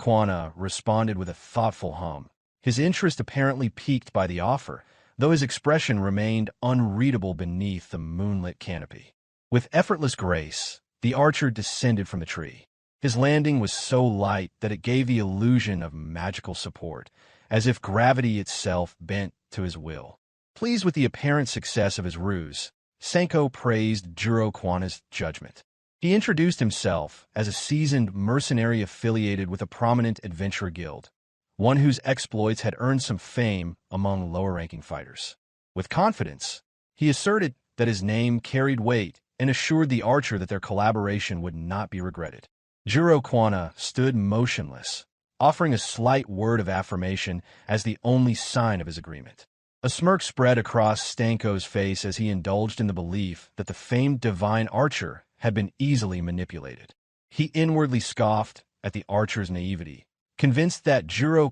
responded with a thoughtful hum, his interest apparently piqued by the offer, though his expression remained unreadable beneath the moonlit canopy. With effortless grace, the archer descended from the tree. His landing was so light that it gave the illusion of magical support, as if gravity itself bent to his will. Pleased with the apparent success of his ruse, Stanko praised Jiro's judgment. He introduced himself as a seasoned mercenary affiliated with a prominent adventurer guild, one whose exploits had earned some fame among lower-ranking fighters. With confidence, he asserted that his name carried weight and assured the archer that their collaboration would not be regretted. Jiro stood motionless, offering a slight word of affirmation as the only sign of his agreement. A smirk spread across Stanko's face as he indulged in the belief that the famed divine archer had been easily manipulated. He inwardly scoffed at the archer's naivety, convinced that Jiro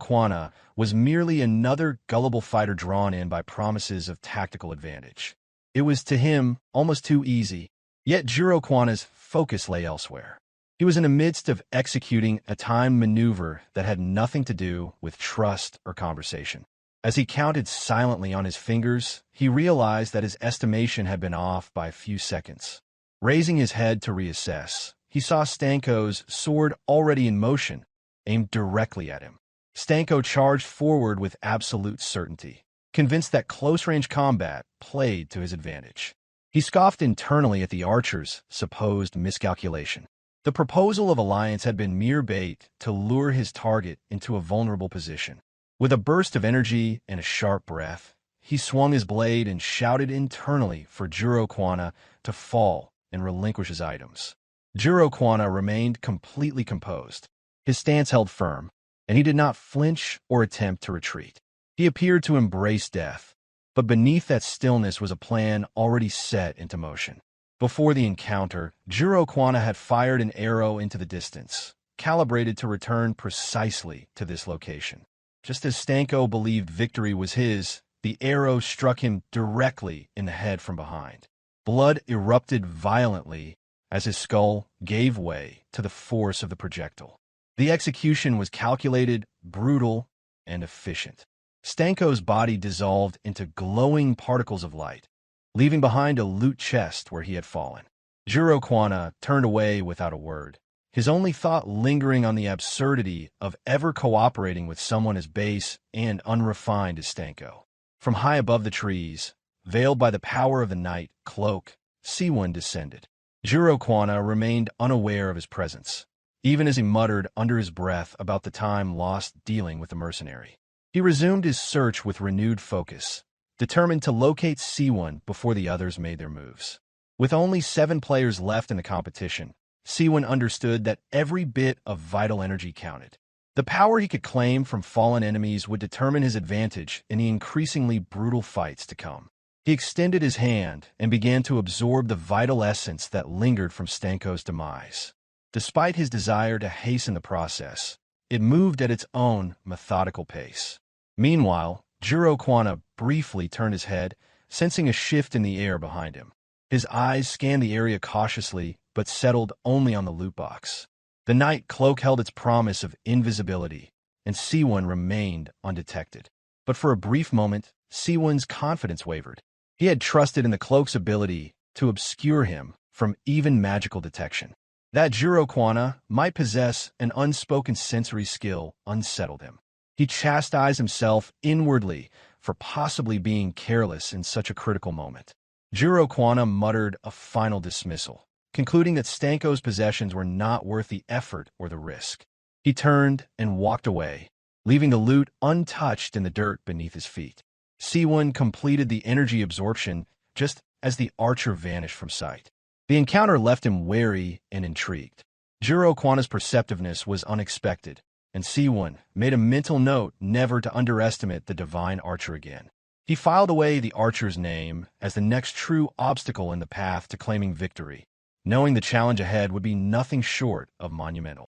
was merely another gullible fighter drawn in by promises of tactical advantage. It was to him almost too easy, yet Jiro focus lay elsewhere. He was in the midst of executing a timed maneuver that had nothing to do with trust or conversation. As he counted silently on his fingers, he realized that his estimation had been off by a few seconds. Raising his head to reassess, he saw Stanko's sword already in motion, aimed directly at him. Stanko charged forward with absolute certainty, convinced that close-range combat played to his advantage. He scoffed internally at the archer's supposed miscalculation. The proposal of alliance had been mere bait to lure his target into a vulnerable position. With a burst of energy and a sharp breath, he swung his blade and shouted internally for Juro Kwana to fall and relinquish his items. Juro Kwana remained completely composed. His stance held firm, and he did not flinch or attempt to retreat. He appeared to embrace death, but beneath that stillness was a plan already set into motion. Before the encounter, Juro Kwana had fired an arrow into the distance, calibrated to return precisely to this location. Just as Stanko believed victory was his, the arrow struck him directly in the head from behind. Blood erupted violently as his skull gave way to the force of the projectile. The execution was calculated, brutal, and efficient. Stanko's body dissolved into glowing particles of light, leaving behind a loot chest where he had fallen. Juro Kwana turned away without a word, his only thought lingering on the absurdity of ever cooperating with someone as base and unrefined as Stanko. From high above the trees, veiled by the power of the night, cloak, Seawoon descended. Juro Kwana remained unaware of his presence, even as he muttered under his breath about the time lost dealing with the mercenary. He resumed his search with renewed focus, determined to locate Seawoon before the others made their moves. With only 7 players left in the competition, Seawoon understood that every bit of vital energy counted. The power he could claim from fallen enemies would determine his advantage in the increasingly brutal fights to come. He extended his hand and began to absorb the vital essence that lingered from Stanko's demise. Despite his desire to hasten the process, it moved at its own methodical pace. Meanwhile, Juro Kwana briefly turned his head, sensing a shift in the air behind him. His eyes scanned the area cautiously, but settled only on the loot box. The night cloak held its promise of invisibility, and Seawoon remained undetected. But for a brief moment, Seawoon's confidence wavered. He had trusted in the cloak's ability to obscure him from even magical detection. That Juro Kwana might possess an unspoken sensory skill unsettled him. He chastised himself inwardly for possibly being careless in such a critical moment. Juro Kwana muttered a final dismissal, concluding that Stanko's possessions were not worth the effort or the risk. He turned and walked away, leaving the loot untouched in the dirt beneath his feet. Seawoon completed the energy absorption just as the archer vanished from sight. The encounter left him wary and intrigued. Juro Kwana's perceptiveness was unexpected, and Seawoon made a mental note never to underestimate the divine archer again. He filed away the archer's name as the next true obstacle in the path to claiming victory, knowing the challenge ahead would be nothing short of monumental.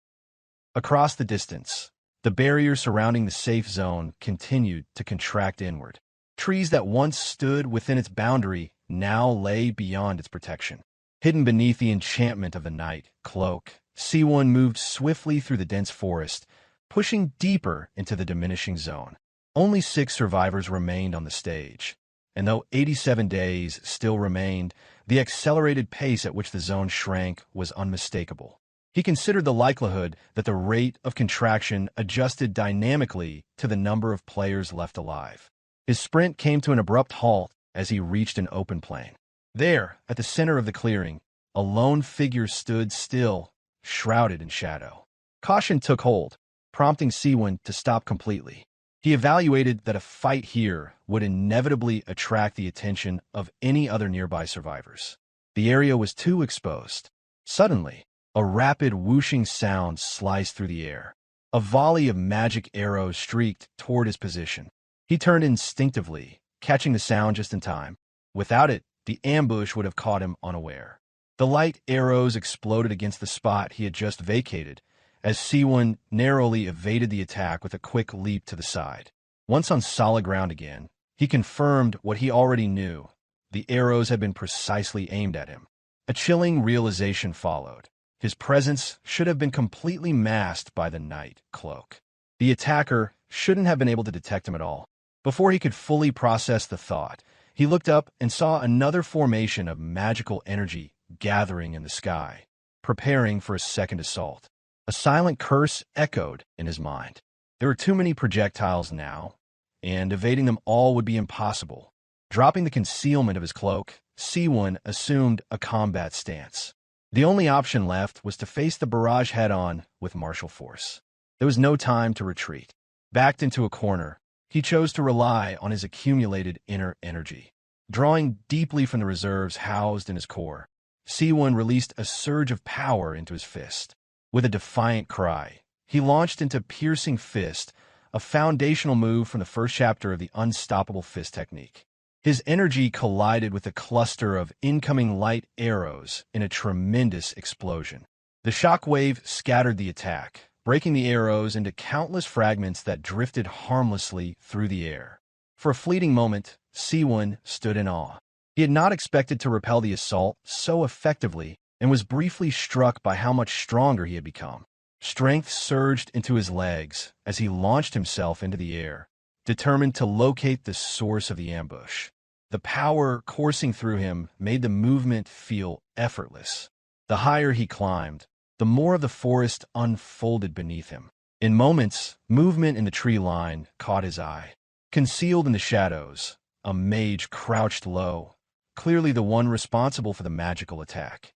Across the distance, the barrier surrounding the safe zone continued to contract inward. Trees that once stood within its boundary now lay beyond its protection. Hidden beneath the enchantment of the night cloak, Seawoon moved swiftly through the dense forest, pushing deeper into the diminishing zone. Only 6 survivors remained on the stage, and though 87 days still remained, the accelerated pace at which the zone shrank was unmistakable. He considered the likelihood that the rate of contraction adjusted dynamically to the number of players left alive. His sprint came to an abrupt halt as he reached an open plain. There, at the center of the clearing, a lone figure stood still, shrouded in shadow. Caution took hold, prompting Seawoon to stop completely. He evaluated that a fight here would inevitably attract the attention of any other nearby survivors. The area was too exposed. Suddenly, a rapid whooshing sound sliced through the air. A volley of magic arrows streaked toward his position. He turned instinctively, catching the sound just in time. Without it, the ambush would have caught him unaware. The light arrows exploded against the spot he had just vacated, as Seawoon narrowly evaded the attack with a quick leap to the side. Once on solid ground again, he confirmed what he already knew. The arrows had been precisely aimed at him. A chilling realization followed. His presence should have been completely masked by the night cloak. The attacker shouldn't have been able to detect him at all. Before he could fully process the thought, he looked up and saw another formation of magical energy gathering in the sky, preparing for a second assault. A silent curse echoed in his mind. There were too many projectiles now, and evading them all would be impossible. Dropping the concealment of his cloak, Seowoon assumed a combat stance. The only option left was to face the barrage head-on with martial force. There was no time to retreat. Backed into a corner, he chose to rely on his accumulated inner energy. Drawing deeply from the reserves housed in his core, Seowoon released a surge of power into his fist. With a defiant cry, he launched into Piercing Fist, a foundational move from the first chapter of the Unstoppable Fist technique. His energy collided with a cluster of incoming light arrows in a tremendous explosion. The shockwave scattered the attack, breaking the arrows into countless fragments that drifted harmlessly through the air. For a fleeting moment, Seowoon stood in awe. He had not expected to repel the assault so effectively and was briefly struck by how much stronger he had become. Strength surged into his legs as he launched himself into the air, determined to locate the source of the ambush. The power coursing through him made the movement feel effortless. The higher he climbed, the more of the forest unfolded beneath him. In moments, movement in the tree line caught his eye. Concealed in the shadows, a mage crouched low, clearly the one responsible for the magical attack.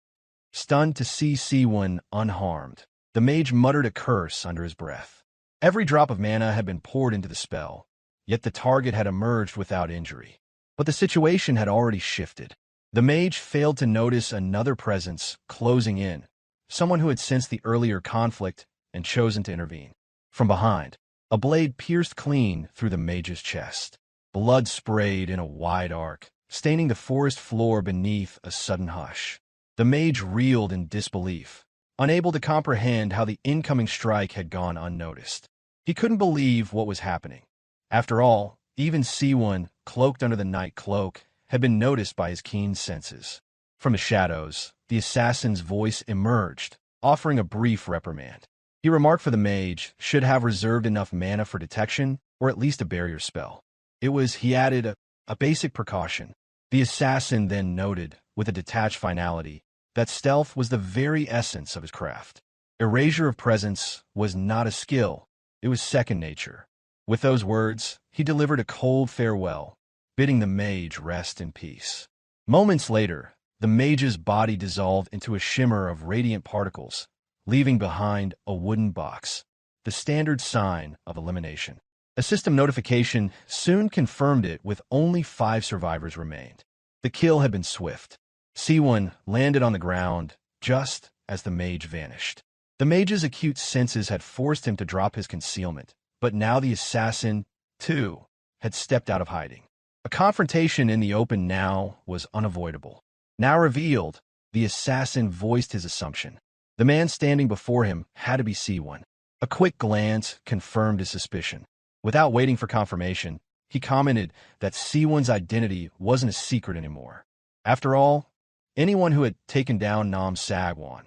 Stunned to see Seowoon unharmed, the mage muttered a curse under his breath. Every drop of mana had been poured into the spell, yet the target had emerged without injury. But the situation had already shifted. The mage failed to notice another presence closing in, someone who had sensed the earlier conflict and chosen to intervene. From behind, a blade pierced clean through the mage's chest. Blood sprayed in a wide arc, staining the forest floor beneath a sudden hush. The mage reeled in disbelief, unable to comprehend how the incoming strike had gone unnoticed. He couldn't believe what was happening. After all, even Seowoon, cloaked under the night cloak, had been noticed by his keen senses. From the shadows, the assassin's voice emerged, offering a brief reprimand. He remarked for the mage should have reserved enough mana for detection, or at least a barrier spell. It was, he added, a basic precaution. The assassin then noted, with a detached finality, that stealth was the very essence of his craft. Erasure of presence was not a skill, it was second nature. With those words, he delivered a cold farewell, bidding the mage rest in peace. Moments later, the mage's body dissolved into a shimmer of radiant particles, leaving behind a wooden box, the standard sign of elimination. A system notification soon confirmed it with only 5 survivors remained. The kill had been swift. Seowoon landed on the ground just as the mage vanished. The mage's acute senses had forced him to drop his concealment, but now the assassin, too, had stepped out of hiding. A confrontation in the open now was unavoidable. Now revealed, the assassin voiced his assumption. The man standing before him had to be Seowoon. A quick glance confirmed his suspicion. Without waiting for confirmation, he commented that Seowoon's identity wasn't a secret anymore. After all, anyone who had taken down Nam Sagwon,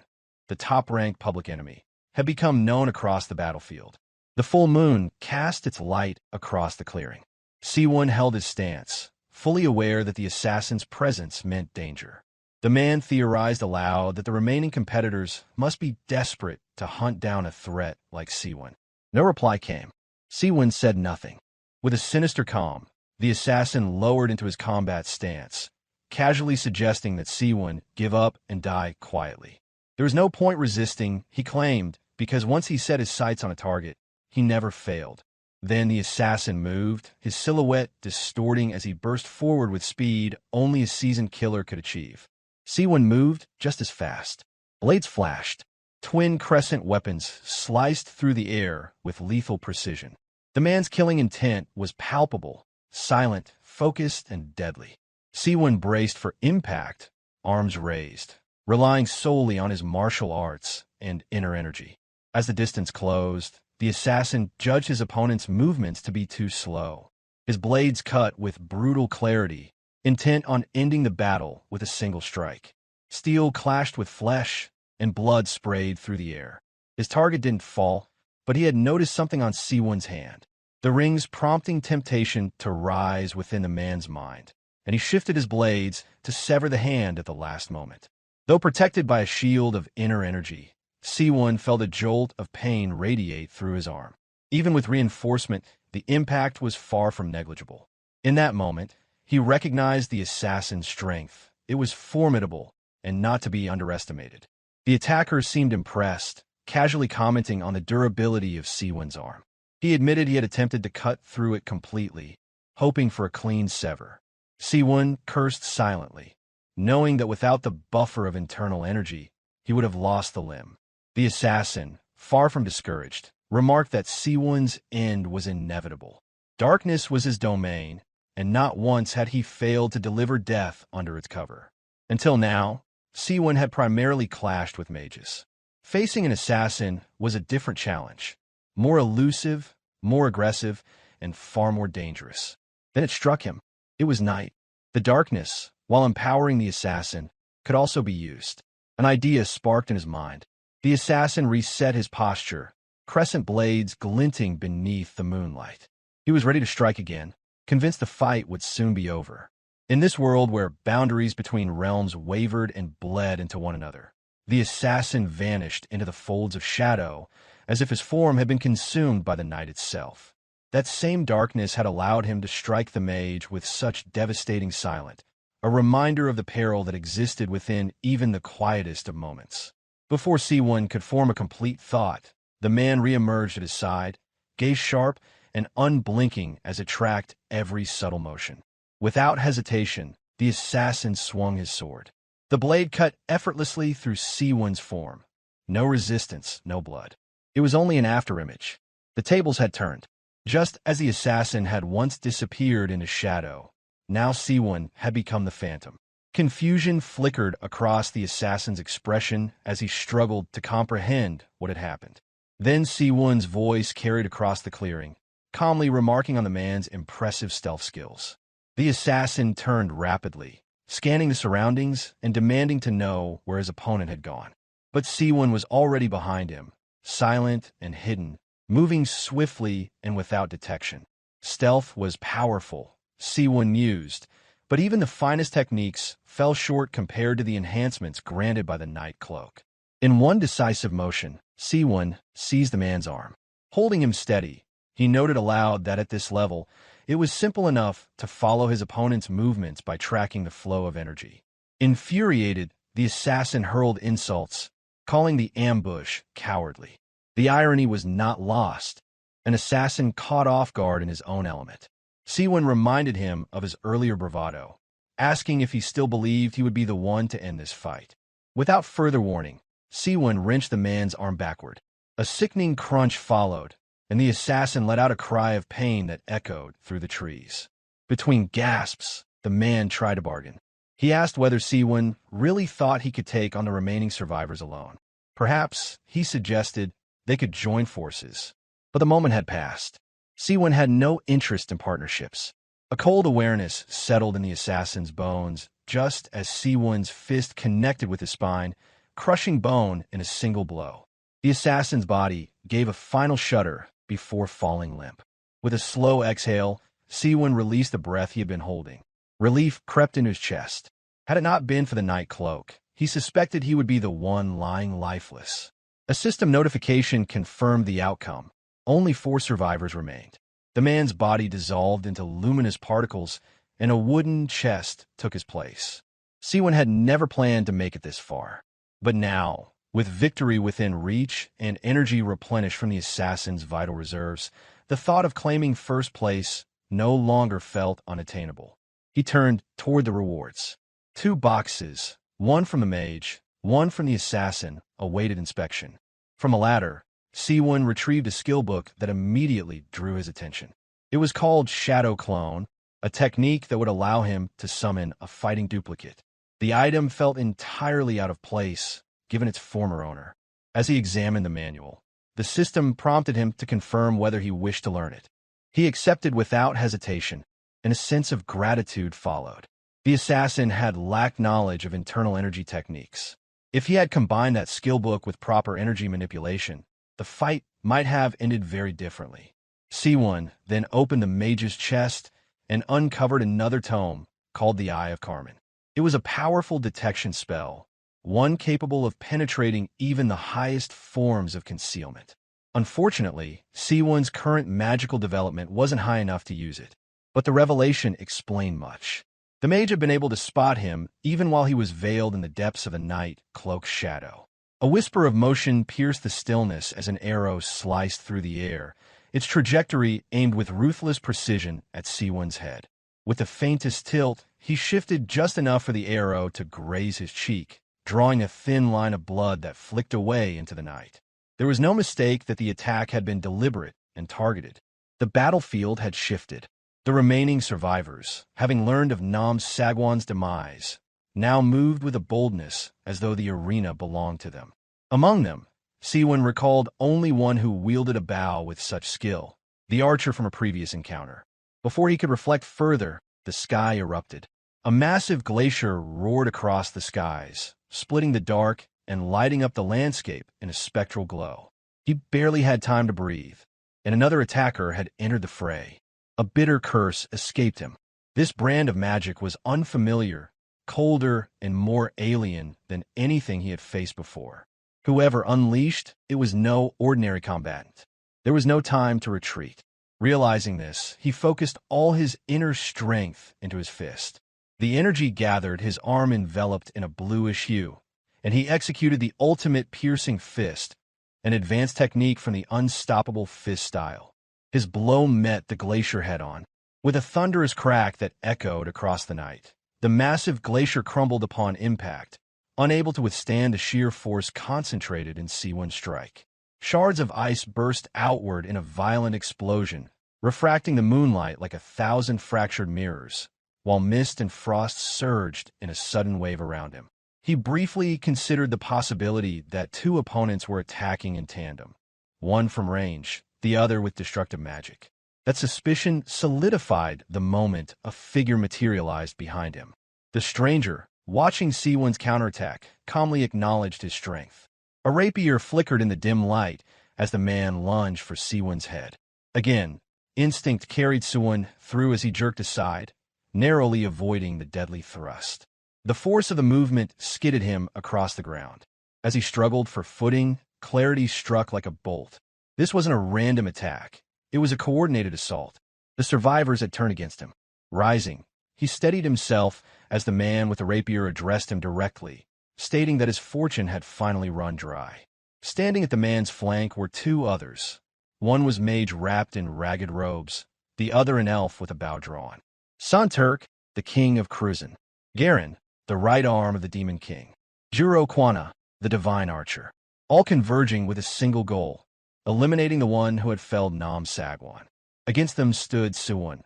the top-ranked public enemy, had become known across the battlefield. The full moon cast its light across the clearing. Seowoon held his stance, fully aware that the assassin's presence meant danger. The man theorized aloud that the remaining competitors must be desperate to hunt down a threat like Seowoon. No reply came. Seowoon said nothing. With a sinister calm, the assassin lowered into his combat stance, casually suggesting that Seowoon give up and die quietly. There was no point resisting, he claimed, because once he set his sights on a target, he never failed. Then the assassin moved, his silhouette distorting as he burst forward with speed only a seasoned killer could achieve. Seowoon moved just as fast. Blades flashed. Twin crescent weapons sliced through the air with lethal precision. The man's killing intent was palpable, silent, focused, and deadly. Seowoon braced for impact, arms raised, relying solely on his martial arts and inner energy. As the distance closed, the assassin judged his opponent's movements to be too slow. His blades cut with brutal clarity, intent on ending the battle with a single strike. Steel clashed with flesh, and blood sprayed through the air. His target didn't fall, but he had noticed something on Seowoon's hand, the rings prompting temptation to rise within the man's mind, and he shifted his blades to sever the hand at the last moment. Though protected by a shield of inner energy, Seowoon felt a jolt of pain radiate through his arm. Even with reinforcement, the impact was far from negligible. In that moment, he recognized the assassin's strength it was formidable and not to be underestimated. The attacker seemed impressed, casually commenting on the durability of Seowoon's arm. He admitted he had attempted to cut through it completely, hoping for a clean sever. Seowoon cursed silently, knowing that without the buffer of internal energy, he would have lost the limb. The assassin, far from discouraged, remarked that Seowoon's end was inevitable. Darkness was his domain, and not once had he failed to deliver death under its cover. Until now, Seowoon had primarily clashed with mages. Facing an assassin was a different challenge, more elusive, more aggressive, and far more dangerous. Then it struck him. It was night. The darkness, while empowering the assassin, could also be used. An idea sparked in his mind. The assassin reset his posture, crescent blades glinting beneath the moonlight. He was ready to strike again, convinced the fight would soon be over. In this world where boundaries between realms wavered and bled into one another, the assassin vanished into the folds of shadow as if his form had been consumed by the night itself. That same darkness had allowed him to strike the mage with such devastating silence, a reminder of the peril that existed within even the quietest of moments. Before Seowoon could form a complete thought, the man reemerged at his side, gaze sharp and unblinking as it tracked every subtle motion. Without hesitation, the assassin swung his sword. The blade cut effortlessly through Seowoon's form. No resistance, no blood. It was only an afterimage. The tables had turned. Just as the assassin had once disappeared into shadow, now Seowoon had become the phantom. Confusion flickered across the assassin's expression as he struggled to comprehend what had happened. Then Seowoon's voice carried across the clearing, calmly remarking on the man's impressive stealth skills. The assassin turned rapidly, scanning the surroundings and demanding to know where his opponent had gone. But Seowoon was already behind him, silent and hidden, moving swiftly and without detection. Stealth was powerful, Seowoon mused, but even the finest techniques fell short compared to the enhancements granted by the night cloak. In one decisive motion, Seowoon seized the man's arm. Holding him steady, he noted aloud that at this level, it was simple enough to follow his opponent's movements by tracking the flow of energy. Infuriated, the assassin hurled insults, calling the ambush cowardly. The irony was not lost. An assassin caught off guard in his own element. Seowoon reminded him of his earlier bravado, asking if he still believed he would be the one to end this fight. Without further warning, Seowoon wrenched the man's arm backward. A sickening crunch followed, and the assassin let out a cry of pain that echoed through the trees. Between gasps, the man tried to bargain. He asked whether Seowoon really thought he could take on the remaining survivors alone. Perhaps, he suggested, they could join forces. But the moment had passed. Seowoon had no interest in partnerships. A cold awareness settled in the assassin's bones just as Seowoon's fist connected with his spine, crushing bone in a single blow. The assassin's body gave a final shudder before falling limp. With a slow exhale, Seowoon released the breath he had been holding. Relief crept into his chest. Had it not been for the night cloak, he suspected he would be the one lying lifeless. A system notification confirmed the outcome. Only 4 survivors remained. The man's body dissolved into luminous particles, and a wooden chest took his place. Seowoon had never planned to make it this far. But now, with victory within reach and energy replenished from the assassin's vital reserves, the thought of claiming first place no longer felt unattainable. He turned toward the rewards. 2 boxes, one from the mage, one from the assassin, awaited inspection. From the latter, Seowoon retrieved a skill book that immediately drew his attention. It was called Shadow Clone, a technique that would allow him to summon a fighting duplicate. The item felt entirely out of place, given its former owner. As he examined the manual, the system prompted him to confirm whether he wished to learn it. He accepted without hesitation, and a sense of gratitude followed. The assassin had lacked knowledge of internal energy techniques. If he had combined that skill book with proper energy manipulation, the fight might have ended very differently. Seowoon then opened the mage's chest and uncovered another tome called the Eye of Carmen. It was a powerful detection spell, one capable of penetrating even the highest forms of concealment. Unfortunately, Seowoon's current magical development wasn't high enough to use it, but the revelation explained much. The mage had been able to spot him even while he was veiled in the depths of the night cloak's shadow. A whisper of motion pierced the stillness as an arrow sliced through the air, its trajectory aimed with ruthless precision at Seowoon's head. With the faintest tilt, he shifted just enough for the arrow to graze his cheek, drawing a thin line of blood that flicked away into the night. There was no mistake that the attack had been deliberate and targeted. The battlefield had shifted. The remaining survivors, having learned of Nam Sagwan's demise, now moved with a boldness as though the arena belonged to them. Among them, Seowoon recalled only one who wielded a bow with such skill, the archer from a previous encounter. Before he could reflect further, the sky erupted. A massive glacier roared across the skies, splitting the dark and lighting up the landscape in a spectral glow. He barely had time to breathe, and another attacker had entered the fray. A bitter curse escaped him. This brand of magic was unfamiliar, colder, and more alien than anything he had faced before. Whoever unleashed it was no ordinary combatant. There was no time to retreat. Realizing this, he focused all his inner strength into his fist. The energy gathered, his arm enveloped in a bluish hue, and he executed the ultimate piercing fist, an advanced technique from the unstoppable fist style. His blow met the glacier head-on. With a thunderous crack that echoed across the night, the massive glacier crumbled upon impact, unable to withstand the sheer force concentrated in Seowoon's strike. Shards of ice burst outward in a violent explosion, refracting the moonlight like 1,000 fractured mirrors, while mist and frost surged in a sudden wave around him. He briefly considered the possibility that two opponents were attacking in tandem, one from range, the other with destructive magic. That suspicion solidified the moment a figure materialized behind him. The stranger, watching Seowoon's counterattack, calmly acknowledged his strength. A rapier flickered in the dim light as the man lunged for Seowoon's head. Again, instinct carried Seowoon through as he jerked aside, narrowly avoiding the deadly thrust. The force of the movement skidded him across the ground. As he struggled for footing, clarity struck like a bolt. This wasn't a random attack. It was a coordinated assault. The survivors had turned against him. Rising, he steadied himself as the man with the rapier addressed him directly, stating that his fortune had finally run dry. Standing at the man's flank were two others. One was Mage wrapped in ragged robes, the other an elf with a bow drawn. Sunturk, the king of Kruzan. Garen, the right arm of the Demon King. Juro Kwana, the divine archer. All converging with a single goal, eliminating the one who had felled Nam Sagwan. Against them stood Seowoon,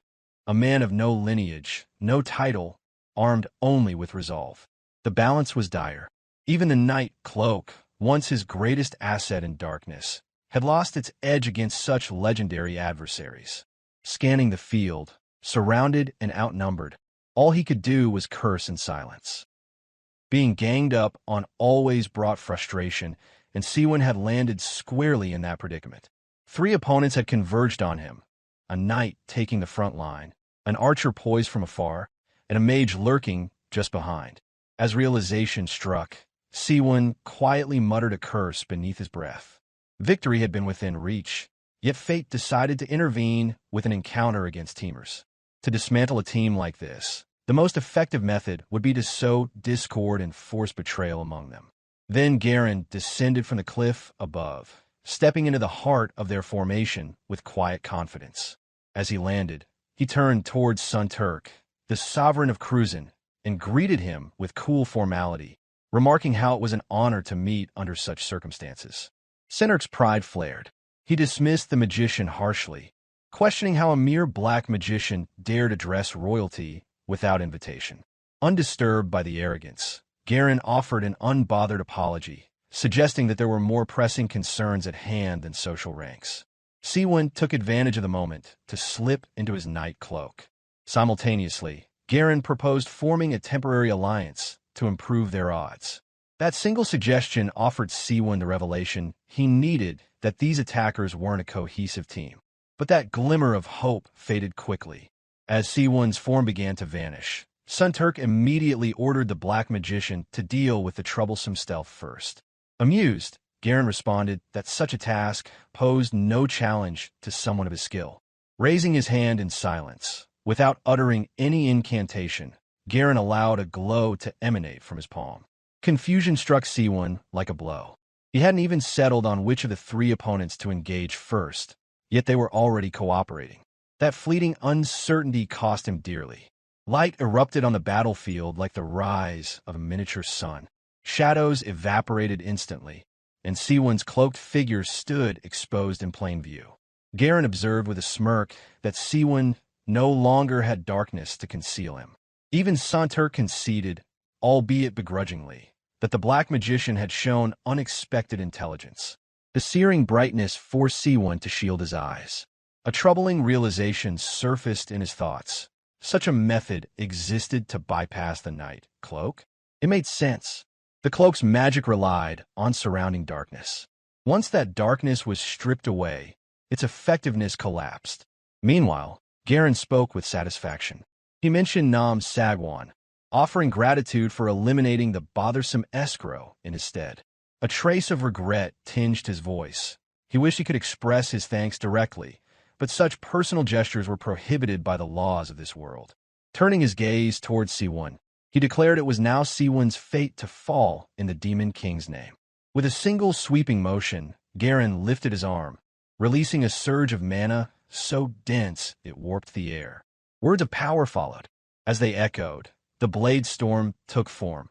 a man of no lineage, no title, armed only with resolve. The balance was dire. Even the night cloak, once his greatest asset in darkness, had lost its edge against such legendary adversaries. Scanning the field, surrounded and outnumbered, all he could do was curse in silence. Being ganged up on always brought frustration, and Seowoon had landed squarely in that predicament. Three opponents had converged on him, a knight taking the front line, an archer poised from afar, and a mage lurking just behind. As realization struck, Seowoon quietly muttered a curse beneath his breath. Victory had been within reach, yet fate decided to intervene with an encounter against teamers. To dismantle a team like this, the most effective method would be to sow discord and force betrayal among them. Then Garen descended from the cliff above, stepping into the heart of their formation with quiet confidence. As he landed, he turned towards Sunturk, the sovereign of Kruzan, and greeted him with cool formality, remarking how it was an honor to meet under such circumstances. Sunturk's pride flared. He dismissed the magician harshly, questioning how a mere black magician dared address royalty without invitation. Undisturbed by the arrogance, Garen offered an unbothered apology, suggesting that there were more pressing concerns at hand than social ranks. Seowoon took advantage of the moment to slip into his night cloak. Simultaneously, Garen proposed forming a temporary alliance to improve their odds. That single suggestion offered Seowoon the revelation he needed that these attackers weren't a cohesive team. But that glimmer of hope faded quickly. As Seowoon's form began to vanish, Sunturk immediately ordered the black magician to deal with the troublesome stealth first. Amused, Garen responded that such a task posed no challenge to someone of his skill. Raising his hand in silence, without uttering any incantation, Garen allowed a glow to emanate from his palm. Confusion struck Seowoon like a blow. He hadn't even settled on which of the three opponents to engage first, yet they were already cooperating. That fleeting uncertainty cost him dearly. Light erupted on the battlefield like the rise of a miniature sun. Shadows evaporated instantly, and Seowoon's cloaked figure stood exposed in plain view. Garen observed with a smirk that Seowoon no longer had darkness to conceal him. Even Santur conceded, albeit begrudgingly, that the black magician had shown unexpected intelligence. The searing brightness forced Seowoon to shield his eyes. A troubling realization surfaced in his thoughts. Such a method existed to bypass the night cloak? It made sense. The cloak's magic relied on surrounding darkness. Once that darkness was stripped away, its effectiveness collapsed. Meanwhile, Garen spoke with satisfaction. He mentioned Nam Sagwan, offering gratitude for eliminating the bothersome escrow in his stead. A trace of regret tinged his voice. He wished he could express his thanks directly, but such personal gestures were prohibited by the laws of this world. Turning his gaze towards Seowoon, he declared it was now Seowoon's fate to fall in the Demon King's name. With a single sweeping motion, Garen lifted his arm, releasing a surge of mana so dense it warped the air. Words of power followed. As they echoed, the blade storm took form.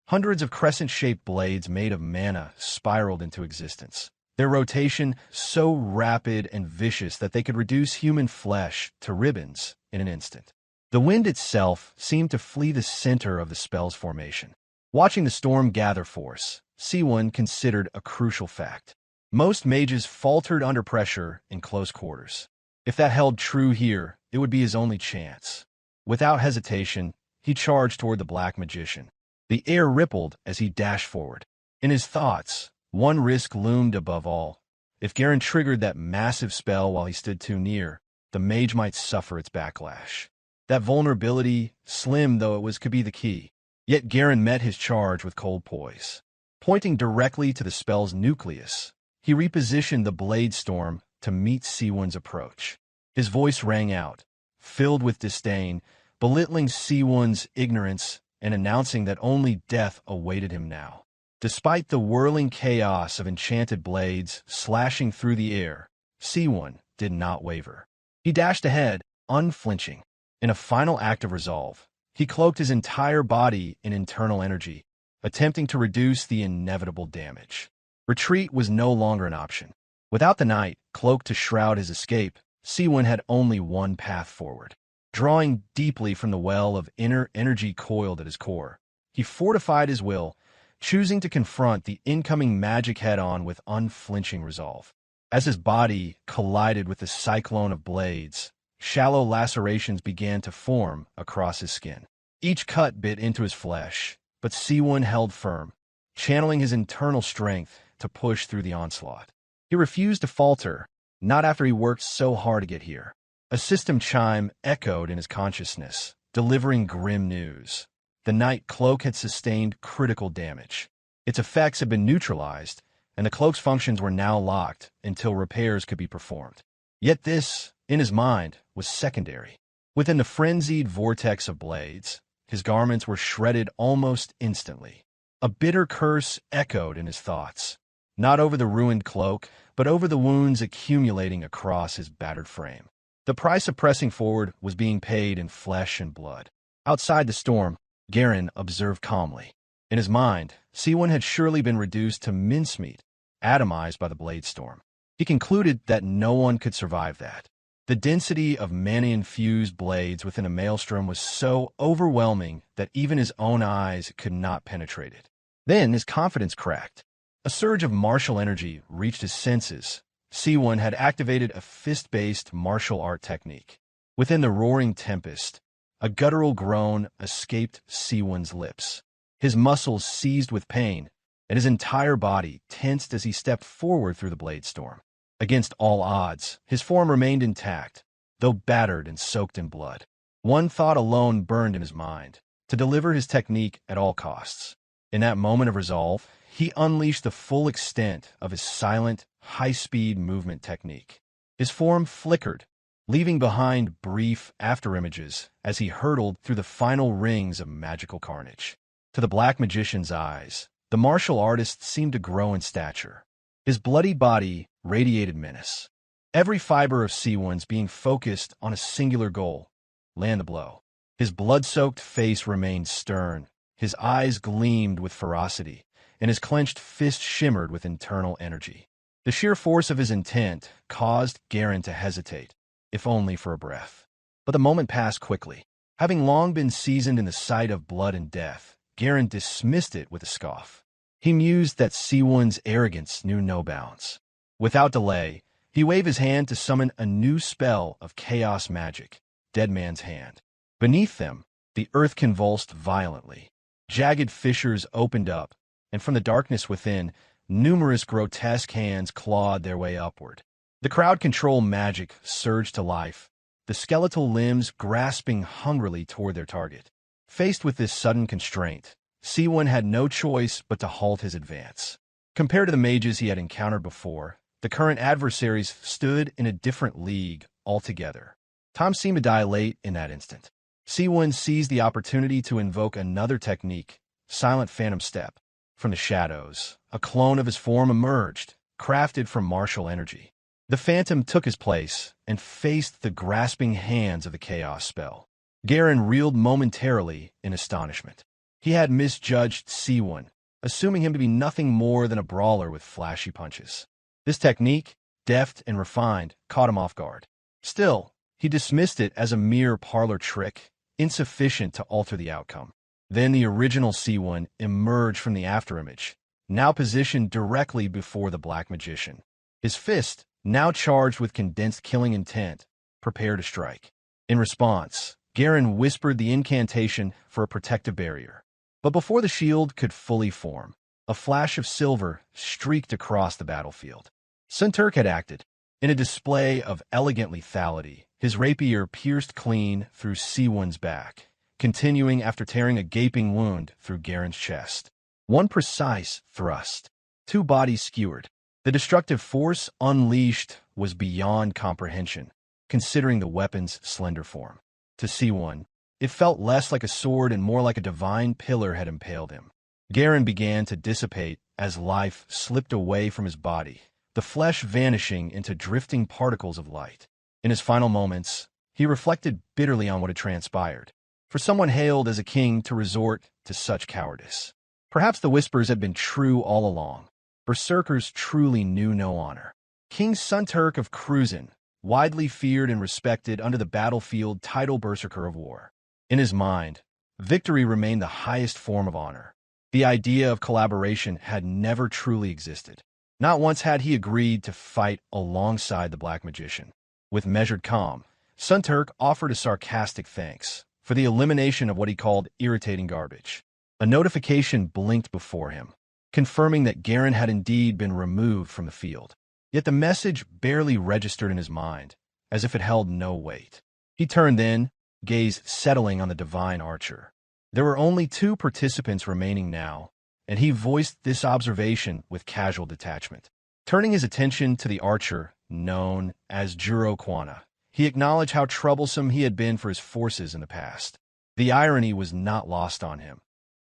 Hundreds of crescent-shaped blades made of mana spiraled into existence, their rotation so rapid and vicious that they could reduce human flesh to ribbons in an instant. The wind itself seemed to flee the center of the spell's formation. Watching the storm gather force, Seowoon considered a crucial fact. Most mages faltered under pressure in close quarters. If that held true here, it would be his only chance. Without hesitation, he charged toward the black magician. The air rippled as he dashed forward. In his thoughts, one risk loomed above all. If Garen triggered that massive spell while he stood too near, the mage might suffer its backlash. That vulnerability, slim though it was, could be the key. Yet Garen met his charge with cold poise. Pointing directly to the spell's nucleus, he repositioned the blade storm to meet Seowoon's approach. His voice rang out, filled with disdain, belittling Seowoon's ignorance and announcing that only death awaited him now. Despite the whirling chaos of enchanted blades slashing through the air, Seowoon did not waver. He dashed ahead, unflinching. In a final act of resolve, he cloaked his entire body in internal energy, attempting to reduce the inevitable damage. Retreat was no longer an option. Without the night cloaked to shroud his escape, Seowoon had only one path forward. Drawing deeply from the well of inner energy coiled at his core, he fortified his will, choosing to confront the incoming magic head-on with unflinching resolve. As his body collided with the cyclone of blades, shallow lacerations began to form across his skin. Each cut bit into his flesh, but Seowoon held firm, channeling his internal strength to push through the onslaught. He refused to falter, not after he worked so hard to get here. A system chime echoed in his consciousness, delivering grim news. The night cloak had sustained critical damage. Its effects had been neutralized, and the cloak's functions were now locked until repairs could be performed. Yet this, in his mind, was secondary. Within the frenzied vortex of blades, his garments were shredded almost instantly. A bitter curse echoed in his thoughts, not over the ruined cloak, but over the wounds accumulating across his battered frame. The price of pressing forward was being paid in flesh and blood. Outside the storm, Garen observed calmly. In his mind, Seowoon had surely been reduced to mincemeat, atomized by the blade storm. He concluded that no one could survive that. The density of mana-infused blades within a maelstrom was so overwhelming that even his own eyes could not penetrate it. Then his confidence cracked. A surge of martial energy reached his senses. Seowoon had activated a fist-based martial art technique. Within the roaring tempest, a guttural groan escaped Seowoon's lips. His muscles seized with pain, and his entire body tensed as he stepped forward through the blade storm. Against all odds, his form remained intact, though battered and soaked in blood. One thought alone burned in his mind: to deliver his technique at all costs. In that moment of resolve, he unleashed the full extent of his silent, high-speed movement technique. His form flickered, leaving behind brief afterimages as he hurtled through the final rings of magical carnage. To the Black Magician's eyes, the martial artist seemed to grow in stature. His bloody body radiated menace, every fiber of Seowoon's being focused on a singular goal: land the blow. His blood-soaked face remained stern, his eyes gleamed with ferocity, and his clenched fist shimmered with internal energy. The sheer force of his intent caused Garen to hesitate, if only for a breath. But the moment passed quickly. Having long been seasoned in the sight of blood and death, Garen dismissed it with a scoff. He mused that Seowoon's arrogance knew no bounds. Without delay, he waved his hand to summon a new spell of chaos magic, Dead Man's Hand. Beneath them, the earth convulsed violently. Jagged fissures opened up, and from the darkness within, numerous grotesque hands clawed their way upward. The crowd control magic surged to life, the skeletal limbs grasping hungrily toward their target. Faced with this sudden constraint, Seowoon had no choice but to halt his advance. Compared to the mages he had encountered before, the current adversaries stood in a different league altogether. Time seemed to dilate in that instant. Seowoon seized the opportunity to invoke another technique, Silent Phantom Step. From the shadows, a clone of his form emerged, crafted from martial energy. The phantom took his place and faced the grasping hands of the chaos spell. Garen reeled momentarily in astonishment. He had misjudged Seowoon, assuming him to be nothing more than a brawler with flashy punches. This technique, deft and refined, caught him off guard. Still, he dismissed it as a mere parlor trick, insufficient to alter the outcome. Then the original Seowoon emerged from the afterimage, now positioned directly before the Black Magician. His fist, now charged with condensed killing intent, prepared to strike. In response, Garen whispered the incantation for a protective barrier. But before the shield could fully form, a flash of silver streaked across the battlefield. Sunturk had acted. In a display of elegant lethality, his rapier pierced clean through Seowoon's back, continuing after tearing a gaping wound through Garen's chest. One precise thrust, two bodies skewered. The destructive force unleashed was beyond comprehension, considering the weapon's slender form. To Seowoon, it felt less like a sword and more like a divine pillar had impaled him. Garen began to dissipate as life slipped away from his body, the flesh vanishing into drifting particles of light. In his final moments, he reflected bitterly on what had transpired. For someone hailed as a king to resort to such cowardice. Perhaps the whispers had been true all along. Berserkers truly knew no honor. King Sunturk of Kruzan, widely feared and respected under the battlefield title Berserker of War. In his mind, victory remained the highest form of honor. The idea of collaboration had never truly existed. Not once had he agreed to fight alongside the Black Magician. With measured calm, Sunturk offered a sarcastic thanks for the elimination of what he called irritating garbage. A notification blinked before him, confirming that Garen had indeed been removed from the field. Yet the message barely registered in his mind, as if it held no weight. He turned then, gaze settling on the divine archer. There were only 2 participants remaining now, and he voiced this observation with casual detachment. Turning his attention to the archer, known as Juro Kwana, he acknowledged how troublesome he had been for his forces in the past. The irony was not lost on him,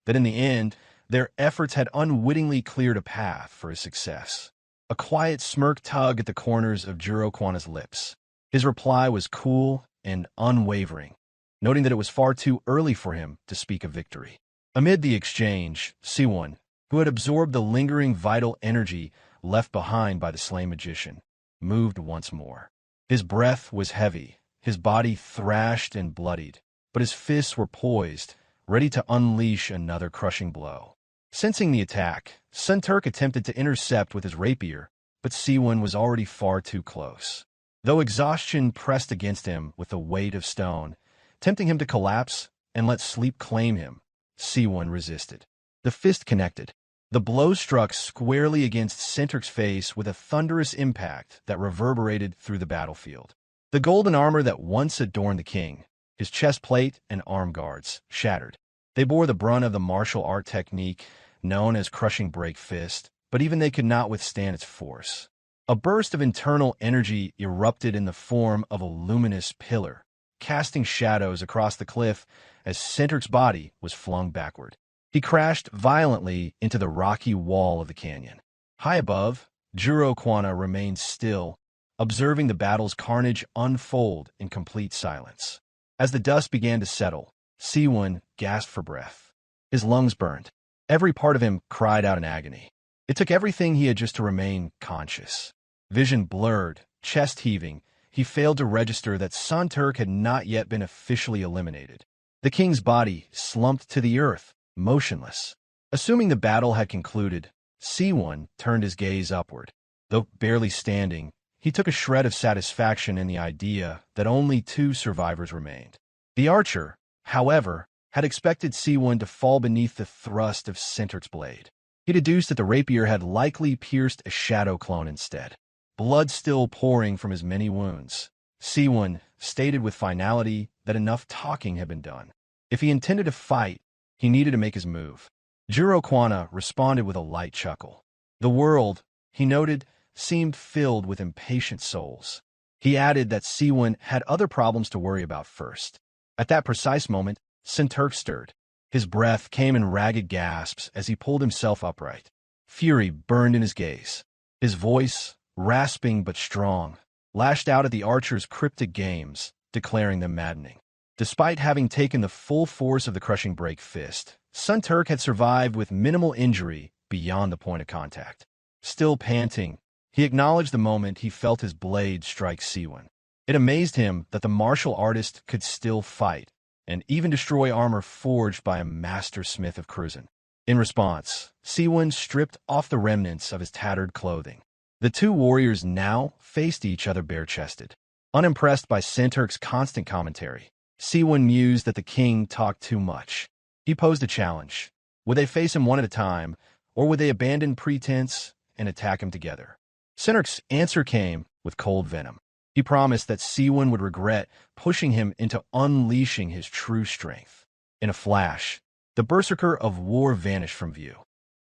that in the end, their efforts had unwittingly cleared a path for his success. A quiet smirk tugged at the corners of Juro Kwana's lips. His reply was cool and unwavering, noting that it was far too early for him to speak of victory. Amid the exchange, Seowoon, who had absorbed the lingering vital energy left behind by the slain magician, moved once more. His breath was heavy, his body thrashed and bloodied, but his fists were poised, ready to unleash another crushing blow. Sensing the attack, Sunturk attempted to intercept with his rapier, but Seowoon was already far too close. Though exhaustion pressed against him with the weight of stone, tempting him to collapse and let sleep claim him, Seowoon resisted. The fist connected. The blow struck squarely against Sunturk's face with a thunderous impact that reverberated through the battlefield. The golden armor that once adorned the king, his chest plate and arm guards, shattered. They bore the brunt of the martial art technique known as crushing break fist, but even they could not withstand its force. A burst of internal energy erupted in the form of a luminous pillar, casting shadows across the cliff as Senterk's body was flung backward. He crashed violently into the rocky wall of the canyon. High above, Juro Kwana remained still, observing the battle's carnage unfold in complete silence. As the dust began to settle, Seowoon gasped for breath. His lungs burned. Every part of him cried out in agony. It took everything he had just to remain conscious. Vision blurred, chest heaving, he failed to register that Sunturk had not yet been officially eliminated. The king's body slumped to the earth, motionless. Assuming the battle had concluded, Seowoon turned his gaze upward. Though barely standing, he took a shred of satisfaction in the idea that only 2 survivors remained. The archer, however, had expected Seowoon to fall beneath the thrust of Senterk's blade. He deduced that the rapier had likely pierced a shadow clone instead. Blood still pouring from his many wounds, Seowoon stated with finality that enough talking had been done. If he intended to fight, he needed to make his move. Juro Kwana responded with a light chuckle. The world, he noted, seemed filled with impatient souls. He added that Seowoon had other problems to worry about first. At that precise moment, Senturk stirred. His breath came in ragged gasps as he pulled himself upright. Fury burned in his gaze. His voice, rasping but strong, lashed out at the archer's cryptic games, declaring them maddening. Despite having taken the full force of the crushing break fist, Sunturk had survived with minimal injury beyond the point of contact. Still panting, he acknowledged the moment he felt his blade strike Seowoon. It amazed him that the martial artist could still fight, and even destroy armor forged by a master smith of Kruzan. In response, Seowoon stripped off the remnants of his tattered clothing. The 2 warriors now faced each other bare-chested. Unimpressed by Senturk's constant commentary, Seowoon mused that the king talked too much. He posed a challenge. Would they face him one at a time, or would they abandon pretense and attack him together? Senturk's answer came with cold venom. He promised that Seowoon would regret pushing him into unleashing his true strength. In a flash, the Berserker of war vanished from view.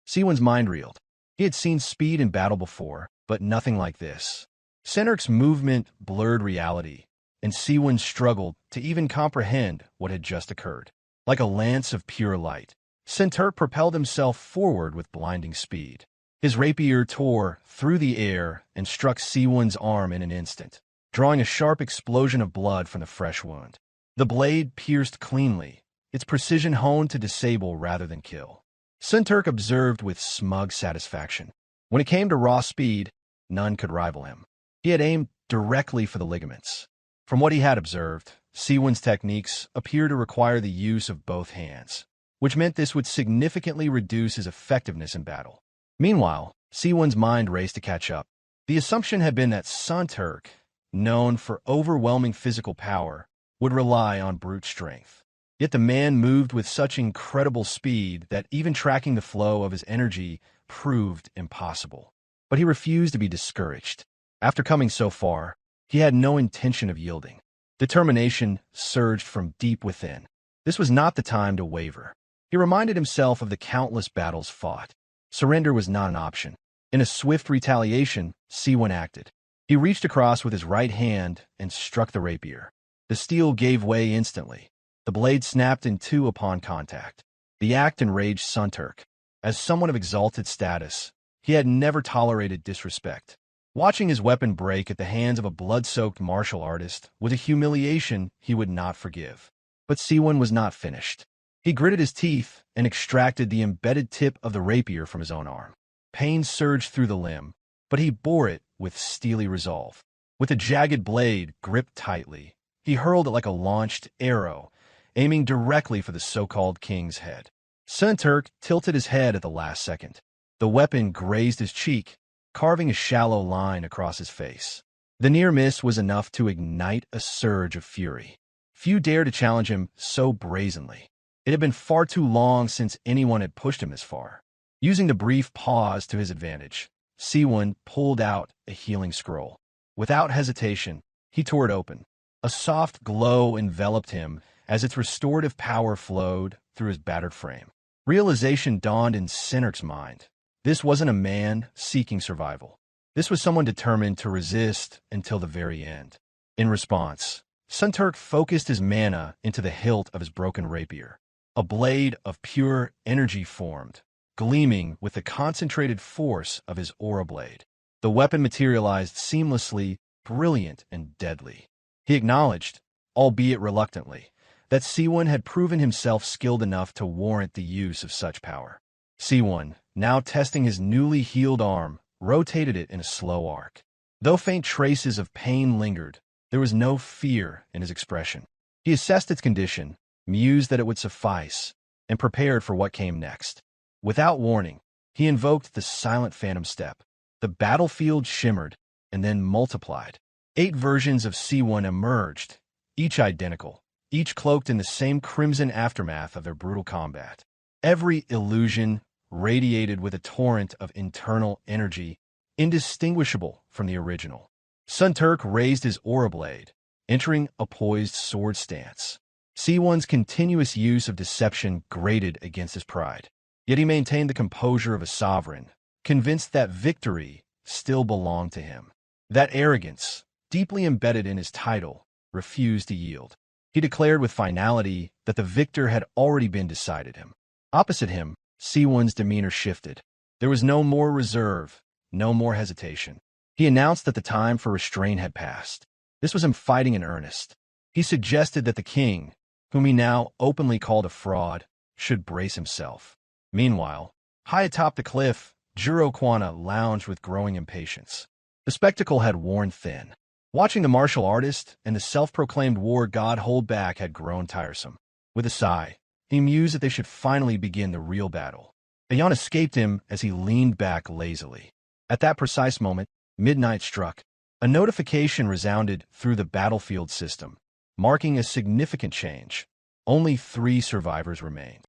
Seowoon's mind reeled. He had seen speed in battle before, but nothing like this. Senturk's movement blurred reality, and Seowoon struggled to even comprehend what had just occurred. Like a lance of pure light, Senturk propelled himself forward with blinding speed. His rapier tore through the air and struck Seowoon's arm in an instant, drawing a sharp explosion of blood from the fresh wound. The blade pierced cleanly, its precision honed to disable rather than kill. Senturk observed with smug satisfaction. When it came to raw speed, none could rival him. He had aimed directly for the ligaments. From what he had observed, Seowoon's techniques appear to require the use of both hands, which meant this would significantly reduce his effectiveness in battle. Meanwhile, Seowoon's mind raced to catch up. The assumption had been that Sunturk, known for overwhelming physical power, would rely on brute strength. Yet the man moved with such incredible speed that even tracking the flow of his energy proved impossible. But he refused to be discouraged. After coming so far, he had no intention of yielding. Determination surged from deep within. This was not the time to waver. He reminded himself of the countless battles fought. Surrender was not an option. In a swift retaliation, Seowoon acted. He reached across with his right hand and struck the rapier. The steel gave way instantly. The blade snapped in 2 upon contact. The act enraged Sunturk. As someone of exalted status, he had never tolerated disrespect. Watching his weapon break at the hands of a blood-soaked martial artist was a humiliation he would not forgive. But Seowoon was not finished. He gritted his teeth and extracted the embedded tip of the rapier from his own arm. Pain surged through the limb, but he bore it with steely resolve. With the jagged blade gripped tightly, he hurled it like a launched arrow, aiming directly for the so-called king's head. Sunturk tilted his head at the last second. The weapon grazed his cheek, carving a shallow line across his face. The near miss was enough to ignite a surge of fury. Few dared to challenge him so brazenly. It had been far too long since anyone had pushed him this far. Using the brief pause to his advantage, Seowoon pulled out a healing scroll. Without hesitation, he tore it open. A soft glow enveloped him as its restorative power flowed through his battered frame. Realization dawned in Senturk's mind. This wasn't a man seeking survival. This was someone determined to resist until the very end. In response, Sunturk focused his mana into the hilt of his broken rapier. A blade of pure energy formed, gleaming with the concentrated force of his aura blade. The weapon materialized seamlessly, brilliant and deadly. He acknowledged, albeit reluctantly, that Seowoon had proven himself skilled enough to warrant the use of such power. Seowoon, now testing his newly healed arm, rotated it in a slow arc. Though faint traces of pain lingered, there was no fear in his expression. He assessed its condition, mused that it would suffice, and prepared for what came next. Without warning, he invoked the silent phantom step. The battlefield shimmered, and then multiplied. 8 versions of Seowoon emerged, each identical, each cloaked in the same crimson aftermath of their brutal combat. Every illusion radiated with a torrent of internal energy, indistinguishable from the original. Sunturk raised his aura blade, entering a poised sword stance. Seowoon's continuous use of deception grated against his pride. Yet he maintained the composure of a sovereign, convinced that victory still belonged to him. That arrogance, deeply embedded in his title, refused to yield. He declared with finality that the victor had already been decided him. Opposite him, Seowoon's demeanor shifted. There was no more reserve, no more hesitation. He announced that the time for restraint had passed. This was him fighting in earnest. He suggested that the king, whom he now openly called a fraud, should brace himself. Meanwhile, high atop the cliff, Juro Kwana lounged with growing impatience. The spectacle had worn thin. Watching the martial artist and the self-proclaimed war god hold back had grown tiresome. With a sigh, he mused that they should finally begin the real battle. A yawn escaped him as he leaned back lazily. At that precise moment, midnight struck. A notification resounded through the battlefield system, marking a significant change. Only 3 survivors remained.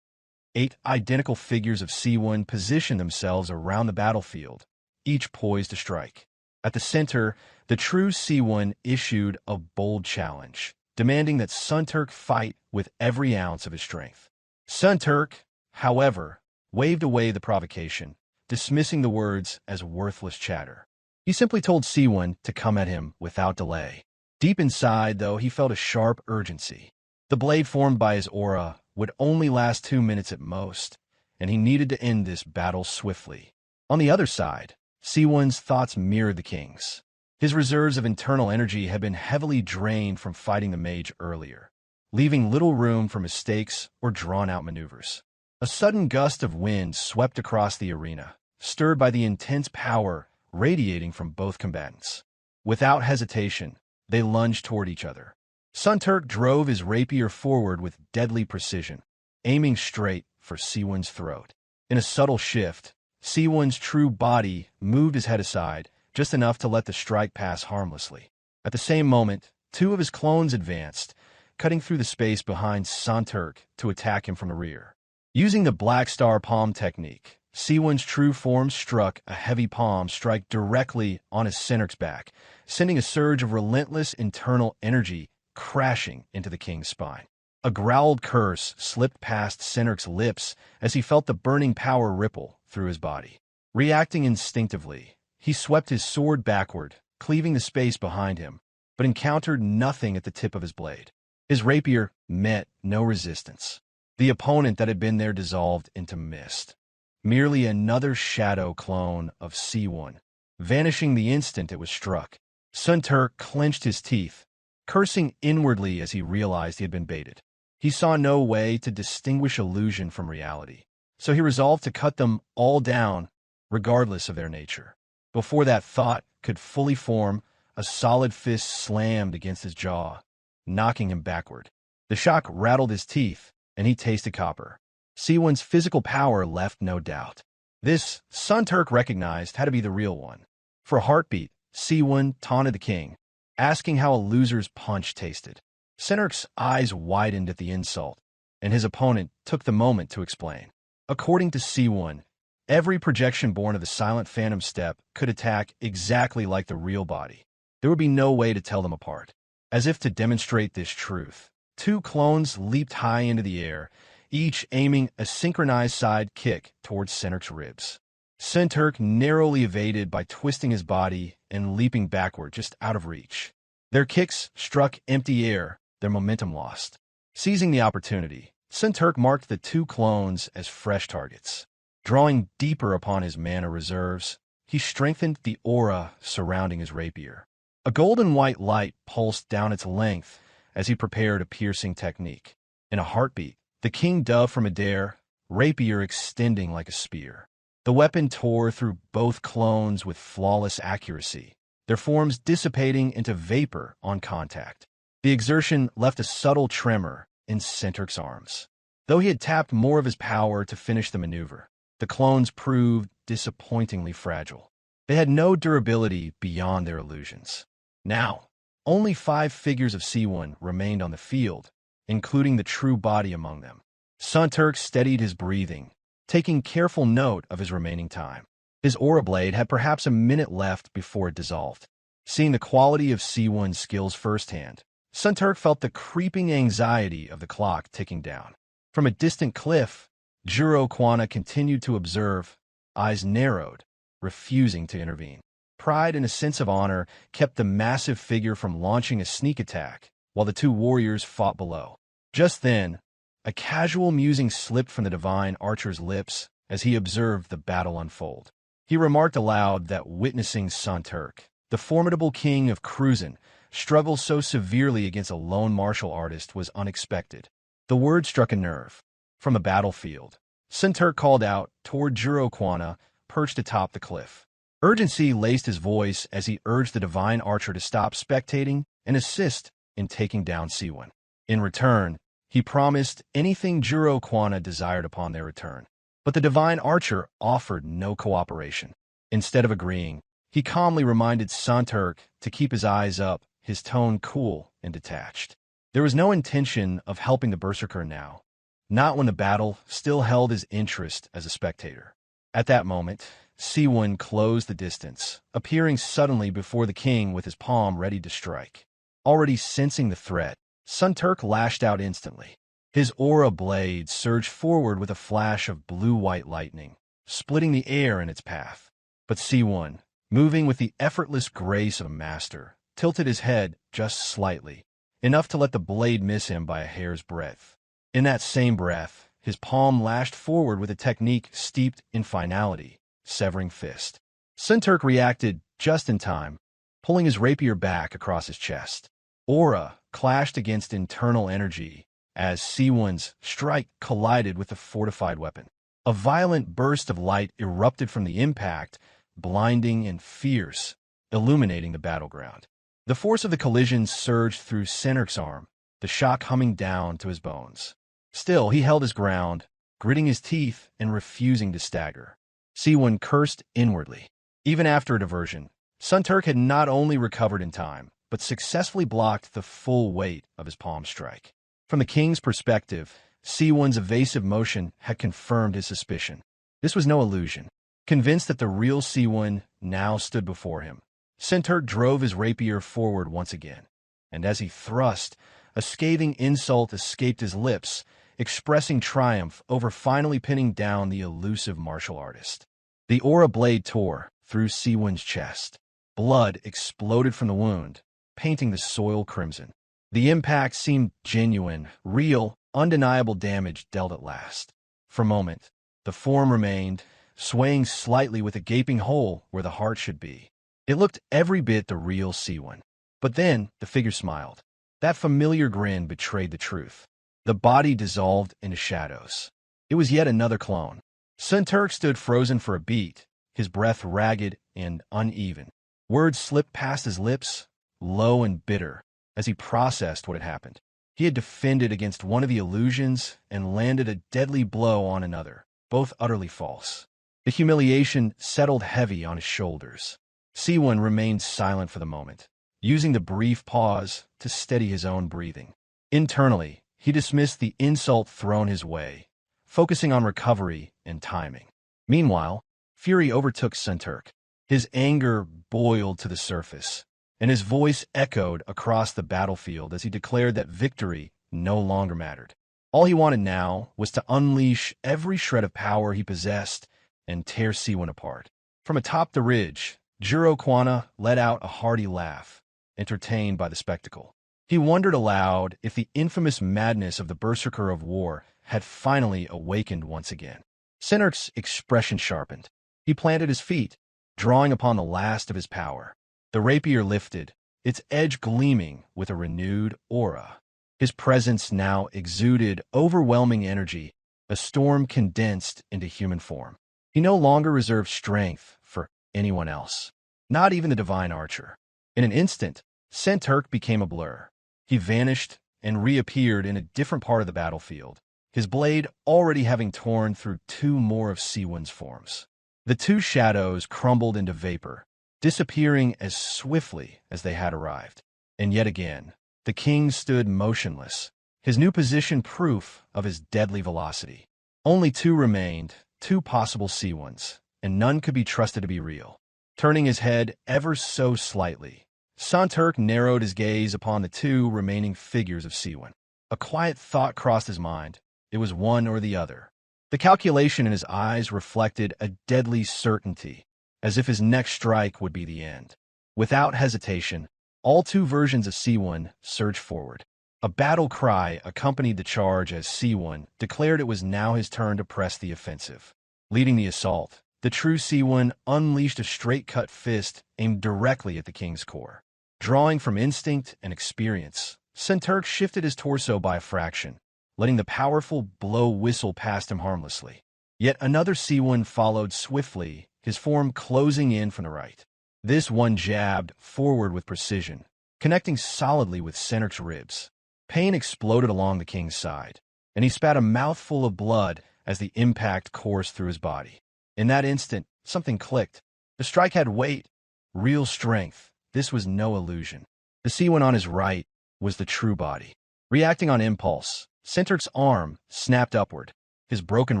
8 identical figures of Seowoon positioned themselves around the battlefield, each poised to strike. At the center, the true Seowoon issued a bold challenge, demanding that Sunturk fight with every ounce of his strength. Sunturk, however, waved away the provocation, dismissing the words as worthless chatter. He simply told Seowoon to come at him without delay. Deep inside, though, he felt a sharp urgency. The blade formed by his aura would only last 2 minutes at most, and he needed to end this battle swiftly. On the other side, Seowoon's thoughts mirrored the king's. His reserves of internal energy had been heavily drained from fighting the mage earlier, leaving little room for mistakes or drawn-out maneuvers. A sudden gust of wind swept across the arena, stirred by the intense power radiating from both combatants. Without hesitation, they lunged toward each other. Sunturk drove his rapier forward with deadly precision, aiming straight for Seowoon's throat. In a subtle shift, Seowoon's true body moved his head aside, just enough to let the strike pass harmlessly. At the same moment, 2 of his clones advanced, cutting through the space behind Sunturk to attack him from the rear. Using the Black Star Palm technique, Seowoon's true form struck a heavy palm strike directly on his Sunturk's back, sending a surge of relentless internal energy crashing into the king's spine. A growled curse slipped past Sunturk's lips as he felt the burning power ripple through his body. Reacting instinctively, he swept his sword backward, cleaving the space behind him, but encountered nothing at the tip of his blade. His rapier met no resistance. The opponent that had been there dissolved into mist. Merely another shadow clone of Seowoon, vanishing the instant it was struck. Sunturk clenched his teeth, cursing inwardly as he realized he had been baited. He saw no way to distinguish illusion from reality, so he resolved to cut them all down, regardless of their nature. Before that thought could fully form, a solid fist slammed against his jaw, knocking him backward. The shock rattled his teeth, and he tasted copper. Seowoon's physical power left no doubt. This, Sunturk recognized, had to be the real one. For a heartbeat, Seowoon taunted the king, asking how a loser's punch tasted. Sunturk's eyes widened at the insult, and his opponent took the moment to explain. According to Seowoon, every projection born of the silent phantom step could attack exactly like the real body. There would be no way to tell them apart. As if to demonstrate this truth, 2 clones leaped high into the air, each aiming a synchronized side kick towards Sunturk's ribs. Sunturk narrowly evaded by twisting his body and leaping backward just out of reach. Their kicks struck empty air, their momentum lost. Seizing the opportunity, Sunturk marked the two clones as fresh targets. Drawing deeper upon his mana reserves, he strengthened the aura surrounding his rapier. A golden-white light pulsed down its length as he prepared a piercing technique. In a heartbeat, the king dove from midair, rapier extending like a spear. The weapon tore through both clones with flawless accuracy, their forms dissipating into vapor on contact. The exertion left a subtle tremor in Sunturk's arms. Though he had tapped more of his power to finish the maneuver, the clones proved disappointingly fragile. They had no durability beyond their illusions. Now, only 5 figures of Seowoon remained on the field, including the true body among them. Sunturk steadied his breathing, taking careful note of his remaining time. His aura blade had perhaps a minute left before it dissolved. Seeing the quality of Seowoon's skills firsthand, Sunturk felt the creeping anxiety of the clock ticking down. From a distant cliff, Juro Kwana continued to observe, eyes narrowed, refusing to intervene. Pride and a sense of honor kept the massive figure from launching a sneak attack, while the two warriors fought below. Just then, a casual musing slipped from the divine archer's lips as he observed the battle unfold. He remarked aloud that witnessing Sunturk, the formidable king of Kruzan, struggle so severely against a lone martial artist was unexpected. The word struck a nerve. From the battlefield, Sunturk called out toward Juro Kwana, perched atop the cliff. Urgency laced his voice as he urged the divine archer to stop spectating and assist in taking down Seowoon. In return, he promised anything Juro Kwana desired upon their return. But the divine archer offered no cooperation. Instead of agreeing, he calmly reminded Sunturk to keep his eyes up, his tone cool and detached. There was no intention of helping the Berserker now, not when the battle still held his interest as a spectator. At that moment, Seowoon closed the distance, appearing suddenly before the king with his palm ready to strike. Already sensing the threat, Sunturk lashed out instantly. His aura blade surged forward with a flash of blue-white lightning, splitting the air in its path. But Seowoon, moving with the effortless grace of a master, tilted his head just slightly, enough to let the blade miss him by a hair's breadth. In that same breath, his palm lashed forward with a technique steeped in finality, severing fist. Sunturk reacted just in time, pulling his rapier back across his chest. Aura clashed against internal energy as Seowoon's strike collided with the fortified weapon. A violent burst of light erupted from the impact, blinding and fierce, illuminating the battleground. The force of the collision surged through Sunturk's arm, the shock humming down to his bones. Still, he held his ground, gritting his teeth and refusing to stagger. Seowoon cursed inwardly. Even after a diversion, Sunturk had not only recovered in time, but successfully blocked the full weight of his palm strike. From the king's perspective, Seowoon's evasive motion had confirmed his suspicion. This was no illusion. Convinced that the real Seowoon now stood before him, Sunturk drove his rapier forward once again, and as he thrust, a scathing insult escaped his lips, expressing triumph over finally pinning down the elusive martial artist. The aura blade tore through Seowoon's chest. Blood exploded from the wound, painting the soil crimson. The impact seemed genuine, real, undeniable damage dealt at last. For a moment, the form remained, swaying slightly with a gaping hole where the heart should be. It looked every bit the real Seowoon. But then the figure smiled. That familiar grin betrayed the truth. The body dissolved into shadows. It was yet another clone. Sunturk stood frozen for a beat, his breath ragged and uneven. Words slipped past his lips, low and bitter, as he processed what had happened. He had defended against one of the illusions and landed a deadly blow on another, both utterly false. The humiliation settled heavy on his shoulders. Seowoon remained silent for the moment, using the brief pause to steady his own breathing. Internally, he dismissed the insult thrown his way, focusing on recovery and timing. Meanwhile, fury overtook Sunturk. His anger boiled to the surface, and his voice echoed across the battlefield as he declared that victory no longer mattered. All he wanted now was to unleash every shred of power he possessed and tear Seawoon apart. From atop the ridge, Juro Kwana let out a hearty laugh, entertained by the spectacle. He wondered aloud if the infamous madness of the Berserker of War had finally awakened once again. Senurk's expression sharpened. He planted his feet, drawing upon the last of his power. The rapier lifted, its edge gleaming with a renewed aura. His presence now exuded overwhelming energy, a storm condensed into human form. He no longer reserved strength for anyone else, not even the divine archer. In an instant, Senturk became a blur. He vanished and reappeared in a different part of the battlefield, his blade already having torn through two more of Seawoon's forms. The two shadows crumbled into vapor, disappearing as swiftly as they had arrived. And yet again, the king stood motionless, his new position proof of his deadly velocity. Only two remained, two possible Seawoons, and none could be trusted to be real. Turning his head ever so slightly, Senturk narrowed his gaze upon the two remaining figures of Seawoon. A quiet thought crossed his mind. It was one or the other. The calculation in his eyes reflected a deadly certainty, as if his next strike would be the end. Without hesitation, all two versions of Seawoon surged forward. A battle cry accompanied the charge as Seawoon declared it was now his turn to press the offensive. Leading the assault, the true Seawoon unleashed a straight-cut fist aimed directly at the king's core. Drawing from instinct and experience, Senturk shifted his torso by a fraction, letting the powerful blow whistle past him harmlessly. Yet another Seawoon followed swiftly, his form closing in from the right. This one jabbed forward with precision, connecting solidly with Senturk's ribs. Pain exploded along the king's side, and he spat a mouthful of blood as the impact coursed through his body. In that instant, something clicked. The strike had weight, real strength. This was no illusion. The Seawoon on his right was the true body. Reacting on impulse, Senturk's arm snapped upward. His broken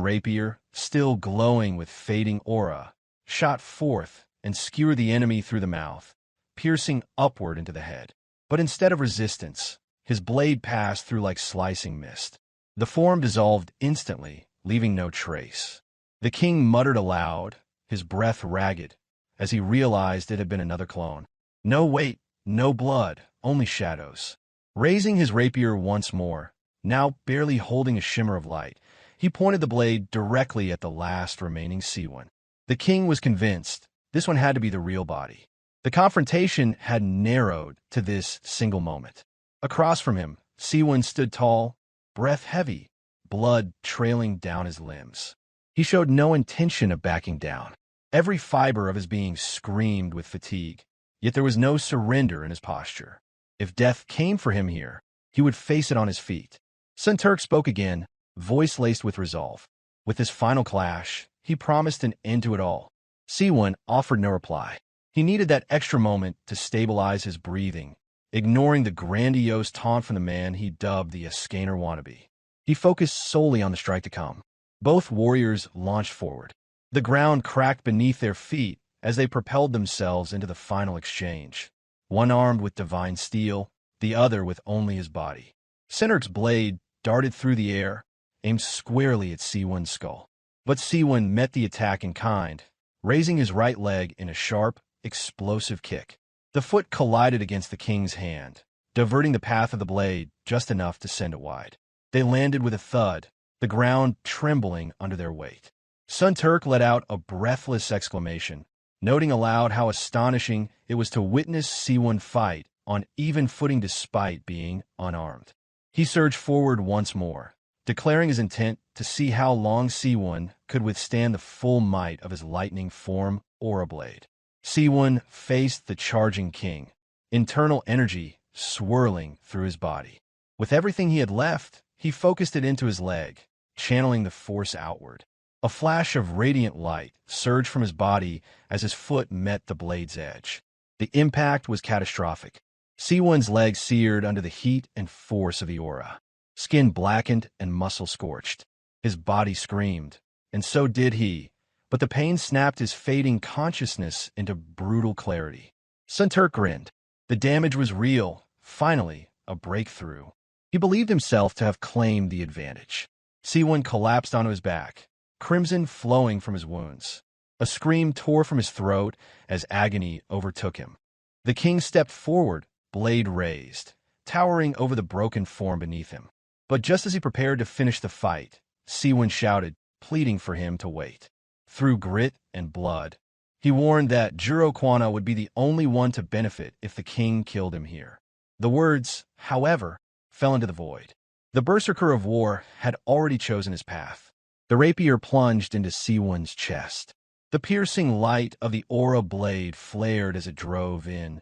rapier, still glowing with fading aura, shot forth and skewered the enemy through the mouth, piercing upward into the head. But instead of resistance, his blade passed through like slicing mist. The form dissolved instantly, leaving no trace. The king muttered aloud, his breath ragged, as he realized it had been another clone. No weight, no blood, only shadows. Raising his rapier once more, now barely holding a shimmer of light, he pointed the blade directly at the last remaining Seawoon. The king was convinced this one had to be the real body. The confrontation had narrowed to this single moment. Across from him, Seawoon stood tall, breath heavy, blood trailing down his limbs. He showed no intention of backing down. Every fiber of his being screamed with fatigue, yet there was no surrender in his posture. If death came for him here, he would face it on his feet. Senturk spoke again, voice laced with resolve. With this final clash, he promised an end to it all. Seawoon offered no reply. He needed that extra moment to stabilize his breathing, ignoring the grandiose taunt from the man he dubbed the Escaner wannabe. He focused solely on the strike to come. Both warriors launched forward. The ground cracked beneath their feet as they propelled themselves into the final exchange, one armed with divine steel, the other with only his body. Senturk's blade darted through the air, aimed squarely at Seawoon's skull. But Seawoon met the attack in kind, raising his right leg in a sharp, explosive kick. The foot collided against the king's hand, diverting the path of the blade just enough to send it wide. They landed with a thud, the ground trembling under their weight. Senturk let out a breathless exclamation, noting aloud how astonishing it was to witness Seawoon fight on even footing despite being unarmed. He surged forward once more, declaring his intent to see how long Seawoon could withstand the full might of his lightning form aura blade. Seawoon faced the charging king, internal energy swirling through his body. With everything he had left, he focused it into his leg, channeling the force outward. A flash of radiant light surged from his body as his foot met the blade's edge. The impact was catastrophic. Seawoon's leg seared under the heat and force of the aura. Skin blackened and muscle scorched. His body screamed, and so did he, but the pain snapped his fading consciousness into brutal clarity. Senturk grinned. The damage was real, finally, a breakthrough. He believed himself to have claimed the advantage. Seawoon collapsed onto his back, crimson flowing from his wounds. A scream tore from his throat as agony overtook him. The king stepped forward, blade raised, towering over the broken form beneath him. But just as he prepared to finish the fight, Seowoon shouted, pleading for him to wait. Through grit and blood, he warned that Juro Kwana would be the only one to benefit if the king killed him here. The words, however, fell into the void. The Berserker of War had already chosen his path. The rapier plunged into Seowoon's chest. The piercing light of the aura blade flared as it drove in,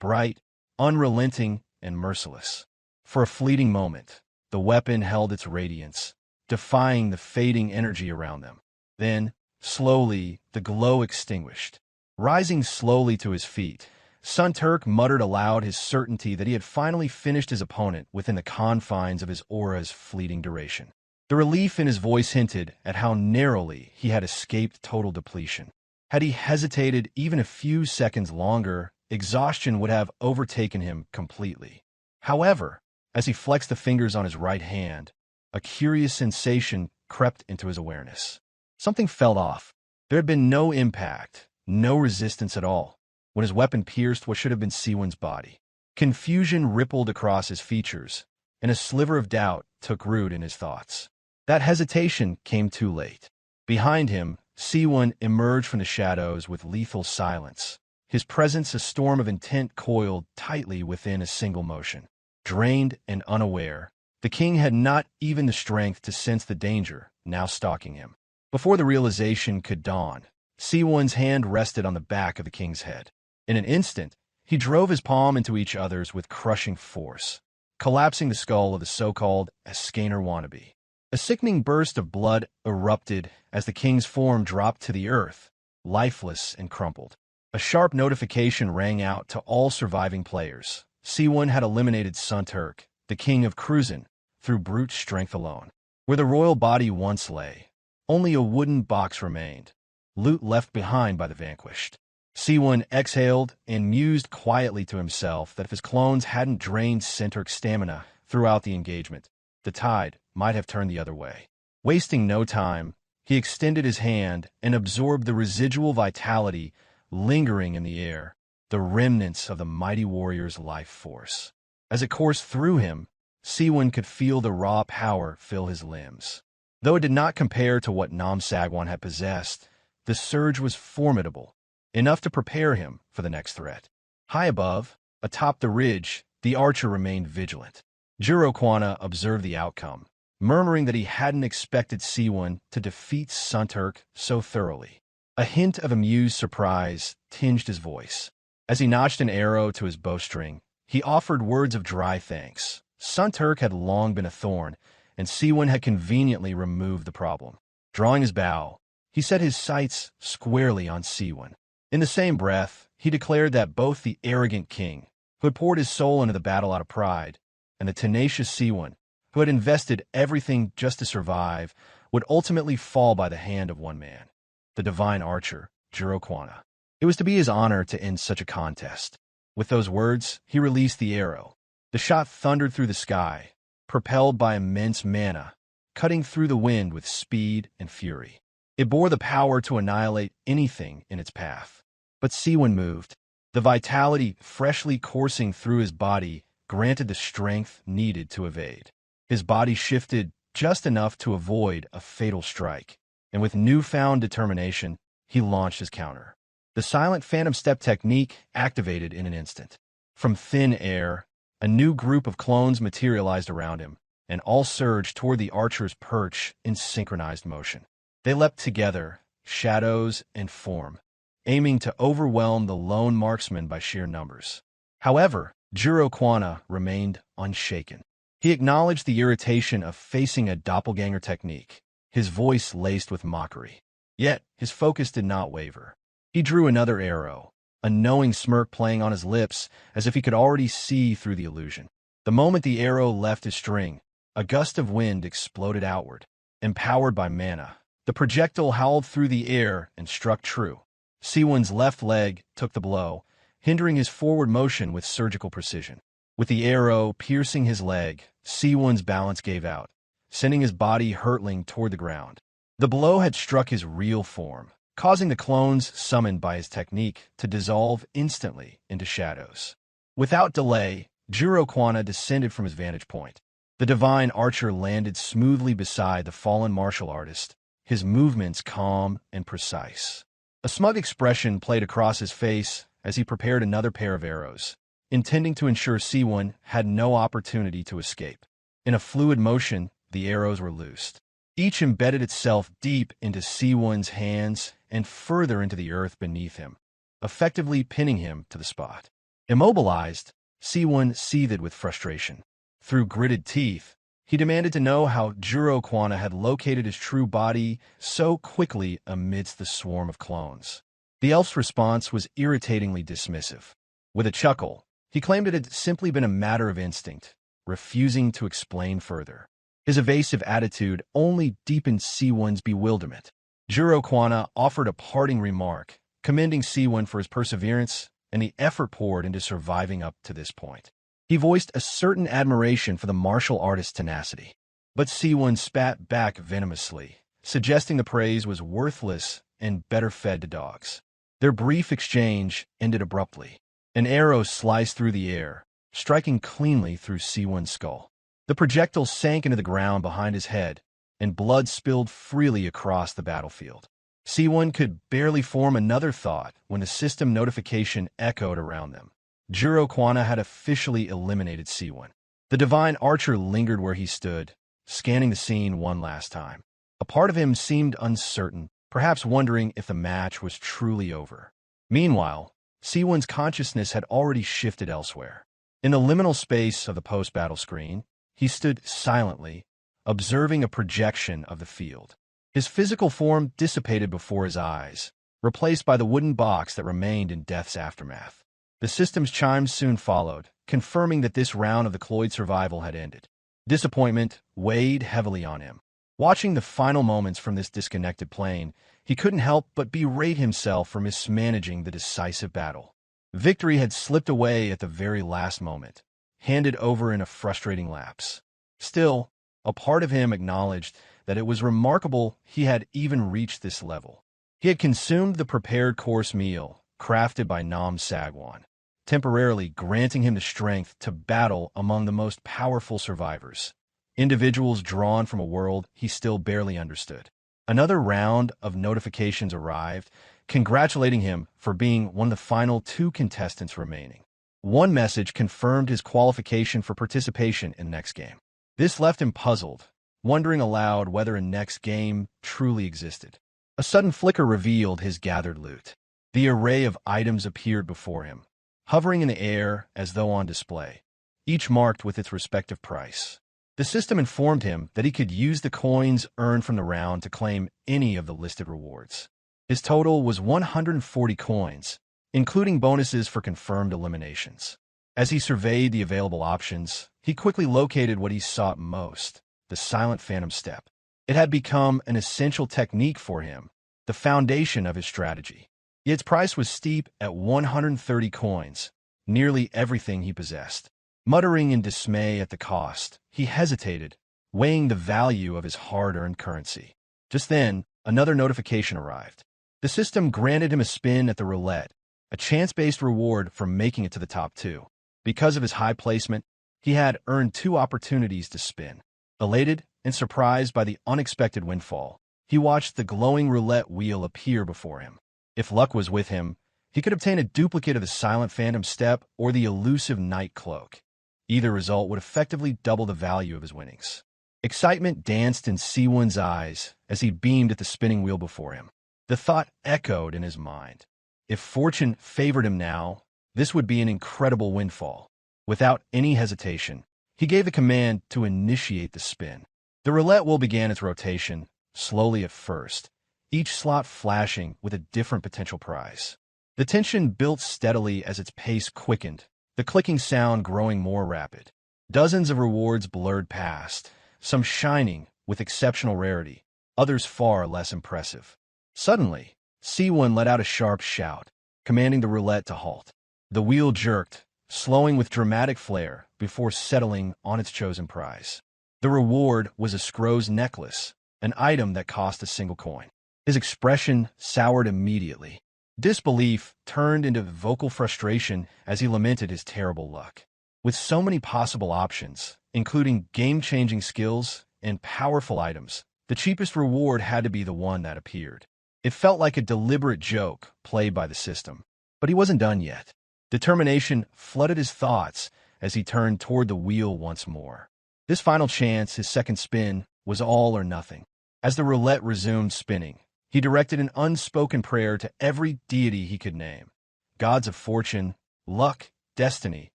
bright, unrelenting, and merciless. For a fleeting moment, the weapon held its radiance, defying the fading energy around them. Then, slowly, the glow extinguished. Rising slowly to his feet, Sun Turk muttered aloud his certainty that he had finally finished his opponent within the confines of his aura's fleeting duration. The relief in his voice hinted at how narrowly he had escaped total depletion. Had he hesitated even a few seconds longer, exhaustion would have overtaken him completely. However, as he flexed the fingers on his right hand, a curious sensation crept into his awareness. Something fell off. There had been no impact, no resistance at all, when his weapon pierced what should have been Seowoon's body. Confusion rippled across his features, and a sliver of doubt took root in his thoughts. That hesitation came too late. Behind him, Seowoon emerged from the shadows with lethal silence, his presence a storm of intent coiled tightly within a single motion. Drained and unaware, the king had not even the strength to sense the danger now stalking him. Before the realization could dawn, Seowoon's hand rested on the back of the king's head. In an instant, he drove his palm into each other's with crushing force, collapsing the skull of the so-called Scanner wannabe. A sickening burst of blood erupted as the king's form dropped to the earth, lifeless and crumpled. A sharp notification rang out to all surviving players. Seowoon had eliminated Sun Turk, the king of Kruzan, through brute strength alone. Where the royal body once lay, only a wooden box remained, loot left behind by the vanquished. Seowoon exhaled and mused quietly to himself that if his clones hadn't drained Sun Turk's stamina throughout the engagement, the tide might have turned the other way. Wasting no time, he extended his hand and absorbed the residual vitality lingering in the air, the remnants of the mighty warrior's life force. As it coursed through him, Seowoon could feel the raw power fill his limbs. Though it did not compare to what Nam Sagwan had possessed, the surge was formidable, enough to prepare him for the next threat. High above, atop the ridge, the archer remained vigilant. Juro Kwana observed the outcome, murmuring that he hadn't expected Seowoon to defeat Sun Turk so thoroughly. A hint of amused surprise tinged his voice. As he notched an arrow to his bowstring, he offered words of dry thanks. Sun Turk had long been a thorn, and Seowoon had conveniently removed the problem. Drawing his bow, he set his sights squarely on Seowoon. In the same breath, he declared that both the arrogant king, who had poured his soul into the battle out of pride, and the tenacious Seowoon, who had invested everything just to survive, would ultimately fall by the hand of one man, the divine archer, Juro Kwana. It was to be his honor to end such a contest. With those words, he released the arrow. The shot thundered through the sky, propelled by immense mana, cutting through the wind with speed and fury. It bore the power to annihilate anything in its path. But Seowoon moved. The vitality freshly coursing through his body granted the strength needed to evade. His body shifted just enough to avoid a fatal strike, and with newfound determination, he launched his counter. The silent phantom step technique activated in an instant. From thin air, a new group of clones materialized around him, and all surged toward the archer's perch in synchronized motion. They leapt together, shadows and form, aiming to overwhelm the lone marksman by sheer numbers. However, Juro Kwana remained unshaken. He acknowledged the irritation of facing a doppelganger technique, his voice laced with mockery. Yet, his focus did not waver. He drew another arrow, a knowing smirk playing on his lips as if he could already see through the illusion. The moment the arrow left his string, a gust of wind exploded outward. Empowered by mana, the projectile howled through the air and struck true. Seowoon's left leg took the blow, hindering his forward motion with surgical precision. With the arrow piercing his leg, Seowoon's balance gave out, sending his body hurtling toward the ground. The blow had struck his real form, causing the clones summoned by his technique to dissolve instantly into shadows. Without delay, Juro Kwana descended from his vantage point. The divine archer landed smoothly beside the fallen martial artist, his movements calm and precise. A smug expression played across his face as he prepared another pair of arrows, intending to ensure Seowoon had no opportunity to escape. In a fluid motion, the arrows were loosed. Each embedded itself deep into Seowoon's hands and further into the earth beneath him, effectively pinning him to the spot. Immobilized, Seowoon seethed with frustration. Through gritted teeth, he demanded to know how Juro Kwana had located his true body so quickly amidst the swarm of clones. The elf's response was irritatingly dismissive. With a chuckle, he claimed it had simply been a matter of instinct, refusing to explain further. His evasive attitude only deepened Seowoon's bewilderment. Juro Kwana offered a parting remark, commending Seowoon for his perseverance and the effort poured into surviving up to this point. He voiced a certain admiration for the martial artist's tenacity. But Seowoon spat back venomously, suggesting the praise was worthless and better fed to dogs. Their brief exchange ended abruptly. An arrow sliced through the air, striking cleanly through Seowoon's skull. The projectile sank into the ground behind his head, and blood spilled freely across the battlefield. Seowoon could barely form another thought when the system notification echoed around them. Juro Kwana had officially eliminated Seowoon. The divine archer lingered where he stood, scanning the scene one last time. A part of him seemed uncertain, perhaps wondering if the match was truly over. Meanwhile, Seowoon's consciousness had already shifted elsewhere. In the liminal space of the post-battle screen, he stood silently, observing a projection of the field. His physical form dissipated before his eyes, replaced by the wooden box that remained in death's aftermath. The system's chimes soon followed, confirming that this round of the Cloyd Survival had ended. Disappointment weighed heavily on him. Watching the final moments from this disconnected plane, he couldn't help but berate himself for mismanaging the decisive battle. Victory had slipped away at the very last moment, handed over in a frustrating lapse. Still, a part of him acknowledged that it was remarkable he had even reached this level. He had consumed the prepared course meal, crafted by Nam Sagwan, temporarily granting him the strength to battle among the most powerful survivors, individuals drawn from a world he still barely understood. Another round of notifications arrived, congratulating him for being one of the final 2 contestants remaining. One message confirmed his qualification for participation in the next game. This left him puzzled, wondering aloud whether a next game truly existed. A sudden flicker revealed his gathered loot. The array of items appeared before him, hovering in the air as though on display, each marked with its respective price. The system informed him that he could use the coins earned from the round to claim any of the listed rewards. His total was 140 coins, including bonuses for confirmed eliminations. As he surveyed the available options, he quickly located what he sought most, the silent phantom step. It had become an essential technique for him, the foundation of his strategy. Its price was steep at 130 coins, nearly everything he possessed. Muttering in dismay at the cost, he hesitated, weighing the value of his hard-earned currency. Just then, another notification arrived. The system granted him a spin at the roulette, a chance-based reward for making it to the top 2. Because of his high placement, he had earned 2 opportunities to spin. Elated and surprised by the unexpected windfall, he watched the glowing roulette wheel appear before him. If luck was with him, he could obtain a duplicate of the silent phantom step or the elusive night cloak. Either result would effectively double the value of his winnings. Excitement danced in Seowoon's eyes as he beamed at the spinning wheel before him. The thought echoed in his mind. If fortune favored him now, this would be an incredible windfall. Without any hesitation, he gave the command to initiate the spin. The roulette wheel began its rotation, slowly at first, each slot flashing with a different potential prize. The tension built steadily as its pace quickened, the clicking sound growing more rapid. Dozens of rewards blurred past, some shining with exceptional rarity, others far less impressive. Suddenly, Seowoon let out a sharp shout, commanding the roulette to halt. The wheel jerked, slowing with dramatic flair before settling on its chosen prize. The reward was a Scrow's necklace, an item that cost a single coin. His expression soured immediately. Disbelief turned into vocal frustration as he lamented his terrible luck. With so many possible options, including game-changing skills and powerful items, the cheapest reward had to be the one that appeared. It felt like a deliberate joke played by the system. But he wasn't done yet. Determination flooded his thoughts as he turned toward the wheel once more. This final chance, his second spin, was all or nothing. As the roulette resumed spinning, he directed an unspoken prayer to every deity he could name. Gods of fortune, luck, destiny,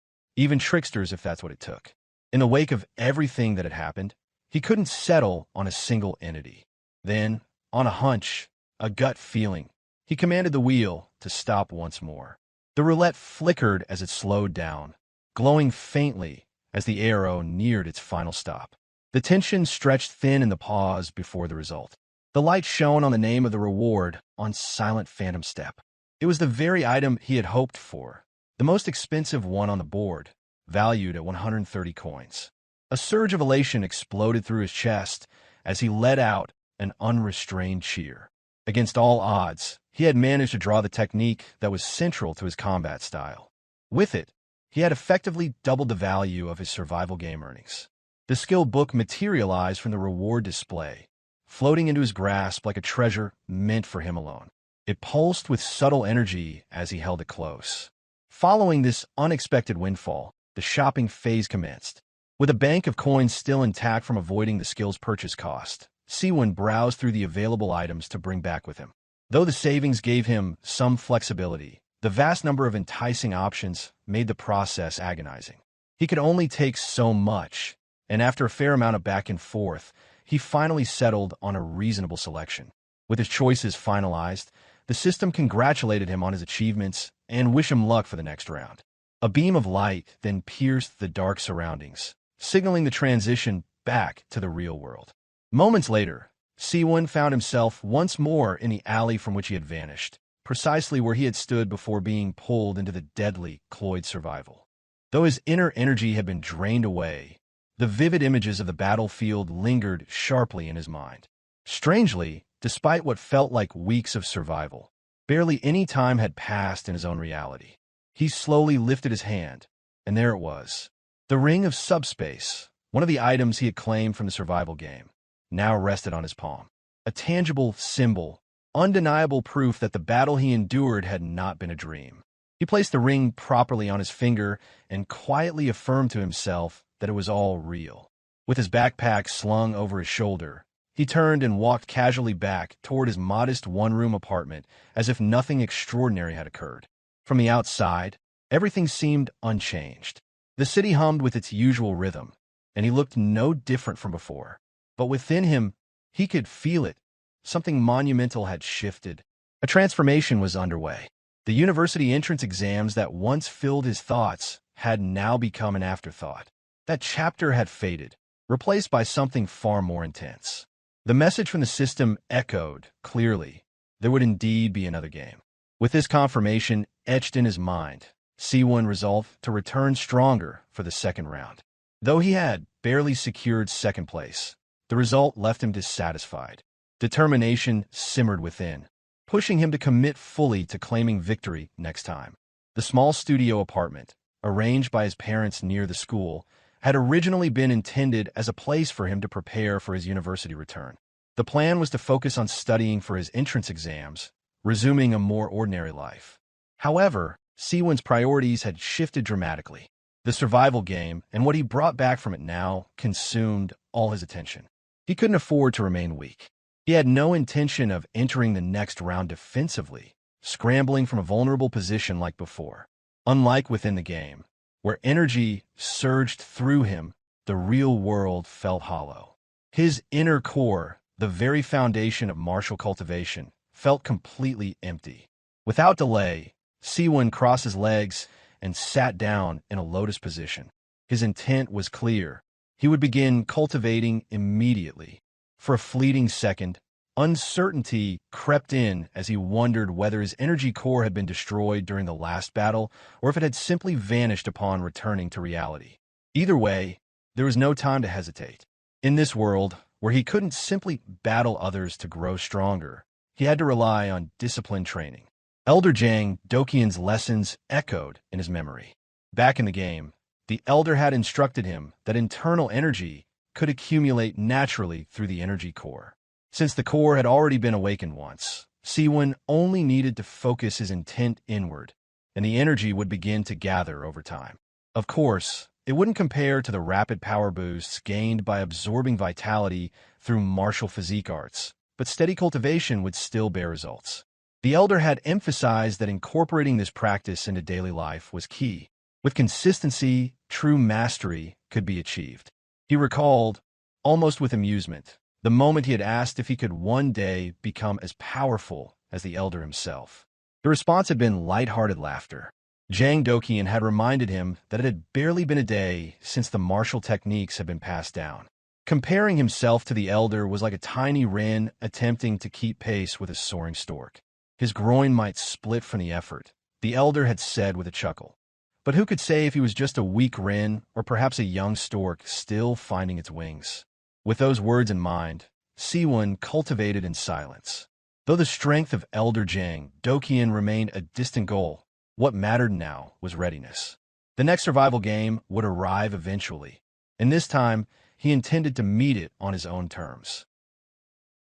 even tricksters if that's what it took. In the wake of everything that had happened, he couldn't settle on a single entity. Then, on a hunch, a gut feeling, he commanded the wheel to stop once more. The roulette flickered as it slowed down, glowing faintly as the arrow neared its final stop. The tension stretched thin in the pause before the result. The light shone on the name of the reward on silent phantom step. It was the very item he had hoped for, the most expensive one on the board, valued at 130 coins. A surge of elation exploded through his chest as he let out an unrestrained cheer. Against all odds, he had managed to draw the technique that was central to his combat style. With it, he had effectively doubled the value of his survival game earnings. The skill book materialized from the reward display, floating into his grasp like a treasure meant for him alone. It pulsed with subtle energy as he held it close. Following this unexpected windfall, the shopping phase commenced. With a bank of coins still intact from avoiding the skill's purchase cost, Seawoon browsed through the available items to bring back with him. Though the savings gave him some flexibility, the vast number of enticing options made the process agonizing. He could only take so much, and after a fair amount of back and forth, he finally settled on a reasonable selection. With his choices finalized, the system congratulated him on his achievements and wished him luck for the next round. A beam of light then pierced the dark surroundings, signaling the transition back to the real world. Moments later, Seawoon found himself once more in the alley from which he had vanished, precisely where he had stood before being pulled into the deadly Cloyd Survival. Though his inner energy had been drained away, the vivid images of the battlefield lingered sharply in his mind. Strangely, despite what felt like weeks of survival, barely any time had passed in his own reality. He slowly lifted his hand, and there it was. The ring of subspace, one of the items he had claimed from the survival game, now rested on his palm. A tangible symbol, undeniable proof that the battle he endured had not been a dream. He placed the ring properly on his finger and quietly affirmed to himself that it was all real. With his backpack slung over his shoulder, he turned and walked casually back toward his modest one-room apartment as if nothing extraordinary had occurred. From the outside, everything seemed unchanged. The city hummed with its usual rhythm, and he looked no different from before. But within him, he could feel it. Something monumental had shifted. A transformation was underway. The university entrance exams that once filled his thoughts had now become an afterthought. That chapter had faded, replaced by something far more intense. The message from the system echoed clearly. There would indeed be another game. With this confirmation etched in his mind, Seawoon resolved to return stronger for the second round. Though he had barely secured second place, the result left him dissatisfied. Determination simmered within, pushing him to commit fully to claiming victory next time. The small studio apartment, arranged by his parents near the school, had originally been intended as a place for him to prepare for his university return. The plan was to focus on studying for his entrance exams, resuming a more ordinary life. However, Seawoon's priorities had shifted dramatically. The survival game and what he brought back from it now consumed all his attention. He couldn't afford to remain weak. He had no intention of entering the next round defensively, scrambling from a vulnerable position like before. Unlike within the game, where energy surged through him, the real world felt hollow. His inner core, the very foundation of martial cultivation, felt completely empty. Without delay, Seawoon crossed his legs and sat down in a lotus position. His intent was clear. He would begin cultivating immediately. For a fleeting second, uncertainty crept in as he wondered whether his energy core had been destroyed during the last battle or if it had simply vanished upon returning to reality. Either way, there was no time to hesitate. In this world, where he couldn't simply battle others to grow stronger. He had to rely on disciplined training. Elder Jang Dokian's lessons echoed in his memory. Back in the game, the Elder had instructed him that internal energy could accumulate naturally through the energy core. Since the core had already been awakened once, Seowoon only needed to focus his intent inward, and the energy would begin to gather over time. Of course, it wouldn't compare to the rapid power boosts gained by absorbing vitality through martial physique arts, but steady cultivation would still bear results. The Elder had emphasized that incorporating this practice into daily life was key. With consistency, true mastery could be achieved. He recalled, almost with amusement, the moment he had asked if he could one day become as powerful as the Elder himself. The response had been light-hearted laughter. Jang Dokian had reminded him that it had barely been a day since the martial techniques had been passed down. Comparing himself to the Elder was like a tiny wren attempting to keep pace with a soaring stork. His groin might split from the effort, the Elder had said with a chuckle. But who could say if he was just a weak wren or perhaps a young stork still finding its wings? With those words in mind, Seowoon cultivated in silence. Though the strength of Elder Jang Dokian remained a distant goal, what mattered now was readiness. The next survival game would arrive eventually, and this time he intended to meet it on his own terms.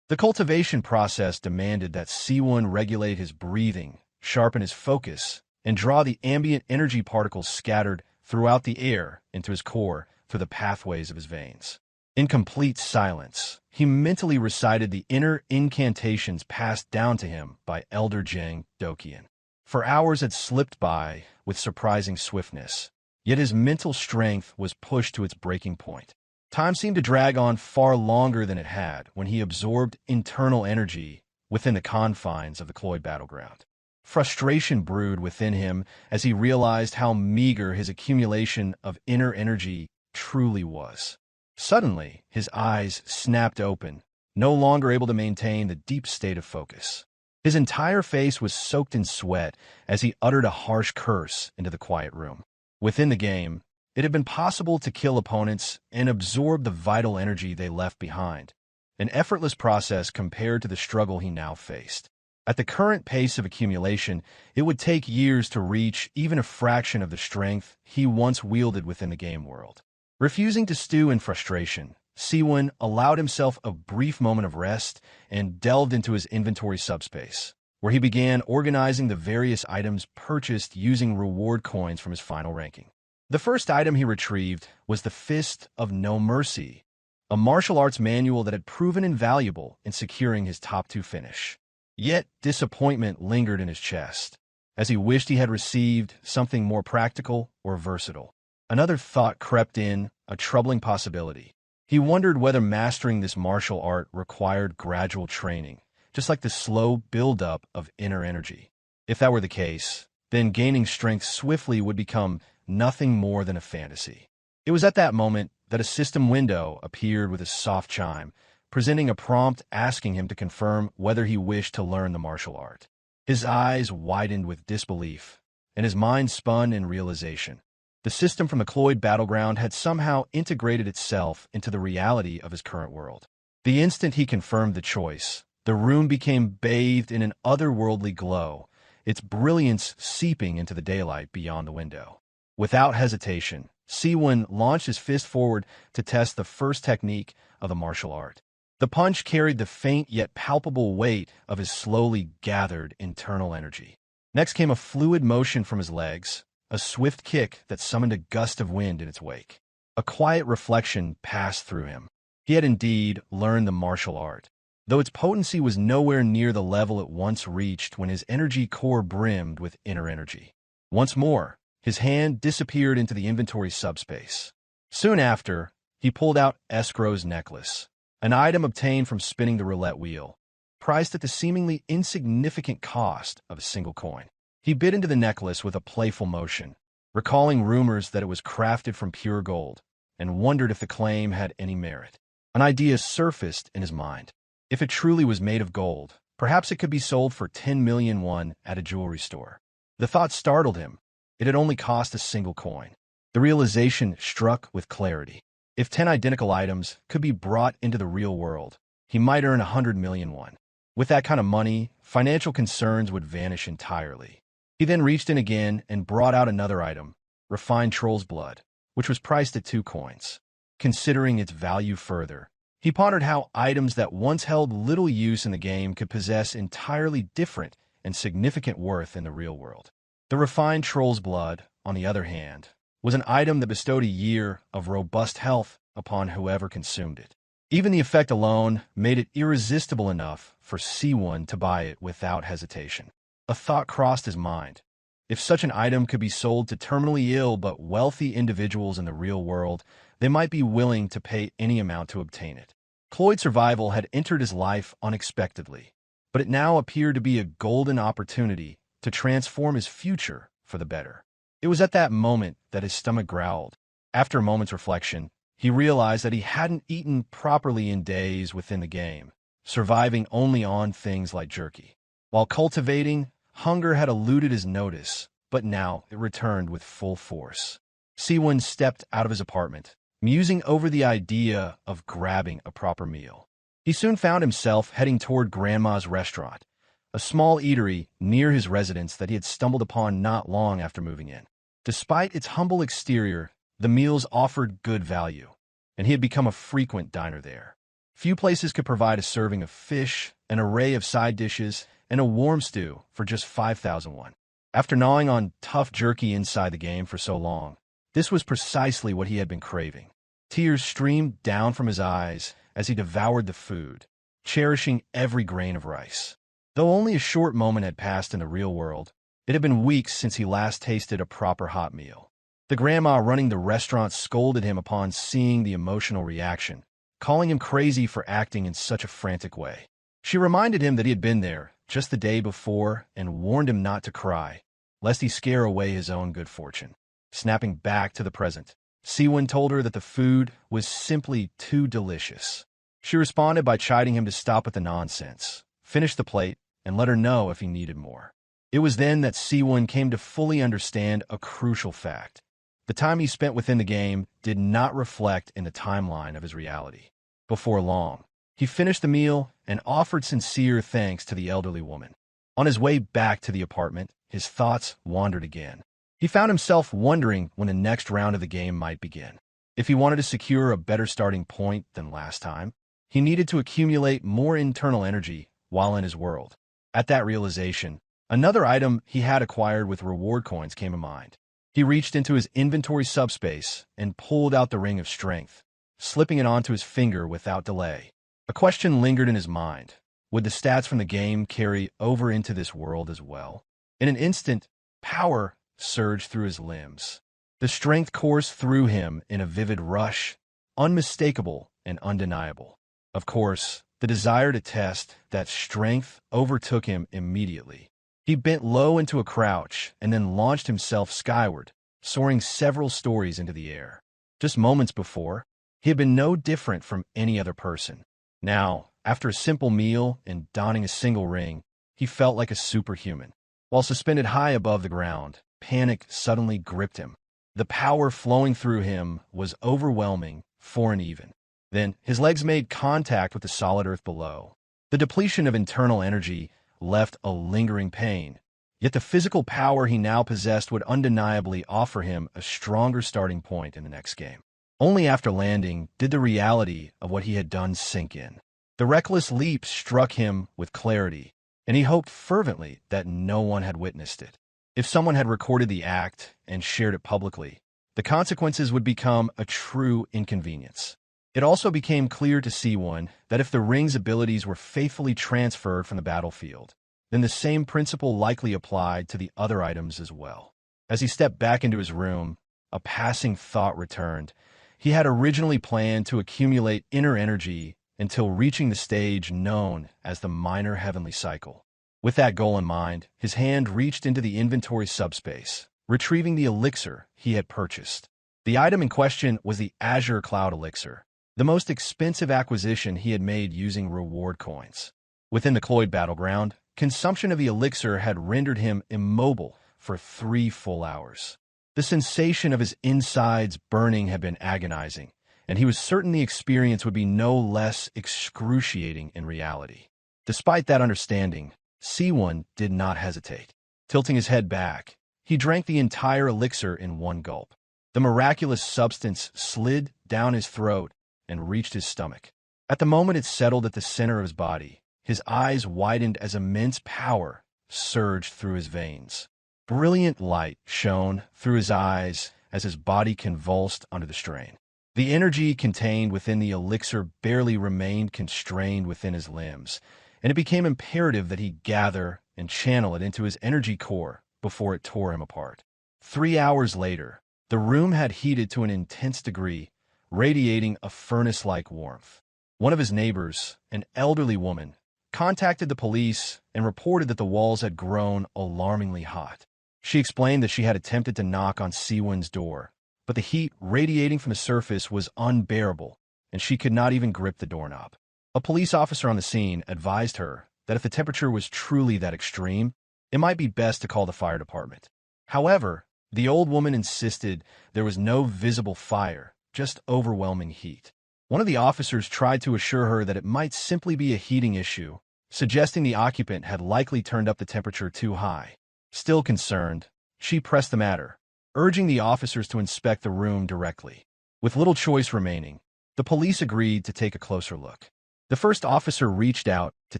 The cultivation process demanded that Seowoon regulate his breathing, sharpen his focus, and draw the ambient energy particles scattered throughout the air into his core through the pathways of his veins. In complete silence, he mentally recited the inner incantations passed down to him by Elder Jang Dokian. For hours had slipped by with surprising swiftness, yet his mental strength was pushed to its breaking point. Time seemed to drag on far longer than it had when he absorbed internal energy within the confines of the Cloyd battleground. Frustration brewed within him as he realized how meager his accumulation of inner energy truly was. Suddenly, his eyes snapped open, no longer able to maintain the deep state of focus. His entire face was soaked in sweat as he uttered a harsh curse into the quiet room. Within the game, it had been possible to kill opponents and absorb the vital energy they left behind, an effortless process compared to the struggle he now faced. At the current pace of accumulation, it would take years to reach even a fraction of the strength he once wielded within the game world. Refusing to stew in frustration, Seowoon allowed himself a brief moment of rest and delved into his inventory subspace, where he began organizing the various items purchased using reward coins from his final ranking. The first item he retrieved was the Fist of No Mercy, a martial arts manual that had proven invaluable in securing his top 2 finish. Yet disappointment lingered in his chest, as he wished he had received something more practical or versatile. Another thought crept in, a troubling possibility. He wondered whether mastering this martial art required gradual training, just like the slow build-up of inner energy. If that were the case, then gaining strength swiftly would become nothing more than a fantasy. It was at that moment that a system window appeared with a soft chime, presenting a prompt asking him to confirm whether he wished to learn the martial art. His eyes widened with disbelief, and his mind spun in realization. The system from the Cloyd battleground had somehow integrated itself into the reality of his current world. The instant he confirmed the choice, the room became bathed in an otherworldly glow, its brilliance seeping into the daylight beyond the window. Without hesitation, Seowoon launched his fist forward to test the first technique of the martial art. The punch carried the faint yet palpable weight of his slowly gathered internal energy. Next came a fluid motion from his legs, a swift kick that summoned a gust of wind in its wake. A quiet reflection passed through him. He had indeed learned the martial art, though its potency was nowhere near the level it once reached when his energy core brimmed with inner energy. Once more, his hand disappeared into the inventory subspace. Soon after, he pulled out Escrow's necklace, an item obtained from spinning the roulette wheel, priced at the seemingly insignificant cost of a single coin. He bit into the necklace with a playful motion, recalling rumors that it was crafted from pure gold, and wondered if the claim had any merit. An idea surfaced in his mind. If it truly was made of gold, perhaps it could be sold for 10 million won at a jewelry store. The thought startled him. It had only cost a single coin. The realization struck with clarity. If 10 identical items could be brought into the real world, he might earn 100 million won. With that kind of money, financial concerns would vanish entirely. He then reached in again and brought out another item, refined troll's blood, which was priced at 2 coins. Considering its value further, he pondered how items that once held little use in the game could possess entirely different and significant worth in the real world. The refined troll's blood, on the other hand, was an item that bestowed a year of robust health upon whoever consumed it. Even the effect alone made it irresistible enough for Seowoon to buy it without hesitation. A thought crossed his mind. If such an item could be sold to terminally ill but wealthy individuals in the real world, they might be willing to pay any amount to obtain it. Cloyd Survival had entered his life unexpectedly, but it now appeared to be a golden opportunity to transform his future for the better. It was at that moment that his stomach growled. After a moment's reflection, he realized that he hadn't eaten properly in days within the game, surviving only on things like jerky. While cultivating, hunger had eluded his notice, but now it returned with full force. Seowoon stepped out of his apartment, musing over the idea of grabbing a proper meal. He soon found himself heading toward Grandma's restaurant, a small eatery near his residence that he had stumbled upon not long after moving in. Despite its humble exterior, the meals offered good value, and he had become a frequent diner there. Few places could provide a serving of fish, an array of side dishes, and a warm stew for just 5,000 won. After gnawing on tough jerky inside the game for so long, this was precisely what he had been craving. Tears streamed down from his eyes as he devoured the food, cherishing every grain of rice. Though only a short moment had passed in the real world, it had been weeks since he last tasted a proper hot meal. The grandma running the restaurant scolded him upon seeing the emotional reaction, calling him crazy for acting in such a frantic way. She reminded him that he had been there just the day before and warned him not to cry, lest he scare away his own good fortune. Snapping back to the present, Seowoon told her that the food was simply too delicious. She responded by chiding him to stop with the nonsense, finish the plate, and let her know if he needed more. It was then that Seowoon came to fully understand a crucial fact. The time he spent within the game did not reflect in the timeline of his reality. Before long, he finished the meal and offered sincere thanks to the elderly woman. On his way back to the apartment, his thoughts wandered again. He found himself wondering when the next round of the game might begin. If he wanted to secure a better starting point than last time, he needed to accumulate more internal energy while in his world. At that realization, another item he had acquired with reward coins came to mind. He reached into his inventory subspace and pulled out the Ring of Strength, slipping it onto his finger without delay. A question lingered in his mind. Would the stats from the game carry over into this world as well? In an instant, power surged through his limbs. The strength coursed through him in a vivid rush, unmistakable and undeniable. Of course, the desire to test that strength overtook him immediately. He bent low into a crouch and then launched himself skyward, soaring several stories into the air. Just moments before, he had been no different from any other person. Now, after a simple meal and donning a single ring, he felt like a superhuman. While suspended high above the ground, panic suddenly gripped him. The power flowing through him was overwhelming, for an even. Then, his legs made contact with the solid earth below. The depletion of internal energy left a lingering pain, yet the physical power he now possessed would undeniably offer him a stronger starting point in the next game. Only after landing did the reality of what he had done sink in. The reckless leap struck him with clarity, and he hoped fervently that no one had witnessed it. If someone had recorded the act and shared it publicly, the consequences would become a true inconvenience. It also became clear to Seowoon that if the ring's abilities were faithfully transferred from the battlefield, then the same principle likely applied to the other items as well. As he stepped back into his room, a passing thought returned. He had originally planned to accumulate inner energy until reaching the stage known as the minor heavenly cycle. With that goal in mind, his hand reached into the inventory subspace, retrieving the elixir he had purchased. The item in question was the Azure Cloud Elixir, the most expensive acquisition he had made using reward coins. Within the Cloyd battleground, consumption of the elixir had rendered him immobile for 3 full hours. The sensation of his insides burning had been agonizing, and he was certain the experience would be no less excruciating in reality. Despite that understanding, Seowoon did not hesitate. Tilting his head back, he drank the entire elixir in one gulp. The miraculous substance slid down his throat and reached his stomach. At the moment it settled at the center of his body, his eyes widened as immense power surged through his veins. Brilliant light shone through his eyes as his body convulsed under the strain. The energy contained within the elixir barely remained constrained within his limbs, and it became imperative that he gather and channel it into his energy core before it tore him apart. 3 hours later, the room had heated to an intense degree, radiating a furnace-like warmth. One of his neighbors, an elderly woman, contacted the police and reported that the walls had grown alarmingly hot. She explained that she had attempted to knock on Seowoon's door, but the heat radiating from the surface was unbearable, and she could not even grip the doorknob. A police officer on the scene advised her that if the temperature was truly that extreme, it might be best to call the fire department. However, the old woman insisted there was no visible fire, just overwhelming heat. One of the officers tried to assure her that it might simply be a heating issue, suggesting the occupant had likely turned up the temperature too high. Still concerned, she pressed the matter, urging the officers to inspect the room directly. With little choice remaining, the police agreed to take a closer look. The first officer reached out to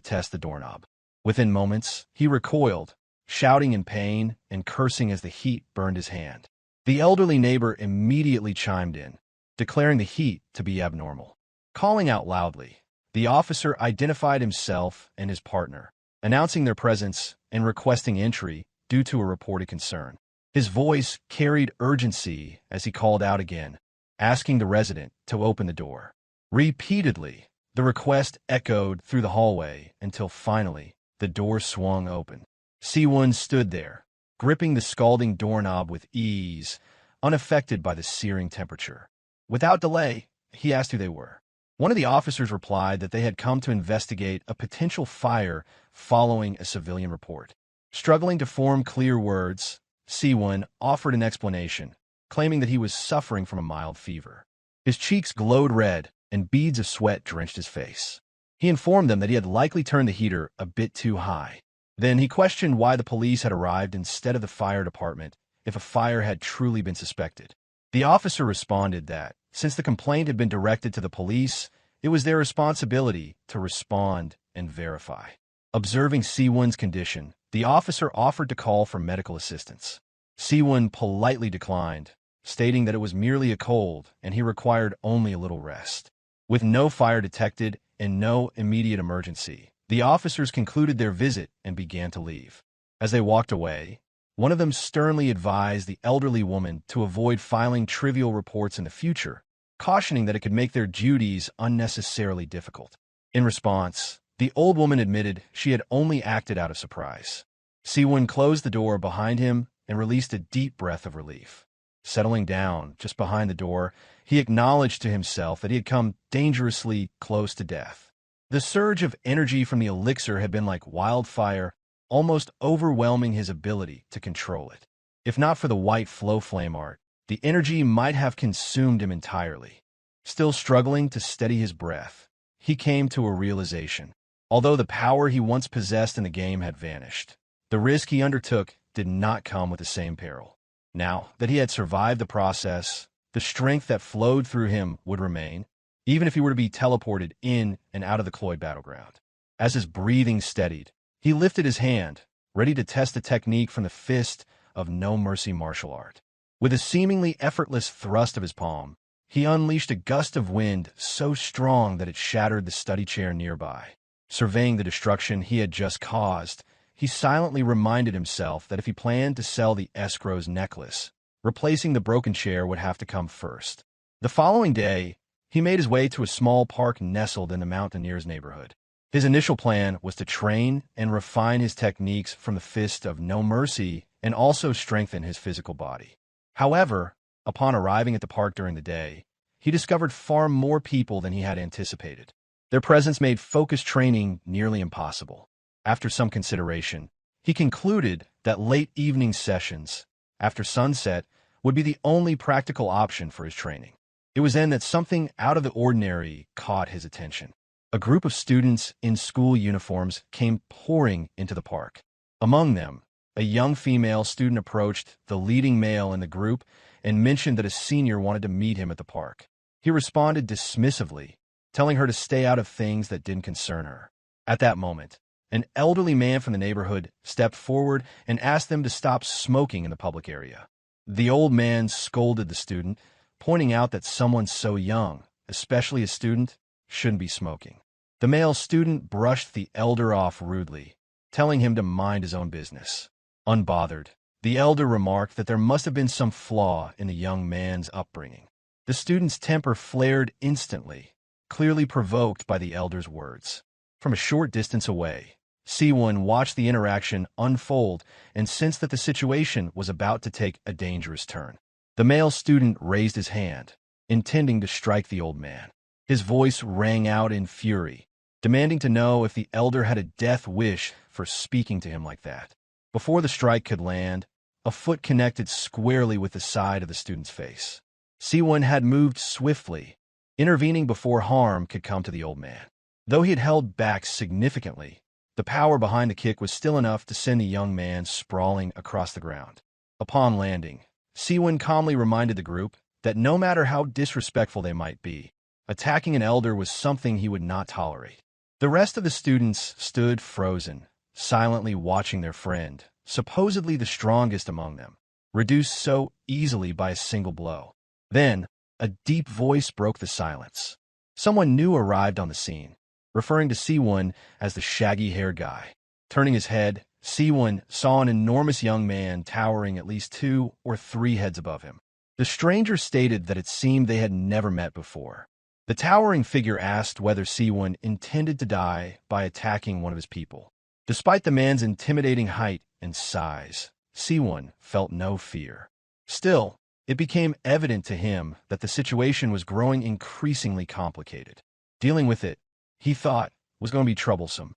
test the doorknob. Within moments, he recoiled, shouting in pain and cursing as the heat burned his hand. The elderly neighbor immediately chimed in, declaring the heat to be abnormal. Calling out loudly, the officer identified himself and his partner, announcing their presence and requesting entry due to a reported concern. His voice carried urgency as he called out again, asking the resident to open the door. Repeatedly, the request echoed through the hallway until finally the door swung open. Seowoon stood there, gripping the scalding doorknob with ease, unaffected by the searing temperature. Without delay, he asked who they were. One of the officers replied that they had come to investigate a potential fire following a civilian report. Struggling to form clear words, Seowoon offered an explanation, claiming that he was suffering from a mild fever. His cheeks glowed red, and beads of sweat drenched his face. He informed them that he had likely turned the heater a bit too high. Then he questioned why the police had arrived instead of the fire department if a fire had truly been suspected. The officer responded that, since the complaint had been directed to the police, it was their responsibility to respond and verify. Observing Seowoon's condition, the officer offered to call for medical assistance. Seowoon politely declined, stating that it was merely a cold and he required only a little rest. With no fire detected and no immediate emergency, the officers concluded their visit and began to leave. As they walked away, one of them sternly advised the elderly woman to avoid filing trivial reports in the future, cautioning that it could make their duties unnecessarily difficult. In response, the old woman admitted she had only acted out of surprise. Seowoon closed the door behind him and released a deep breath of relief. Settling down just behind the door, he acknowledged to himself that he had come dangerously close to death. The surge of energy from the elixir had been like wildfire, almost overwhelming his ability to control it. If not for the white flow flame art, the energy might have consumed him entirely. Still struggling to steady his breath, he came to a realization. Although the power he once possessed in the game had vanished, the risk he undertook did not come with the same peril. Now that he had survived the process, the strength that flowed through him would remain, even if he were to be teleported in and out of the Cloyd battleground. As his breathing steadied, he lifted his hand, ready to test the technique from the fist of no mercy martial art. With a seemingly effortless thrust of his palm, he unleashed a gust of wind so strong that it shattered the study chair nearby. Surveying the destruction he had just caused, he silently reminded himself that if he planned to sell the escrow's necklace, replacing the broken chair would have to come first. The following day, he made his way to a small park nestled in the Mountaineers neighborhood. His initial plan was to train and refine his techniques from the fist of no mercy and also strengthen his physical body. However, upon arriving at the park during the day, he discovered far more people than he had anticipated. Their presence made focused training nearly impossible. After some consideration, he concluded that late evening sessions, after sunset, would be the only practical option for his training. It was then that something out of the ordinary caught his attention. A group of students in school uniforms came pouring into the park. Among them, a young female student approached the leading male in the group and mentioned that a senior wanted to meet him at the park. He responded dismissively, telling her to stay out of things that didn't concern her. At that moment, an elderly man from the neighborhood stepped forward and asked them to stop smoking in the public area. The old man scolded the student, pointing out that someone so young, especially a student, shouldn't be smoking. The male student brushed the elder off rudely, telling him to mind his own business. Unbothered, the elder remarked that there must have been some flaw in the young man's upbringing. The student's temper flared instantly, clearly provoked by the elder's words. From a short distance away, Seowoon watched the interaction unfold and sensed that the situation was about to take a dangerous turn. The male student raised his hand, intending to strike the old man. His voice rang out in fury, demanding to know if the elder had a death wish for speaking to him like that. Before the strike could land, a foot connected squarely with the side of the student's face. Seowoon had moved swiftly, intervening before harm could come to the old man. Though he had held back significantly, the power behind the kick was still enough to send the young man sprawling across the ground. Upon landing, Seowoon calmly reminded the group that no matter how disrespectful they might be, attacking an elder was something he would not tolerate. The rest of the students stood frozen, silently watching their friend, supposedly the strongest among them, reduced so easily by a single blow. Then, a deep voice broke the silence. Someone new arrived on the scene, referring to Seowoon as the shaggy-haired guy. Turning his head, Seowoon saw an enormous young man towering at least 2 or 3 heads above him. The stranger stated that it seemed they had never met before. The towering figure asked whether Seowoon intended to die by attacking one of his people. Despite the man's intimidating height and size, Seowoon felt no fear. Still, it became evident to him that the situation was growing increasingly complicated. Dealing with it, he thought, was going to be troublesome.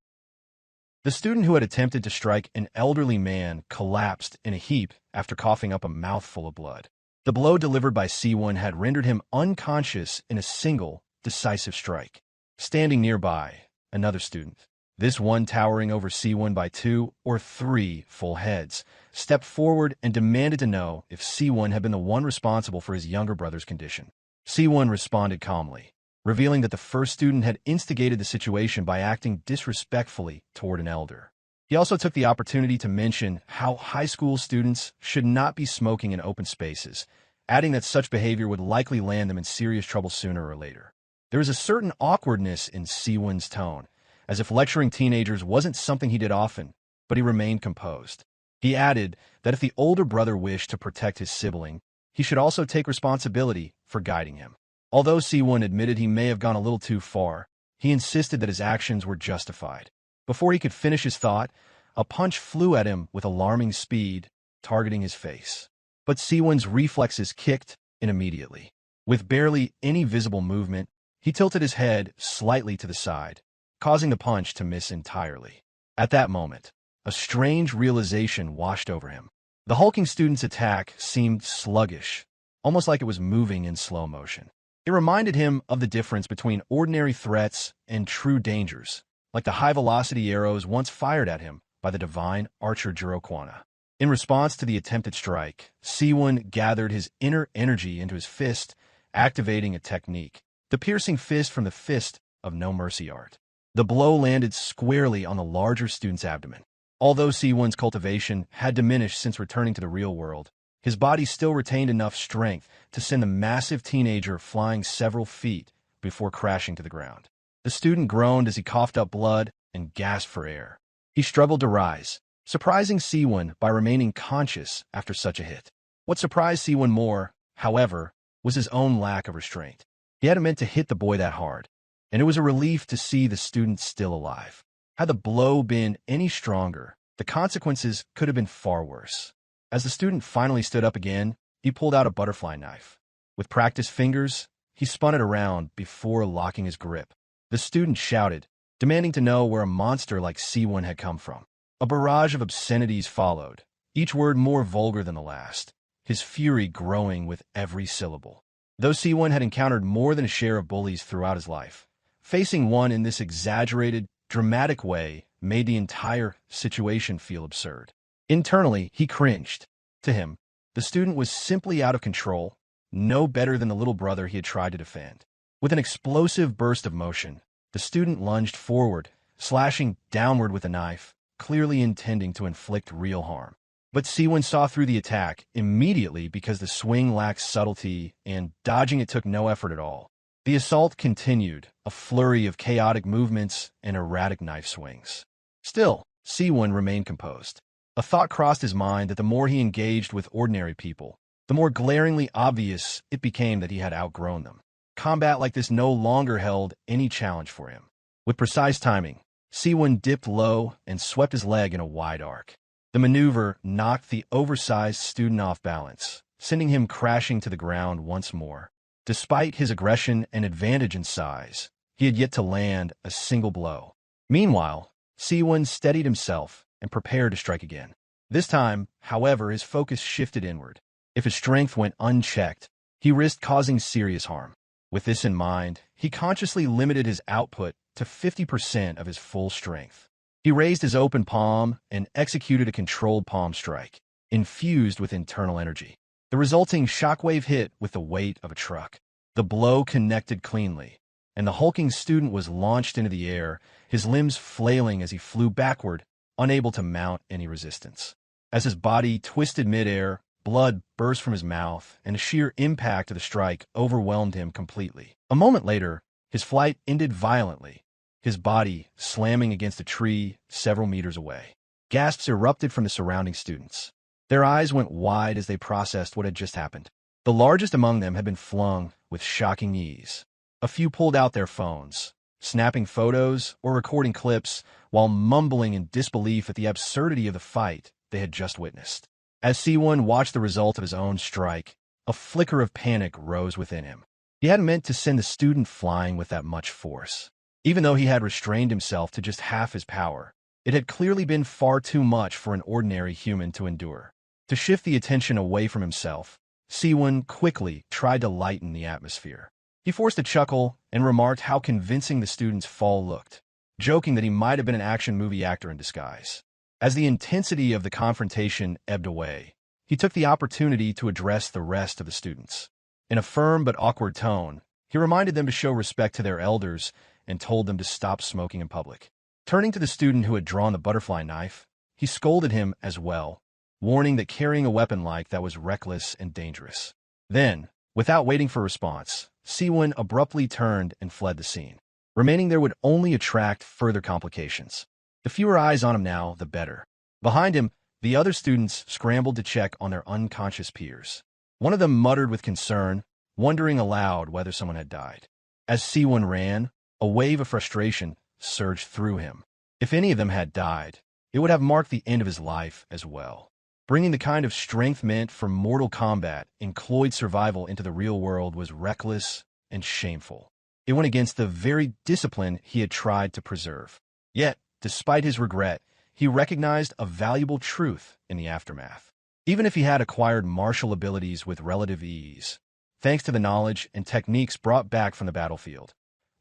The student who had attempted to strike an elderly man collapsed in a heap after coughing up a mouthful of blood. The blow delivered by Seowoon had rendered him unconscious in a single, decisive strike. Standing nearby, another student, this one towering over Seowoon by 2 or 3 full heads, stepped forward and demanded to know if Seowoon had been the one responsible for his younger brother's condition. Seowoon responded calmly, revealing that the first student had instigated the situation by acting disrespectfully toward an elder. He also took the opportunity to mention how high school students should not be smoking in open spaces, adding that such behavior would likely land them in serious trouble sooner or later. There was a certain awkwardness in Seowoon's tone, as if lecturing teenagers wasn't something he did often, but he remained composed. He added that if the older brother wished to protect his sibling, he should also take responsibility for guiding him. Although Seowoon admitted he may have gone a little too far, he insisted that his actions were justified. Before he could finish his thought, a punch flew at him with alarming speed, targeting his face. But Seowoon's reflexes kicked in immediately. With barely any visible movement, he tilted his head slightly to the side, causing the punch to miss entirely. At that moment, a strange realization washed over him. The hulking student's attack seemed sluggish, almost like it was moving in slow motion. It reminded him of the difference between ordinary threats and true dangers, like the high-velocity arrows once fired at him by the divine archer Jiro Kwana. In response to the attempted strike, Seowoon gathered his inner energy into his fist, activating a technique, the piercing fist from the fist of no mercy art. The blow landed squarely on the larger student's abdomen. Although Seowoon's cultivation had diminished since returning to the real world, his body still retained enough strength to send the massive teenager flying several feet before crashing to the ground. The student groaned as he coughed up blood and gasped for air. He struggled to rise, surprising Seowoon by remaining conscious after such a hit. What surprised Seowoon more, however, was his own lack of restraint. He hadn't meant to hit the boy that hard, and it was a relief to see the student still alive. Had the blow been any stronger, the consequences could have been far worse. As the student finally stood up again, he pulled out a butterfly knife. With practiced fingers, he spun it around before locking his grip. The student shouted, demanding to know where a monster like Seowoon had come from. A barrage of obscenities followed, each word more vulgar than the last, his fury growing with every syllable. Though Seowoon had encountered more than a share of bullies throughout his life, facing one in this exaggerated, dramatic way made the entire situation feel absurd. Internally, he cringed. To him, the student was simply out of control, no better than the little brother he had tried to defend. With an explosive burst of motion, the student lunged forward, slashing downward with a knife, clearly intending to inflict real harm. But Seowoon saw through the attack immediately because the swing lacked subtlety and dodging it took no effort at all. The assault continued, a flurry of chaotic movements and erratic knife swings. Still, Seowoon remained composed. A thought crossed his mind that the more he engaged with ordinary people, the more glaringly obvious it became that he had outgrown them. Combat like this no longer held any challenge for him. With precise timing, Seowoon dipped low and swept his leg in a wide arc. The maneuver knocked the oversized student off balance, sending him crashing to the ground once more. Despite his aggression and advantage in size, he had yet to land a single blow. Meanwhile, Seowoon steadied himself and prepared to strike again. This time, however, his focus shifted inward. If his strength went unchecked, he risked causing serious harm. With this in mind, he consciously limited his output to 50% of his full strength. He raised his open palm and executed a controlled palm strike, infused with internal energy. The resulting shockwave hit with the weight of a truck. The blow connected cleanly, and the hulking student was launched into the air, his limbs flailing as he flew backward, unable to mount any resistance. As his body twisted midair, blood burst from his mouth, and the sheer impact of the strike overwhelmed him completely. A moment later, his flight ended violently, his body slamming against a tree several meters away. Gasps erupted from the surrounding students. Their eyes went wide as they processed what had just happened. The largest among them had been flung with shocking ease. A few pulled out their phones, snapping photos or recording clips while mumbling in disbelief at the absurdity of the fight they had just witnessed. As Seowoon watched the result of his own strike, a flicker of panic rose within him. He hadn't meant to send the student flying with that much force. Even though he had restrained himself to just half his power, it had clearly been far too much for an ordinary human to endure. To shift the attention away from himself, Seowoon quickly tried to lighten the atmosphere. He forced a chuckle and remarked how convincing the student's fall looked, joking that he might have been an action movie actor in disguise. As the intensity of the confrontation ebbed away, he took the opportunity to address the rest of the students. In a firm but awkward tone, he reminded them to show respect to their elders and told them to stop smoking in public. Turning to the student who had drawn the butterfly knife, he scolded him as well, warning that carrying a weapon like that was reckless and dangerous. Then, without waiting for a response, Seowoon abruptly turned and fled the scene. Remaining there would only attract further complications. The fewer eyes on him now, the better. Behind him, the other students scrambled to check on their unconscious peers. One of them muttered with concern, wondering aloud whether someone had died. As Seowoon ran, a wave of frustration surged through him. If any of them had died, it would have marked the end of his life as well. Bringing the kind of strength meant for mortal combat in Cloyd Survival into the real world was reckless and shameful. It went against the very discipline he had tried to preserve. Yet, despite his regret, he recognized a valuable truth in the aftermath. Even if he had acquired martial abilities with relative ease, thanks to the knowledge and techniques brought back from the battlefield,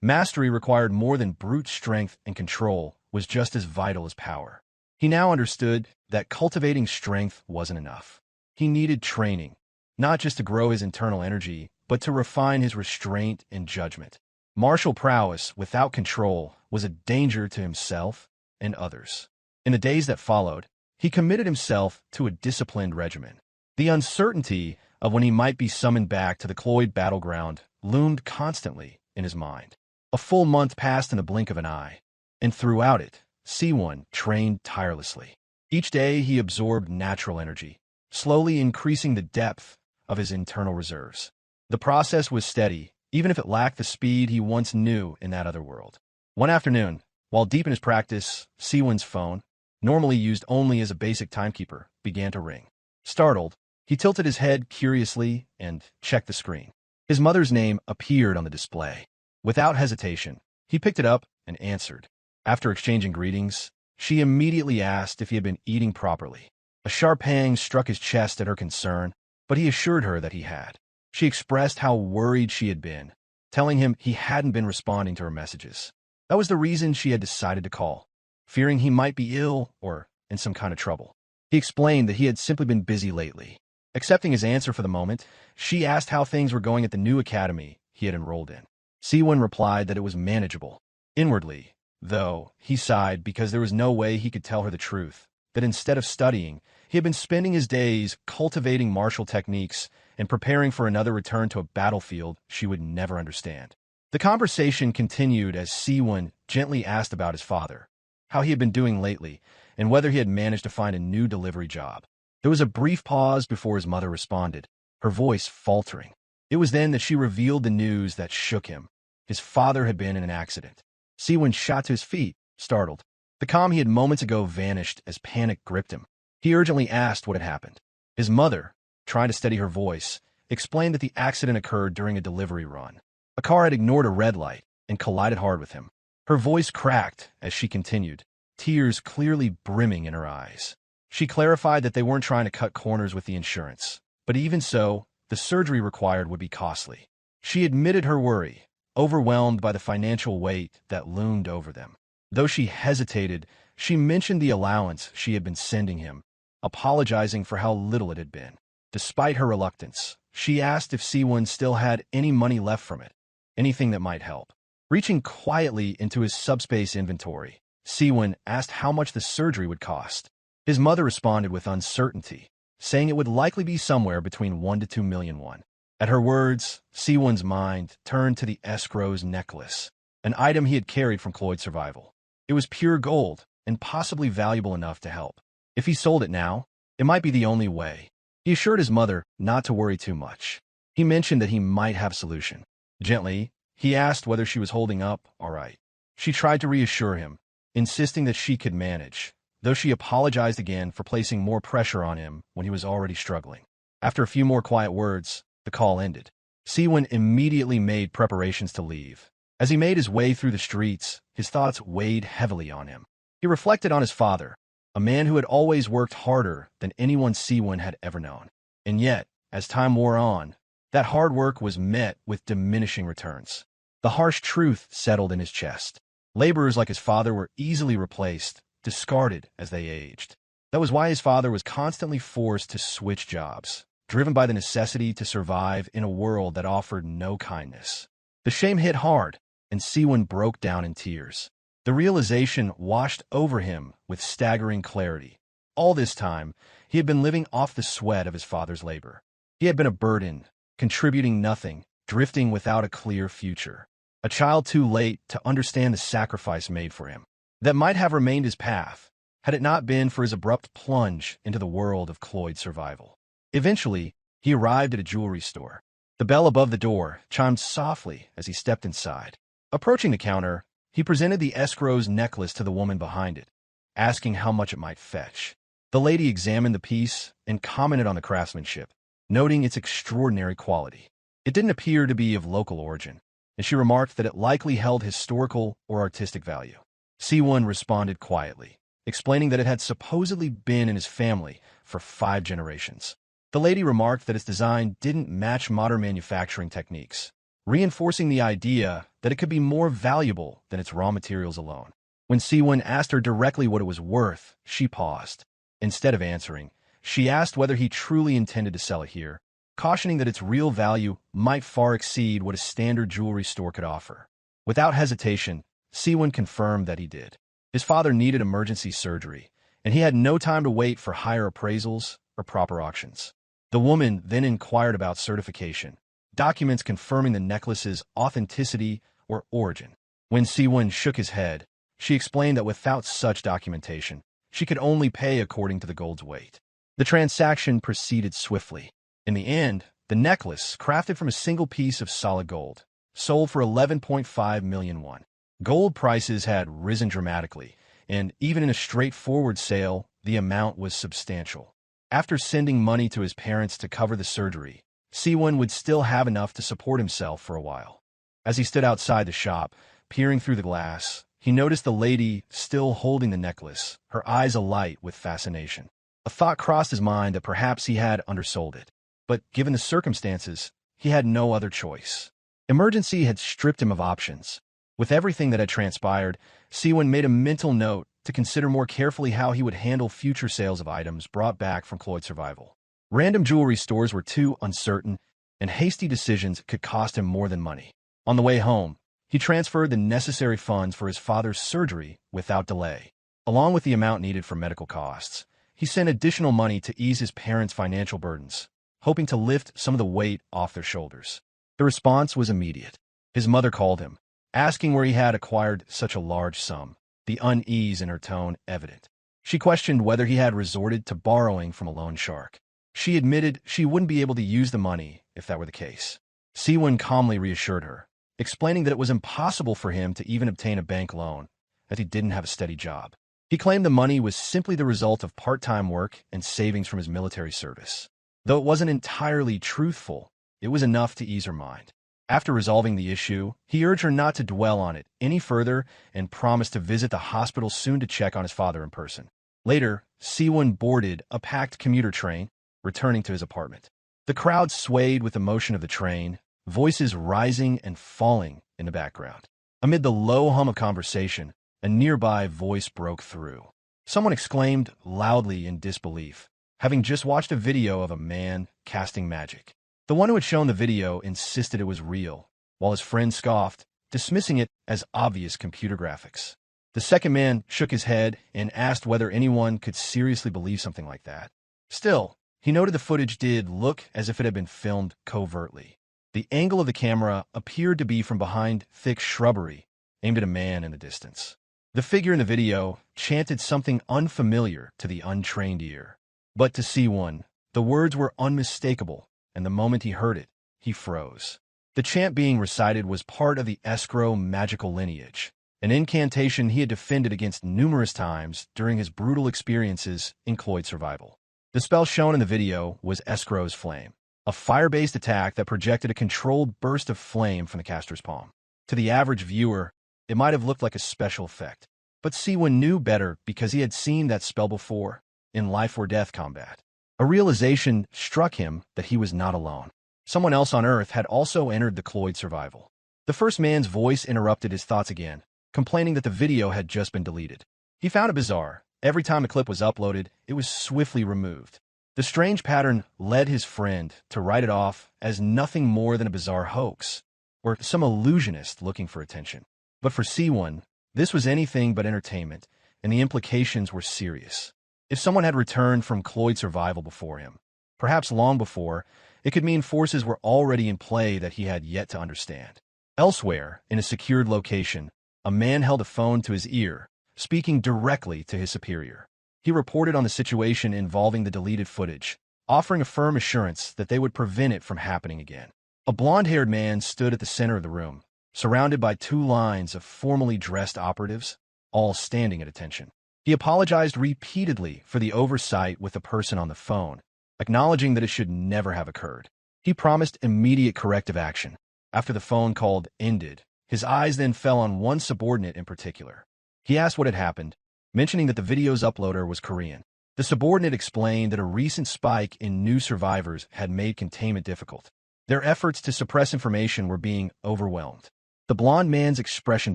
mastery required more than brute strength, and control was just as vital as power. He now understood that cultivating strength wasn't enough. He needed training, not just to grow his internal energy, but to refine his restraint and judgment. Martial prowess without control was a danger to himself and others. In the days that followed, he committed himself to a disciplined regimen. The uncertainty of when he might be summoned back to the Cloyd battleground loomed constantly in his mind. A full month passed in the blink of an eye, and throughout it, Seowoon trained tirelessly. Each day he absorbed natural energy, slowly increasing the depth of his internal reserves. The process was steady, even if it lacked the speed he once knew in that other world. One afternoon, while deep in his practice, Seowoon's phone, normally used only as a basic timekeeper, began to ring. Startled, he tilted his head curiously and checked the screen. His mother's name appeared on the display. Without hesitation, he picked it up and answered. After exchanging greetings, she immediately asked if he had been eating properly. A sharp pang struck his chest at her concern, but he assured her that he had. She expressed how worried she had been, telling him he hadn't been responding to her messages. That was the reason she had decided to call, fearing he might be ill or in some kind of trouble. He explained that he had simply been busy lately. Accepting his answer for the moment, she asked how things were going at the new academy he had enrolled in. Seowoon replied that it was manageable. Inwardly, though, he sighed because there was no way he could tell her the truth, that instead of studying, he had been spending his days cultivating martial techniques and preparing for another return to a battlefield she would never understand. The conversation continued as Seowoon gently asked about his father, how he had been doing lately, and whether he had managed to find a new delivery job. There was a brief pause before his mother responded, her voice faltering. It was then that she revealed the news that shook him. His father had been in an accident. Seowoon shot to his feet, startled. The calm he had moments ago vanished as panic gripped him. He urgently asked what had happened. His mother, trying to steady her voice, explained that the accident occurred during a delivery run. A car had ignored a red light and collided hard with him. Her voice cracked as she continued, tears clearly brimming in her eyes. She clarified that they weren't trying to cut corners with the insurance, but even so, the surgery required would be costly. She admitted her worry, overwhelmed by the financial weight that loomed over them. Though she hesitated, she mentioned the allowance she had been sending him, apologizing for how little it had been. Despite her reluctance, she asked if Seowoon still had any money left from it, anything that might help. Reaching quietly into his subspace inventory, Seowoon asked how much the surgery would cost. His mother responded with uncertainty, saying it would likely be somewhere between 1 to 2 million won. At her words, Seowoon's mind turned to the escrow's necklace, an item he had carried from Cloyd Survival. It was pure gold and possibly valuable enough to help. If he sold it now, it might be the only way. He assured his mother not to worry too much. He mentioned that he might have a solution. Gently, he asked whether she was holding up all right. She tried to reassure him, insisting that she could manage, though she apologized again for placing more pressure on him when he was already struggling. After a few more quiet words, the call ended. Seowoon immediately made preparations to leave. As he made his way through the streets, his thoughts weighed heavily on him. He reflected on his father, a man who had always worked harder than anyone Seowoon had ever known. And yet, as time wore on, that hard work was met with diminishing returns. The harsh truth settled in his chest. Laborers like his father were easily replaced, discarded as they aged. That was why his father was constantly forced to switch jobs, driven by the necessity to survive in a world that offered no kindness. The shame hit hard, and Seowoon broke down in tears. The realization washed over him with staggering clarity. All this time, he had been living off the sweat of his father's labor. He had been a burden, contributing nothing, drifting without a clear future. A child too late to understand the sacrifice made for him. That might have remained his path, had it not been for his abrupt plunge into the world of Cloyd Survival. Eventually, he arrived at a jewelry store. The bell above the door chimed softly as he stepped inside. Approaching the counter, he presented the escrow's necklace to the woman behind it, asking how much it might fetch. The lady examined the piece and commented on the craftsmanship, noting its extraordinary quality. It didn't appear to be of local origin, and she remarked that it likely held historical or artistic value. Seowoon responded quietly, explaining that it had supposedly been in his family for 5 generations. The lady remarked that its design didn't match modern manufacturing techniques, reinforcing the idea that it could be more valuable than its raw materials alone. When Seowoon asked her directly what it was worth, she paused. Instead of answering, she asked whether he truly intended to sell it here, cautioning that its real value might far exceed what a standard jewelry store could offer. Without hesitation, Seowoon confirmed that he did. His father needed emergency surgery, and he had no time to wait for higher appraisals or proper auctions. The woman then inquired about certification, documents confirming the necklace's authenticity or origin. When Seowoon shook his head, she explained that without such documentation, she could only pay according to the gold's weight. The transaction proceeded swiftly. In the end, the necklace, crafted from a single piece of solid gold, sold for 11.5 million won. Gold prices had risen dramatically, and even in a straightforward sale, the amount was substantial. After sending money to his parents to cover the surgery, Seowoon would still have enough to support himself for a while. As he stood outside the shop, peering through the glass, he noticed the lady still holding the necklace, her eyes alight with fascination. A thought crossed his mind that perhaps he had undersold it. But given the circumstances, he had no other choice. Emergency had stripped him of options. With everything that had transpired, Seowoon made a mental note to consider more carefully how he would handle future sales of items brought back from Cloyd Survival. Random jewelry stores were too uncertain, and hasty decisions could cost him more than money. On the way home, he transferred the necessary funds for his father's surgery without delay. Along with the amount needed for medical costs, he sent additional money to ease his parents' financial burdens, hoping to lift some of the weight off their shoulders. The response was immediate. His mother called him, asking where he had acquired such a large sum, the unease in her tone evident. She questioned whether he had resorted to borrowing from a loan shark. She admitted she wouldn't be able to use the money if that were the case. Seowoon calmly reassured her, explaining that it was impossible for him to even obtain a bank loan, as he didn't have a steady job. He claimed the money was simply the result of part-time work and savings from his military service. Though it wasn't entirely truthful, it was enough to ease her mind. After resolving the issue, he urged her not to dwell on it any further and promised to visit the hospital soon to check on his father in person. Later, Seowoon boarded a packed commuter train, returning to his apartment. The crowd swayed with the motion of the train, voices rising and falling in the background. Amid the low hum of conversation, a nearby voice broke through. Someone exclaimed loudly in disbelief, having just watched a video of a man casting magic. The one who had shown the video insisted it was real, while his friend scoffed, dismissing it as obvious computer graphics. The second man shook his head and asked whether anyone could seriously believe something like that. Still, he noted the footage did look as if it had been filmed covertly. The angle of the camera appeared to be from behind thick shrubbery, aimed at a man in the distance. The figure in the video chanted something unfamiliar to the untrained ear. But to Seowoon, the words were unmistakable, and the moment he heard it, he froze. The chant being recited was part of the escrow magical lineage, an incantation he had defended against numerous times during his brutal experiences in Cloyd Survival. The spell shown in the video was Escrow's Flame, a fire-based attack that projected a controlled burst of flame from the caster's palm. To the average viewer, it might have looked like a special effect, but Seowoon knew better because he had seen that spell before, in life-or-death combat. A realization struck him that he was not alone. Someone else on Earth had also entered the Cloyd Survival. The first man's voice interrupted his thoughts again, complaining that the video had just been deleted. He found it bizarre. Every time a clip was uploaded, it was swiftly removed. The strange pattern led his friend to write it off as nothing more than a bizarre hoax, or some illusionist looking for attention. But for Seowoon, this was anything but entertainment, and the implications were serious. If someone had returned from Cloyd Survival before him, perhaps long before, it could mean forces were already in play that he had yet to understand. Elsewhere, in a secured location, a man held a phone to his ear, speaking directly to his superior. He reported on the situation involving the deleted footage, offering a firm assurance that they would prevent it from happening again. A blonde-haired man stood at the center of the room, surrounded by two lines of formally dressed operatives, all standing at attention. He apologized repeatedly for the oversight with the person on the phone, acknowledging that it should never have occurred. He promised immediate corrective action. After the phone call ended, his eyes then fell on one subordinate in particular. He asked what had happened, mentioning that the video's uploader was Korean. The subordinate explained that a recent spike in new survivors had made containment difficult. Their efforts to suppress information were being overwhelmed. The blond man's expression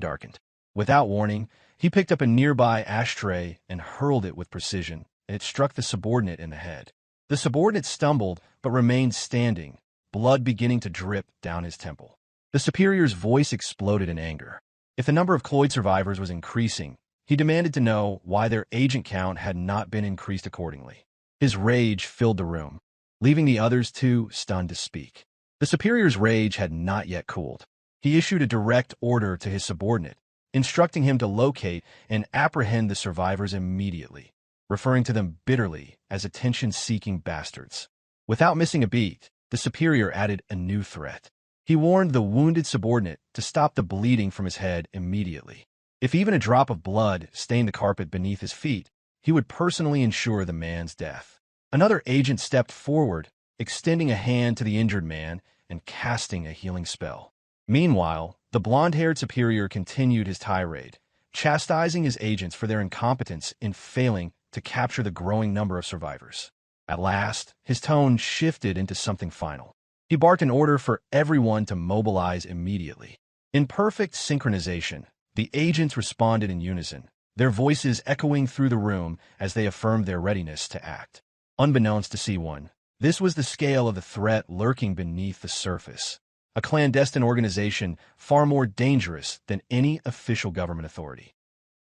darkened. Without warning, he picked up a nearby ashtray and hurled it with precision, and it struck the subordinate in the head. The subordinate stumbled, but remained standing, blood beginning to drip down his temple. The superior's voice exploded in anger. If the number of Cloyd survivors was increasing, he demanded to know why their agent count had not been increased accordingly. His rage filled the room, leaving the others too stunned to speak. The superior's rage had not yet cooled. He issued a direct order to his subordinate, instructing him to locate and apprehend the survivors immediately, referring to them bitterly as attention-seeking bastards. Without missing a beat, the superior added a new threat. He warned the wounded subordinate to stop the bleeding from his head immediately. If even a drop of blood stained the carpet beneath his feet, he would personally ensure the man's death. Another agent stepped forward, extending a hand to the injured man and casting a healing spell. Meanwhile, the blonde-haired superior continued his tirade, chastising his agents for their incompetence in failing to capture the growing number of survivors. At last, his tone shifted into something final. He barked an order for everyone to mobilize immediately. In perfect synchronization, the agents responded in unison, their voices echoing through the room as they affirmed their readiness to act. Unbeknownst to Seowoon, this was the scale of the threat lurking beneath the surface, a clandestine organization far more dangerous than any official government authority.